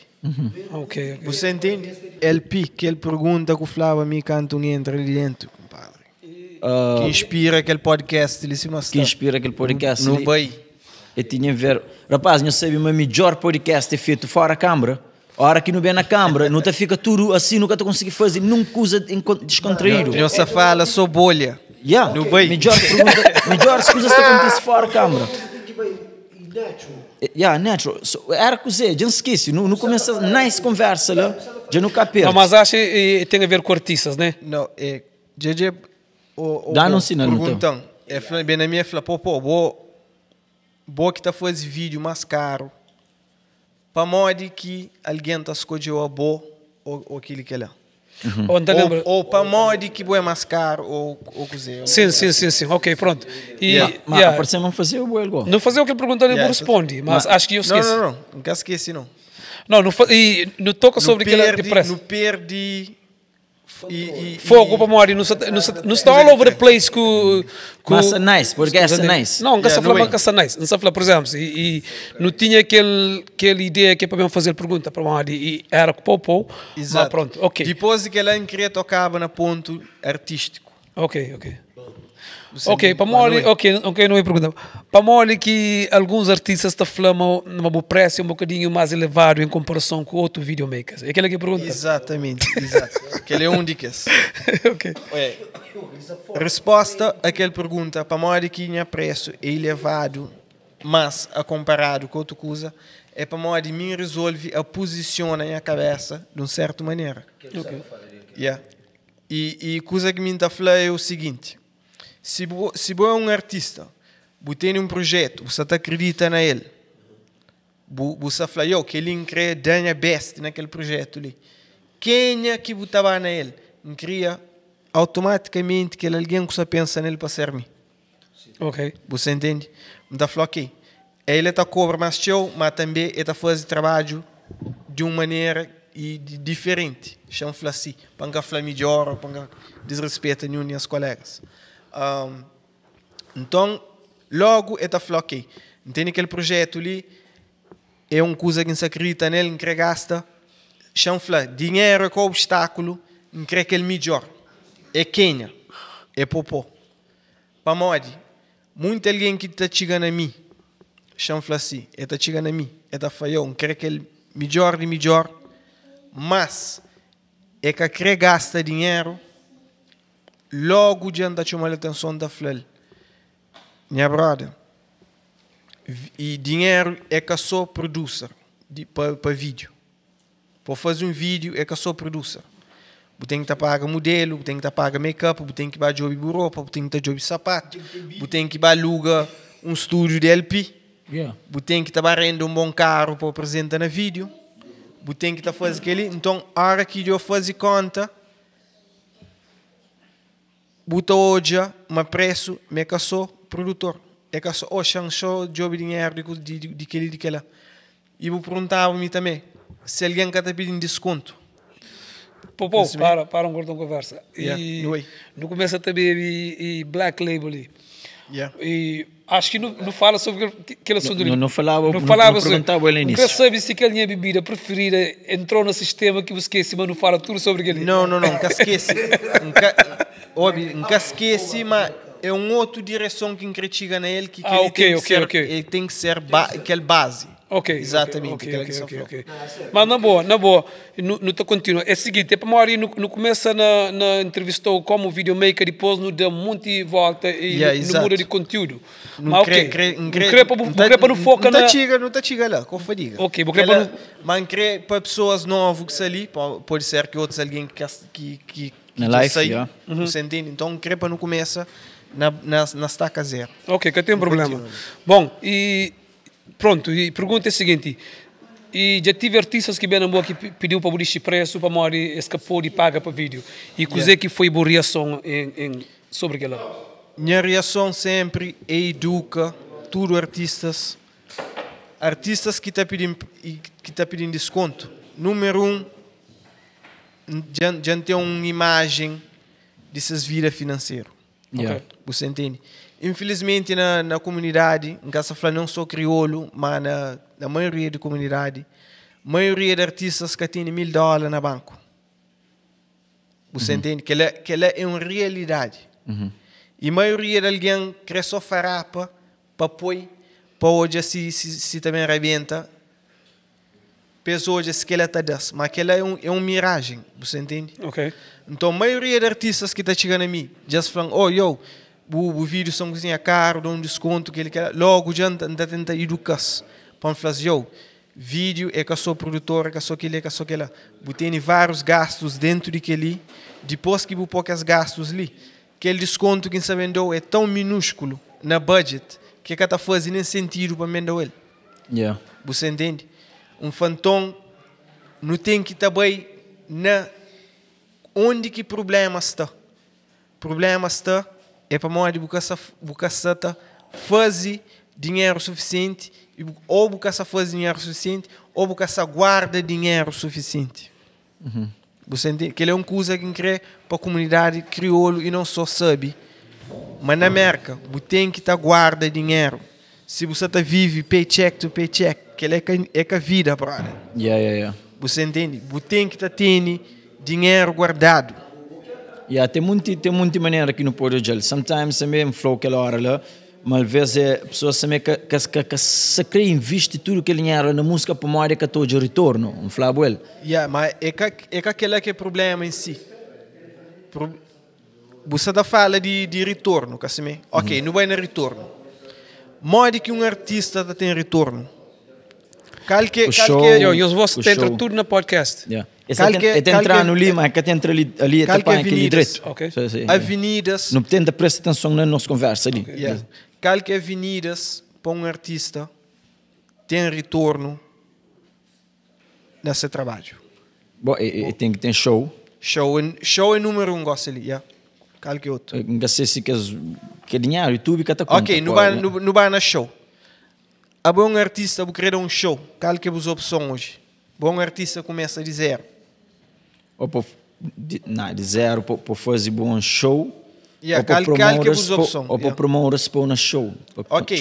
Ok. Você entende? LP, que ele pergunta que o Flávio me canta entra ali dentro, compadre. Que inspira aquele podcast ali cima. Que inspira aquele podcast no ali. bem. Eu tinha a ver, rapaz, não sei, o meu melhor podcast é feito fora a câmara. A hora que não vem na câmara, não te fica tudo assim, nunca te consegui fazer, nunca usa descontraído. Não se fala só bolha. Yeah. No bem. Melhor coisas que acontecem fora a câmara. Yeah, natural. So, era coisa, já esqueci. Não começa nice conversa lá, já não capir. Não, mas acho que tem a ver com artistas, né? Não, é... JJ... Dá-nos um sinal, então. Perguntam. É, bem na minha fala, pô, boa que está fazendo vídeo mais caro. Para modo que alguém está escolhendo a boa ou aquilo que é lá. Ou para modo que é mais caro ou coisa. Sim. Ok, pronto. E, Mas a pessoa não fazia o bom. não fazia o que ele perguntou, ele responde. Mas acho que eu esqueci. Não esqueci, não. E não toca sobre aquele preço. Não perde... Fogo para morrer, não está all over the place com Mas é nice, porque é nice. Não se fala que é nice. Não se fala, por exemplo, e não tinha aquela ideia que é para mim fazer pergunta para morrer e era com o Popô. Exato. Mas pronto, ok. Depois que ela queria tocava no ponto artístico. Ok. Ok, para morrer, ok, não é pergunta. Para morrer que alguns artistas estão falando numa preço um bocadinho mais elevado em comparação com outros videomakers. É aquela que pergunta. Exatamente, exato. Aquele é um dicas. Ok. Resposta àquela pergunta, para morrer que tinha preço é elevado, mas a comparado com outra coisa, é para morrer mim resolve a posição na minha cabeça de uma certa maneira. Ok. Yeah. E coisa que me está falando é o seguinte. Se você é um artista, você tem um projeto, você acredita nele, você fala, que ele quer dar best naquele projeto ali. Quem é que você estava nele? Cria automaticamente que alguém que você pensa nele para ser mim. Ok. Você entende? Então, fala, ok, ele está cobra mais show, mas também ele está fazendo trabalho de uma maneira diferente. Chama assim, para não falar melhor, para não desrespeito nenhum dos colegas. Então, logo, ele falou, ok, entende aquele projeto ali, é uma coisa que se acredita nele, que gasta, chama, dinheiro é com obstáculo, que é melhor. É Kenya, é Popô. Para morrer, muito alguém que está chegando a mim, chama assim, está chegando a mim, está falhando, que é melhor de melhor, mas é que gasta dinheiro, logo diante da chamar a atenção da flel. Minha brother, e dinheiro é que só producer para vídeo. Para fazer um vídeo é que só producer. Você tem que pagar modelo, você tem que pagar make-up, você tem que pagar job de roupa, você tem que job de sapato, você tem que alugar um estúdio de LP, você tem que render um bom carro para apresentar no vídeo, você tem que fazer aquele. Então, a hora que eu fazer conta, buta hoje, mas preço, me caçou produtor. É caçou, chanchou job de dinheiro de aquele. E eu perguntava-me também, se alguém quer te pedir desconto. Popô, para um curto conversa. E Yeah, não começa também e Black Label ali. Yeah. E acho que não fala sobre aquele assunto ali. Não falava, não falava não perguntava ele início. Nunca sabe se aquela minha bebida preferida entrou no sistema que você esquece, mas não fala tudo sobre aquele. Não, nunca esqueci. Nunca esqueci, mas é uma outra direção que chega nele que ele tem que ser aquele base. Ok. Exatamente. Ok. Mas na boa, não te continua. É o seguinte, é para Mauri, não começa na entrevistou como videomaker, depois não deu um monte de volta e não muda de conteúdo. Mas ok, não para não focar na... Não está chega lá, como eu digo. Ok, porque para não... Mas para pessoas novas que ali, pode ser que outros alguém que na live, sair, você entende? Então, para não começa na estaca zero. Ok, que tem problema. Bom, e... Pronto, e pergunta é a seguinte, e já tive artistas que vêm que pediu para burixi preço para morrer, escapou de paga para vídeo. E coisa que foi boa reação sobre aquela? Minha reação sempre é educa tudo artistas que está pedindo desconto. Número 1, já tem uma imagem dessas vidas financeiras. Yeah. Você entende? Infelizmente, na comunidade, em casa fala não só crioulo, mas na maioria da comunidade, a maioria de artistas que tem $1.000 na banco. Você entende? Que ela é uma realidade. E a maioria de alguém quer só farapa para apoio, para hoje se também arrebenta, pessoa hoje se que ela está dessa. Mas aquela é uma miragem, você entende? Ok. Então, a maioria de artistas que estão chegando a mim, já falam, o vídeo são cozinha caro, dá um desconto que ele quer. Logo já anda tenta educar para falar assim, vídeo é que sou produtor, é que sou aquele, é que sou aquele. Você tem vários gastos dentro daquele. Depois que você põe os gastos ali, aquele desconto que você vendeu é tão minúsculo na budget que está fazendo nem sentido para vender ele. Yeah. Você entende? Um fantão não tem que também na onde que problema está. Problema está é para modo de você fazer dinheiro suficiente ou você fazer dinheiro suficiente ou você guarda dinheiro suficiente. Você entende? Que ele é uma coisa que crê para a comunidade crioulo e não só sabe. Mas na América, você tem que guarda dinheiro. Se você vive paycheck to paycheck, que é a vida, brother. Yeah. Você entende? Você tem que ter dinheiro guardado. Yeah, tem muita maneira aqui no Porto de Sometimes também flow aquela hora lá, mas às vezes a pessoa também que se quer investir tudo aquele dinheiro na música para modo que todo de retorno, um flabo ele. Yeah, mas é aquele que é problema em si. Você fala de retorno, Casimir. Ok, não vai no retorno. Modo que um artista tem retorno. E os vossos entram tudo no podcast. Yeah. É entrar no Lima, é que entra ali tapar aquele direito. Okay. Avenidas. Não tenta prestar atenção na nossa conversa ali. Yeah. Qualquer avenidas para um artista tem retorno nesse trabalho. Bom, e tem que ter show. Show é número 1, gosta ali, yeah. Qualquer outro. Não sei se que dinheiro, YouTube que está com. Ok, não vai na show. A bom artista vai criar um show. Qual que é a opção hoje? Bom artista começa de zero. Ou de zero para fazer bom show. Yeah, qual que é a opção? Ou para promover para um show. Ok,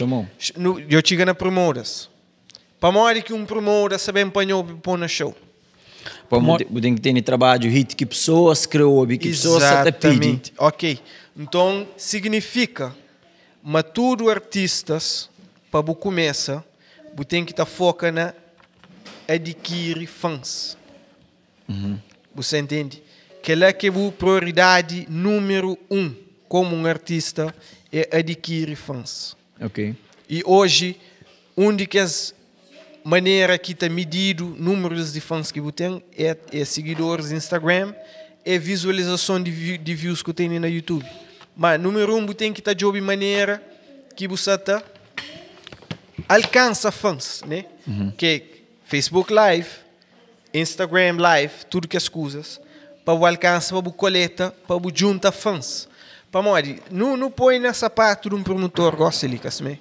eu chego na promoters. Para modo que um promotor sabe empanhar para um show. Tem que ter trabalho, hit que pessoas criou, que pessoas até pedem. Ok, então significa mas tudo artistas para você começar, você tem que estar focado na adquirir fãs. Você entende? Que é que a prioridade número 1 como um artista é adquirir fãs. Ok. E hoje, onde que as maneira que está medido números de fãs que você tem é seguidores no Instagram, é visualização de views que tem no YouTube. Mas número 1, você tem que estar de maneira que você está alcança fãs, né? Que Facebook Live, Instagram Live, tudo que as coisas, para o alcance, para o coleta, para o junta fãs. Para morrer, não põe nessa parte de um promotor, gosta ali, Casimir.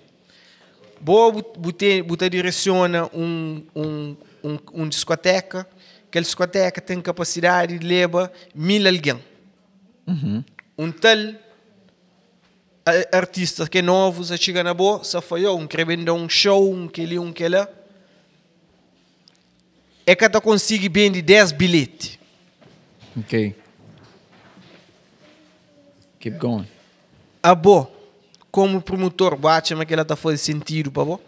Você direciona um discoteca, aquela discoteca tem capacidade de levar 1000 alguém. Um tal artista que é novo, se chega na boa, se foi quer vender um show, que lá, é que tu consegue vender 10 bilhetes. Ok. Keep going. A boa, como promotor, bate, mas que ela está fazendo sentido para você?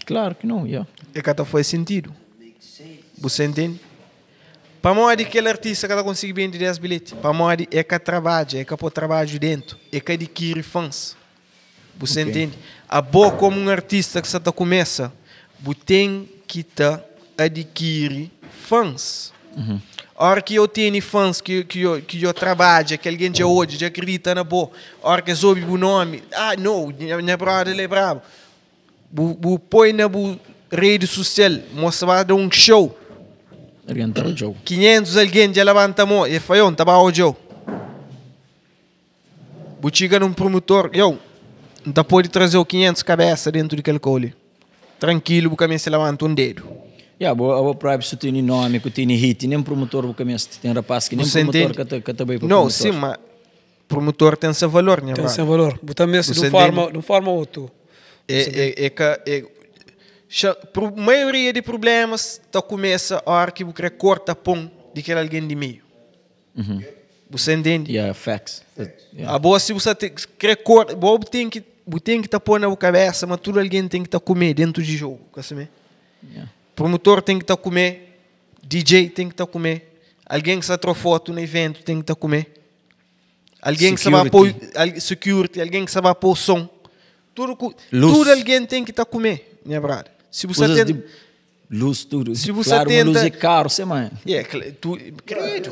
Claro que não, yeah. É que está fazendo sentido. Você entende? Para mim, é aquele artista que está conseguindo vender 10 bilhetes. Para mim, é que trabalha, é que pôr trabalho dentro, é que adquire fãs. Você entende? A boa como um artista que você está começa, você tem que adquirir fãs. A hora que eu tenho fãs que eu trabalho, que alguém já hoje já acredita na boa, a hora que soube o nome, não, minha brother ele é bravo. Põe na rede social, mostra um show. 500 alguém já levanta a mão e foi onde estava o jogo. Você chega num promotor, não pode trazer 500 cabeças dentro daquele cole. Tranquilo, porque se levanta um dedo. A privacy tem nome, que tem hit, nem promotor o caminho tem rapaz que nem promotor que está bem para não, sim, mas promotor tem seu valor, né? Tem seu valor. Botar mesmo de forma outra. A maioria de problemas começa a hora que você corta pão de aquele alguém de meio. Você entende? Yeah, facts. A boa se você quer cortar, você tem que estar pondo na cabeça, mas tudo alguém tem que estar comer dentro de jogo, yeah. Promotor tem que estar comer, DJ tem que estar comer, alguém que está tirando foto no evento tem que estar comer. Alguém que sabe pôr security, alguém que sabe pôr som. Tudo alguém tem que estar comer, minha brada. Se você tem luz, tudo. Se você claro, tenta... uma luz é caro, sei mais. Credo.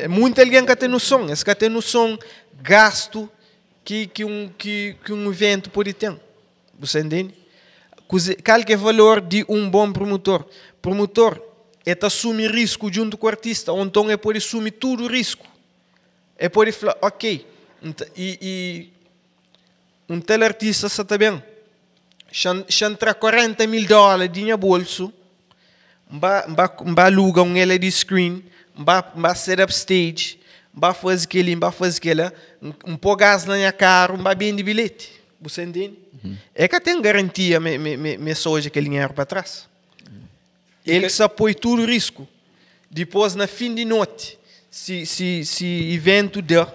Muita alguém que tem noção. Esse que tem noção gasto que um evento pode ter. Você entende? Qual que é o valor de um bom promotor? Promotor é assumir risco junto com o artista. Então é pode assumir todo o risco. É pode falar, ok. E um tal artista está bem. Chantra $40 mil de minha bolso, aluga um LED screen, set up stage, fazer aquele, pôr gás na minha carro, vender bilhete. Você entende? É que tem garantia me soja aquele dinheiro para trás. Ele se apoia todo o risco. Depois, na fim de noite, se evento der,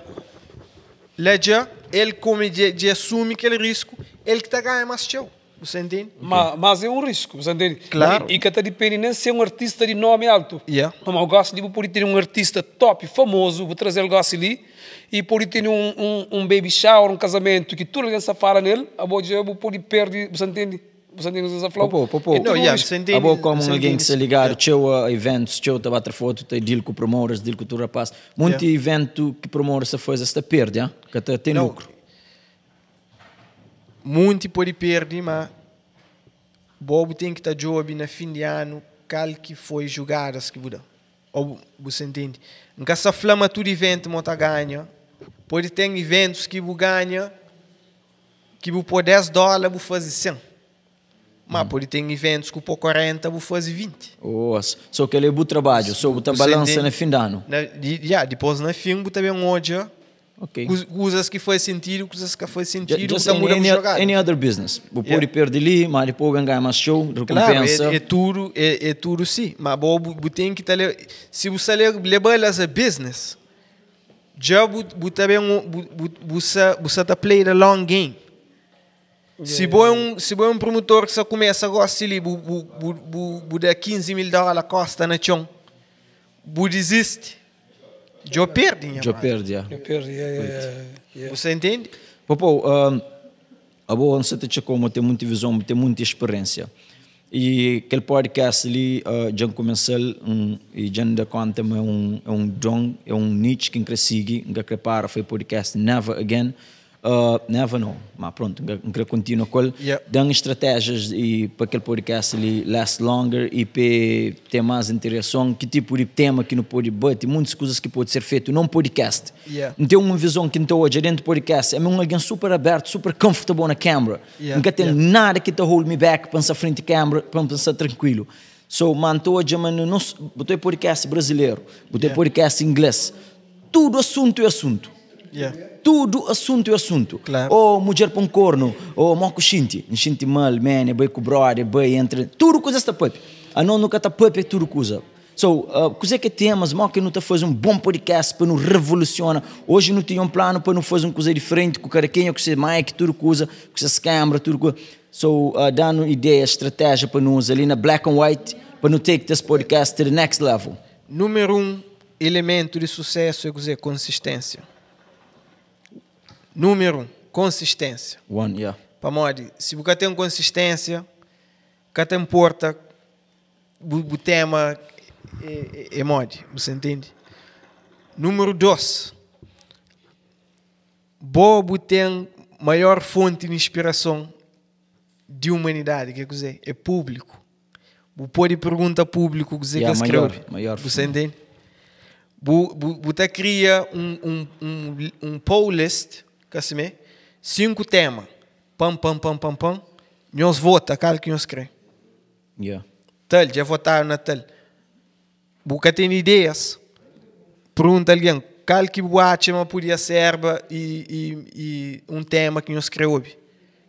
ele come de assume aquele risco, ele que está ganhando mais show. Você entende? Mas é um risco, você entende? Claro. E que está dependendo de ser um artista de nome alto. Yeah. Mas eu gosto de poder ter um artista top, famoso, vou trazer algo ali, e poder ter um baby shower, um casamento, que tudo alguém se fala nele, eu poder perder, você entende? Você entende essa flauta? Popô. Como alguém que se ligar, teu eventos, teu te bater foto, te deal com promotores, deal com tu rapaz. Muito evento que promotores se faz esta perde, que tem lucro. Muito pode perder, mas Bobo tem que estar job na fim de ano, cal que foi jogadas que muda. Ou você entende? Nunca se flama todo evento mota ganha. Pode ter eventos que você ganha, que você por $10 você faz 100. Mas pode ter eventos que por 40 você faz 20. Só que ele é bom trabalho, só você balança no fim de ano. Depois no fim você também hoje. Okay. Coisas que faz sentido, coisas que faz sentido, just any other business. Você pode perder ali, mas depois ganhar mais show, recompensa. Claro, é tudo sim. Mas você tem que ter... Se você levar as a business, já você está play the long game. Se você é um promotor que só começa a gostar ali, você dá $15 mil a costa na chão, você desiste. Eu perdi. Você entende? Popô, a boa não se te como tem muita visão, tem muita experiência. E aquele podcast ali já começou e já ainda conta é um nicho que cresce, que prepara foi podcast Never Again. Never não, mas pronto, que continua com dão estratégias e para aquele podcast ali last longer e para ter mais interação, que tipo de tema que não pode bater, muitas coisas que pode ser feito num podcast. Não tem uma visão que não hoje dentro do podcast, é alguém super aberto, super comfortable na câmera, nunca tem nada que te hold me back para pensar frente à câmera, para pensar tranquilo. So, manto hoje, botei podcast brasileiro, botei podcast inglês, tudo assunto é assunto. Tudo assunto é assunto. Claro. Ou mulher para um corno, ou moco xinti mal, man, boi com brother, boi entre, tudo coisa está pop. A não nunca está pop, tudo coisa. So, coisa que temos, mas que não está fazendo um bom podcast para não revolucionar. Hoje não tinha um plano para não fazer uma coisa diferente, com caraquinha, com esse mic, tudo coisa, com essas câmeras, tudo coisa. So, dando ideia, estratégia para nós ali na black and white, para não take this podcast to the next level. Número 1, elemento de sucesso é dizer consistência. Número 1, consistência. Para modi, se você tem consistência, que te importa o tema é modi, você entende? Número 2, Bobo tem maior fonte de inspiração de humanidade, quer dizer, é público. Você pode perguntar público, dizer que escreve, você entende? Você cria um poll list, 5 temas, pam, nós vota, aquele que nós queremos. Tal, já votaram na tal. Você tem ideias, pergunta alguém, qual que você acha podia ser e um tema que nós queremos.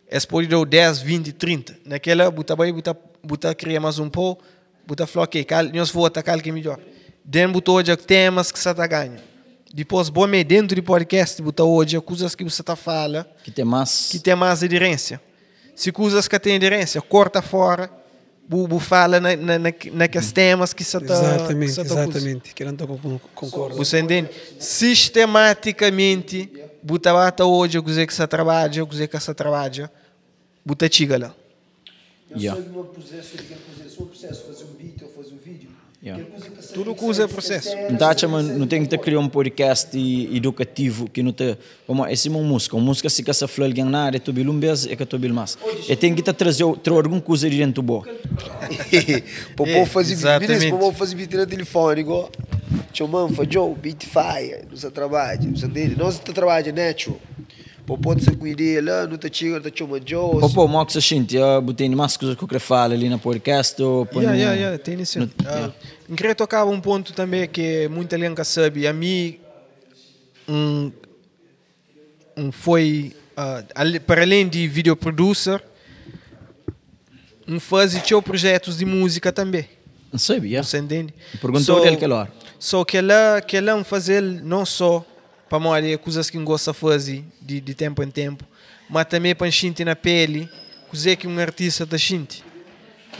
Esse pode dar 10, 20, 30. Naquela, você cria mais um pouco, você fala, ok, nós vota, aquele que é melhor. Dentro de temas que você está ganhando. Depois, dentro do podcast, você hoje coisas que você está falando que tem mais aderência. Se coisas que têm aderência, corta fora, bu fala naqueles temas que você está. Exatamente, exatamente. Que não concordo. Você entende? Sistematicamente, bu trabalha hoje, o que você trabalha, o que você trabalha, bu te chiga lá. Yeah. Não processo fazer um beat ou fazer um vídeo. Yeah. Tudo que usa é processo. Não tem que criar um podcast educativo que não te. Como esse é uma música se que se fala alguém na área, tu bilum bez é que tu bil mais. E tem que trazer alguma coisa de dentro do bo. Popô fazer beat, popô fazer beat no telefone, igual. Chamam, fajou, beat fire, não se trabalha, não se dele, não se trabalha natural. Popô se cuida lá, não te chega, não te chama Joe. Popô, mal que se sente, botei mais coisas que eu quero falar ali na podcast. Tem isso. Queria tocar um ponto também que muita gente sabe. A mim, foi, para além de video producer, fazia projetos de música também. Não sabia. Você entende? Perguntou ele que lá. Só que ela fazer não só para morrer coisas que gosta de fazer de tempo em tempo, mas também para encher na pele, coisa que um artista está enchendo.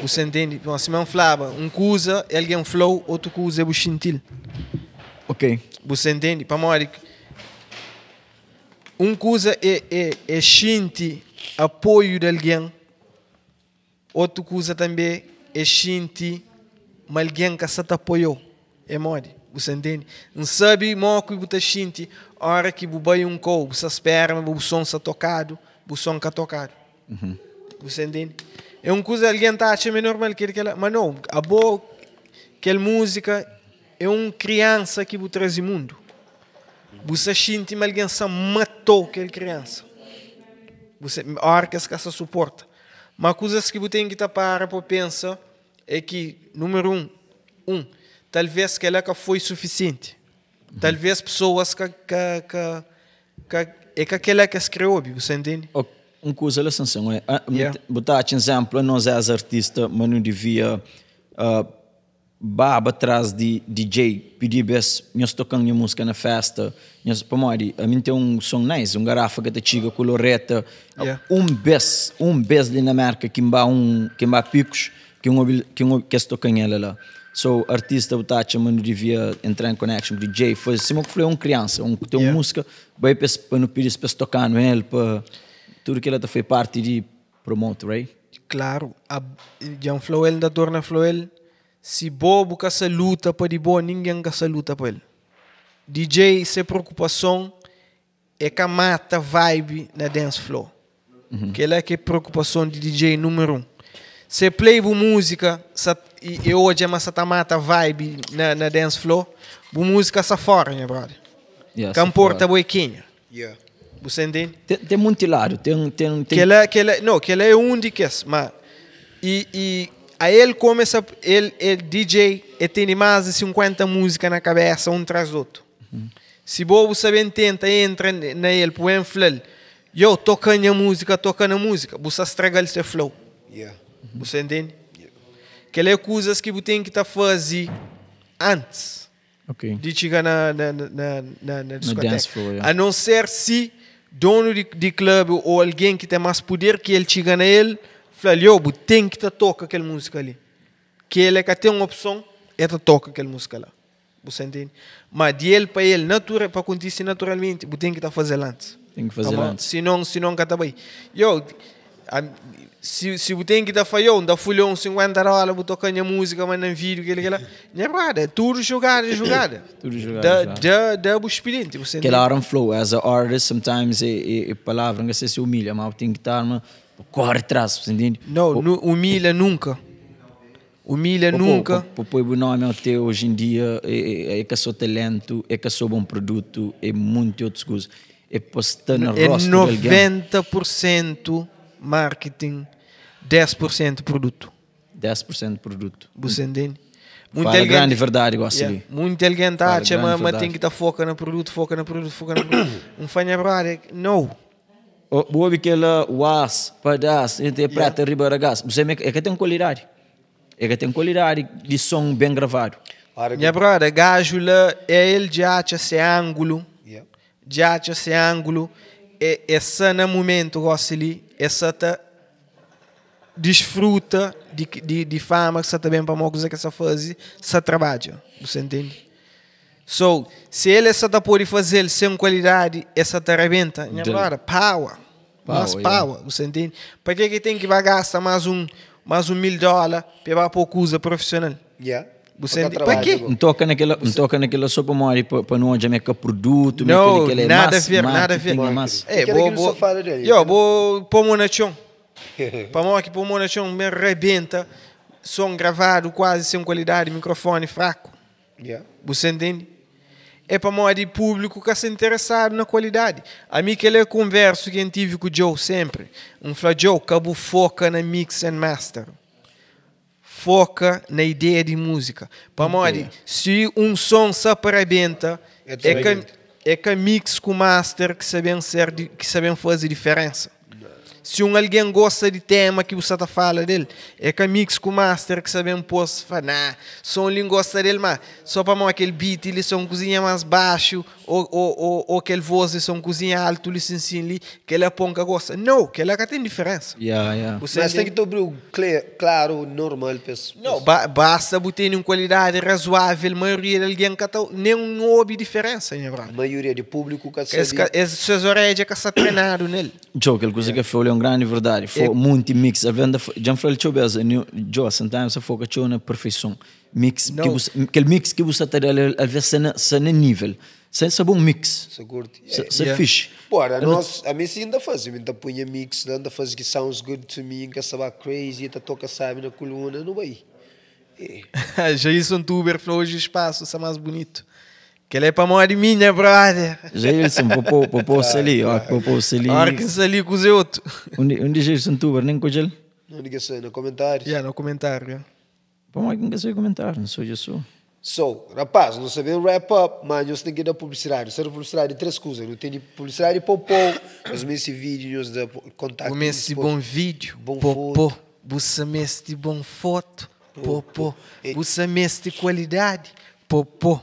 Você entende? Bom, se não falava, coisa é alguém flow, outro coisa é o chintil. Ok. Você entende? Para morrer, coisa é chinti apoio de alguém, outra coisa também é chinti mas alguém que se te apoiou. É morrer. Você entende? Não sabe mal que você sente a hora que você vai você espera, mas o som está tocado, o som está tocado. Você entende? É uma coisa que alguém está achando normal, mas não, a boa, aquela música é uma criança que você traz ao mundo. Você sente que alguém se matou aquela criança. A hora que essa suporta. Mas coisas que você tem que parar para pensar é que, número talvez que ela foi suficiente. Talvez pessoas que aquela que escreveu, você entende? Uma coisa é sanção. Botar exemplo, nós é artista, mas não devia baba atrás de DJ, pedir bes, nós tocando minha música na festa, nós, a mim tem um som nice, garrafa que te chiga coloreta, um bes ali na marca que vai picos, que se toca ela lá. So, artista botacha, mas não devia entrar em connection com DJ. Foi assim que foi uma criança, tem uma música, vai para não pedir para tocar no ele, para tudo que ela foi parte de promote, right? Claro, já falou ele da torna falou ele, se bobo que se luta para de boa, ninguém que se luta para ele. DJ, se preocupação é que mata vibe na dance floor. Que é que é preocupação de DJ número 1. Se play bu música e hoje é mais mata vibe na dance floor, bu música sa fora, né, brother? Camporta boiquinha. Você entende? Tem muito lado, tem que ela é um de que mas e a ele começa ele DJ e tem mais de 50 músicas na cabeça um tras do outro. Se bobo sabe tenta entra na ele põe flow. Eu tocando a música, você estraga o seu flow. Você entende? Que é coisas que você tem que fazer antes de chegar na discoteca. Floor, a não ser se dono de clube ou alguém que tem mais poder que ele chega na ele, fala, você tem que tocar aquela música ali. Que ele que tem uma opção, ele toca aquela música lá. Você entende? Mas de ele para ele, para acontecer naturalmente, você tem que fazer antes. Tem que fazer antes. Senão que está bem. Se você tem que fazer da folhão 50 horas, você toca a música, mas não vídeo, é tudo jogada. Tudo jogada. Da experiente. Que hora um flow, as an artist, sometimes é palavra, não sei se humilha, mas tem que estar, corre atrás, você entende? Não, humilha nunca. Põe o nome ao teu hoje em dia, é que sou talento, é que sou bom produto, é muito outras coisas. É postar no rosto de alguém. 90% marketing, 10% produto. 10% produto. Você entende? Fala a grande verdade, gosto ali. Muita gente acha, mas tem que estar foca no produto. Não faz nada, não. Boa aquela was, padas, entre prata, riba, gás. Você é que tem qualidade. É que tem qualidade de som bem gravado. Minha brother, gajo lá, ele já acha esse ângulo. Essa no momento, gosto ali, essa tá desfruta de fama que você também para uma coisa que você faz, você trabalha. Você entende? So, se ele só pode fazer sem qualidade, essa te arrebenta. Agora, power. Mais power, você entende? Para que tem que gastar mais um $1.000 para pôr coisa profissional? Yeah. Você entende? Para quê? Não toca naquela sopa mori para não onde é que produto, não, naquele nada a ver, nada a ver. Vou pôr uma chão. Para mim que pôr uma chão me arrebenta, som gravado quase sem qualidade, microfone fraco. Yeah. Você entende? É para mim de público que está interessado na qualidade. A mim que ele converso que eu tive com o Joe sempre. Fala, Joe, cabo foca na mix and master. Foca na ideia de música. Para mim, se um som se arrebenta, é que mix com master que sabem fazer diferença. Se alguém gosta de tema que você está falando dele, é que mix com master que sabem pôr, falar, só alguém gosta dele, mas só para mim aquele beat, eles são cozinha mais baixo, ou aquele voz, eles são cozinha alto, eles ensinam que ele é ponca gosta. Não, que ele tem diferença. Mas tem que ter claro, normal. Não, basta botar em qualidade razoável, a maioria de alguém que nem houve diferença. A maioria do público que essas orelhas que está treinado nele. Joe, aquela coisa que foi uma grande verdade. Foi muito mix. A venda, já falei que Joe, sometimes você foca na perfeição. Mix, aquele mix que você está a ver se no nível. Se é bom mix. Se é fixe. Bora, a mim sim ainda faz. Eu ainda punha mix, ainda faz que sounds good to me, que estava crazy, ainda toca sabe na coluna, não vai. Já isso um tuber falou hoje o espaço, isso é mais bonito. Que ele é para mão de minha, brother. Jailson, popô-se ali, ó, popô-se ali. Arque-se ali com os outros. Onde Jailson tuber, nem com ele? Não diga isso no comentário. No comentário. Para mim, não sei comentar, não sou isso. So, rapaz, não sabemos wrap up, mas nós temos que dar publicidade. Nós temos publicidade de 3 coisas. Não tem publicidade de popô, nós temos esse vídeo, nós damos contato. Você esse bom vídeo, bom popô. foto. Você esse bom foto, popô. Você esse qualidade, popô.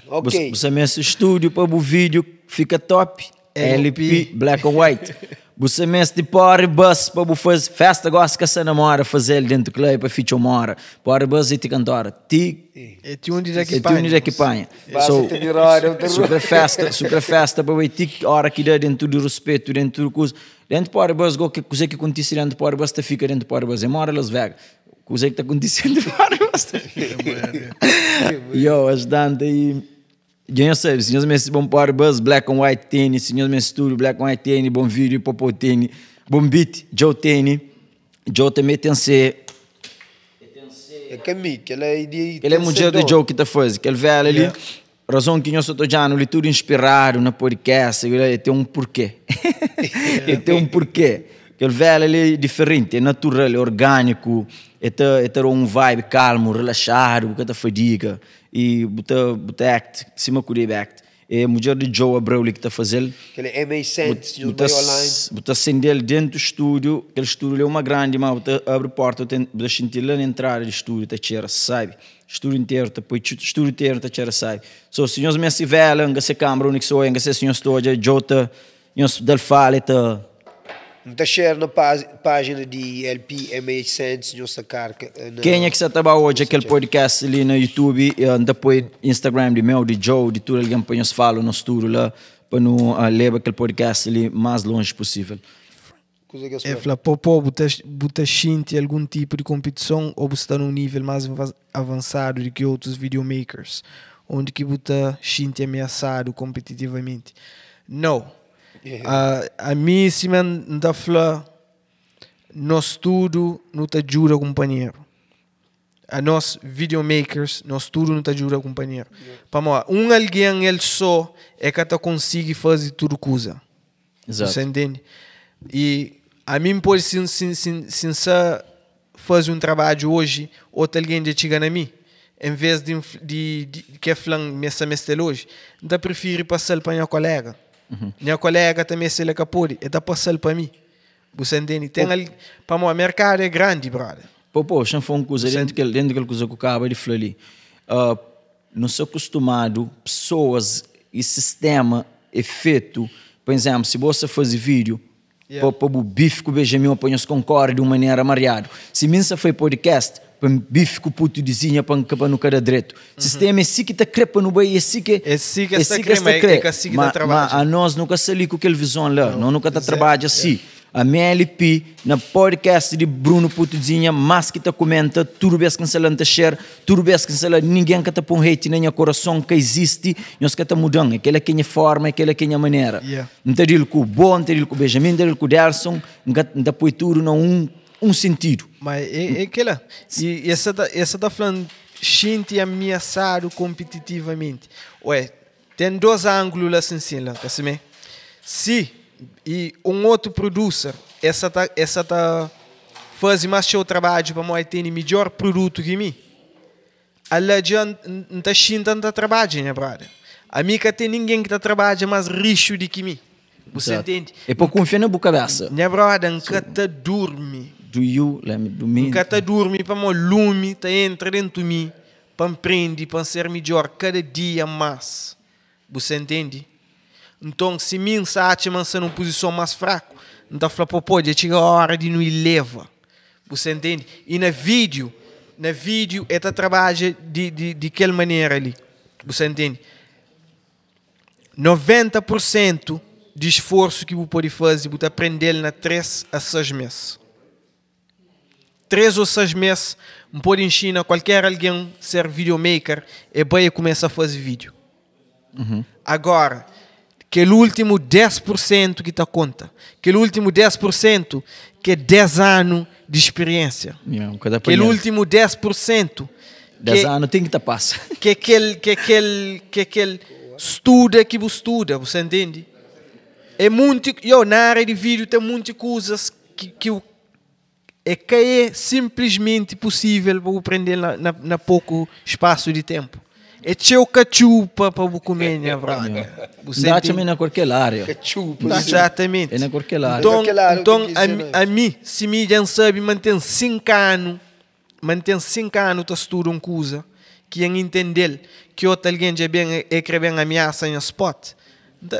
Ok. Você esse estúdio para o vídeo fica top. LP, black and white. Você mesmo de Power Bus para você fazer festa, gosta que você namora fazer dentro do clube para feature uma hora. Power Bus e te cantora. É tune de equipanha. Super festa para você hora que dá dentro do respeito, dentro do coisa. Dentro do Power Bus, o que que acontece dentro do Power Bus, te fica dentro do Power Bus. É mora Las Vegas. O que está acontecendo dentro do Power Bus. Eu, ajudante aí. Já sei, se nós mesmos bom Power Bus, black and white tênis, se nós mesmos estúdio, black and white tênis, bom vídeo, popô tênis, bom beat, Joe tênis, Joe também tem ser. É que ele é mulher do Joe que está fazendo, que ele velho ali, razão que nós estamos já no tudo inspirado na podcast, ele tem um porquê, ele tem um porquê, que ele velho ali é diferente, é natural, é orgânico, é ter um vibe calmo, relaxado, que está fadiga. E botar act, cima com o act. É a mulher de Joe Abreu que está fazendo. Aquele MA Sense, botar acender dentro do estúdio. Aquele estúdio é uma grande, mas abre a porta, botar sentir lá na entrada do estúdio, está cheira, sabe? Estúdio inteiro, estúdio inteiro, está cheira, sabe? So, se nós mesmo velho, não se câmera, não se olha, não se senhor estou, Joe está, nós del fale, está. Não está share na página de LP MA Sense, não está carga. Quem é que está trabalhando hoje aquele podcast ali no YouTube, depois Instagram de meu, de Joe, de tudo alguém para nós falar no estúdio lá, para não levar aquele podcast ali mais longe possível. É, fala, popô, botar xinte algum tipo de competição ou você está num nível mais avançado do que outros videomakers, onde que botar xinte ameaçado competitivamente. Não. A mim, se me dá falar, nós tudo não te ajuda, companheiro. A nós, videomakers, nós tudo não te ajuda, companheiro. Para mim, alguém ele só é que te consegue fazer tudo coisa. Exato. Você entende? E a mim pode sim fazer um trabalho hoje, outro alguém já chega na mim. Em vez de que falar essa hoje, eu prefiro passar para minha colega. Minha colega também se ele pode, é da passar para mim. Você entende? Tem ali, para mim, o mercado é grande, brother. Pô, já foi uma coisa dentro daquela coisa que eu acabo de falar ali. Não sou acostumado, pessoas e sistema é feito, por exemplo, se você faz vídeo, para o bife com o Benjamin para nós concordar de uma maneira mariada. Se minha foi podcast, para bife com o puto dizinha para no cara direito. Sistema é assim que está crepa no boi, é assim que está crema, é assim que está trabalhando. Mas a nós nunca se ali com aquele visão lá, nós nunca está trabalhando assim. A MLP, na podcast de Bruno Putuzinha, mas que te comenta, tudo bem que ela não share, tudo bem que ninguém que te põe hate, nem a coração que existe, nós que está mudando, aquela que é forma, aquela que é maneira. Não tem dilo com o Bom, não tem dilo com o Benjamin, não tem dilo com o Delson, não põe tudo num sentido. Mas é aquela, e essa tá falando, gente ameaçado competitivamente. Ué, tem dois ângulos lá assim, lá, tá assim, se e outro producer essa tá faz mais seu trabalho para moi ter melhor produto que mim, ela já não tá xinta não trabalha, né, brother? A mim que tem ninguém que tá trabalha mais rico do que mim, você entende? É para confiar na boca cabeça, né, brother? Nunca tá dorme domingo, nunca tá dorme para mo lume tá entra dentro de mim para aprender para ser melhor cada dia mais, você entende? Então, se mim sabe manter numa posição mais fraca, então fala, pô, já chega a hora de não ir leva. Você entende? E na vídeo, é trabalha de aquela maneira ali. Você entende? 90% de esforço que você pode fazer, você aprender na 3 a 6 meses. 3 ou 6 meses, você pode ensinar qualquer alguém ser videomaker e vai começar a fazer vídeo. Agora, aquele último 10% que está conta. Aquele último 10% que é 10 anos de experiência. Aquele último 10% 10 anos tem que estar passa. Que aquele estuda que você estuda, você entende? É muito, na área de vídeo tem muitas coisas que é simplesmente possível para aprender na pouco espaço de tempo. É teu cachupa para você comer, né, brother? Dá também na qualquer área. Exatamente. É na qualquer área. Então a mim, se me já sabe, mantém 5 anos, tu estuda uma coisa, que é entender que outro alguém já bem escrever ameaça em spot.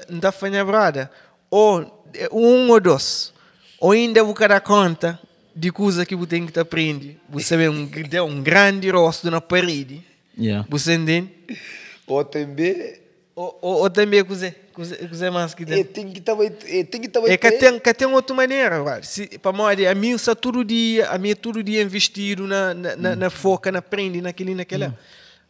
Não está fazendo, brother. Ou 1 ou 2. Ou ainda você dá conta de coisa que você tem que aprender. Você vê um grande rosto na parede. Você entende? Ou também coisa mais que tem. Tem que também que tem outra maneira, para mim a mim está todo dia investido na foca, na prende, naquela.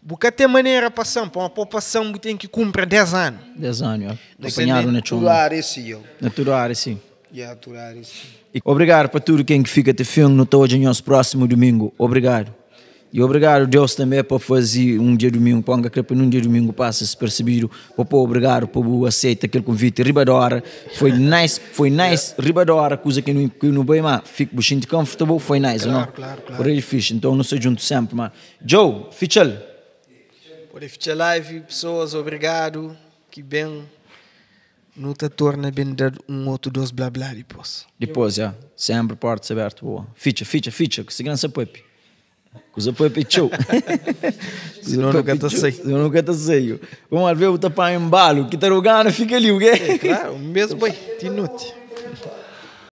Porque tem maneira passando, para uma população que tem que cumprir 10 anos. 10 anos, acompanhado na tua área, sim. Na tua área, sim. Obrigado para tudo quem fica até filme no todo nosso próximo domingo. Obrigado. E obrigado Deus também por fazer um dia domingo, ponga que num dia domingo passa se percebido. Obrigado por aceitar aquele convite. Ribadora foi nice, Ribadora, coisa que não bem mais, fico bastante confortável, foi nice, não? Claro. Por ele fixe, então não sei junto sempre, mas Joe, Fichel. Por Fichel Live, pessoas, obrigado, que bem, não te torna bem dar outro 2 blá blá depois. Depois, sempre portas abertas, boa. Ficha, que segurança Pepe. Coisa foi pichou. Senão nunca está sei. Vamos ver o tapar em embalo, que está rogando, fica ali, o quê? Claro, mesmo bem, te note.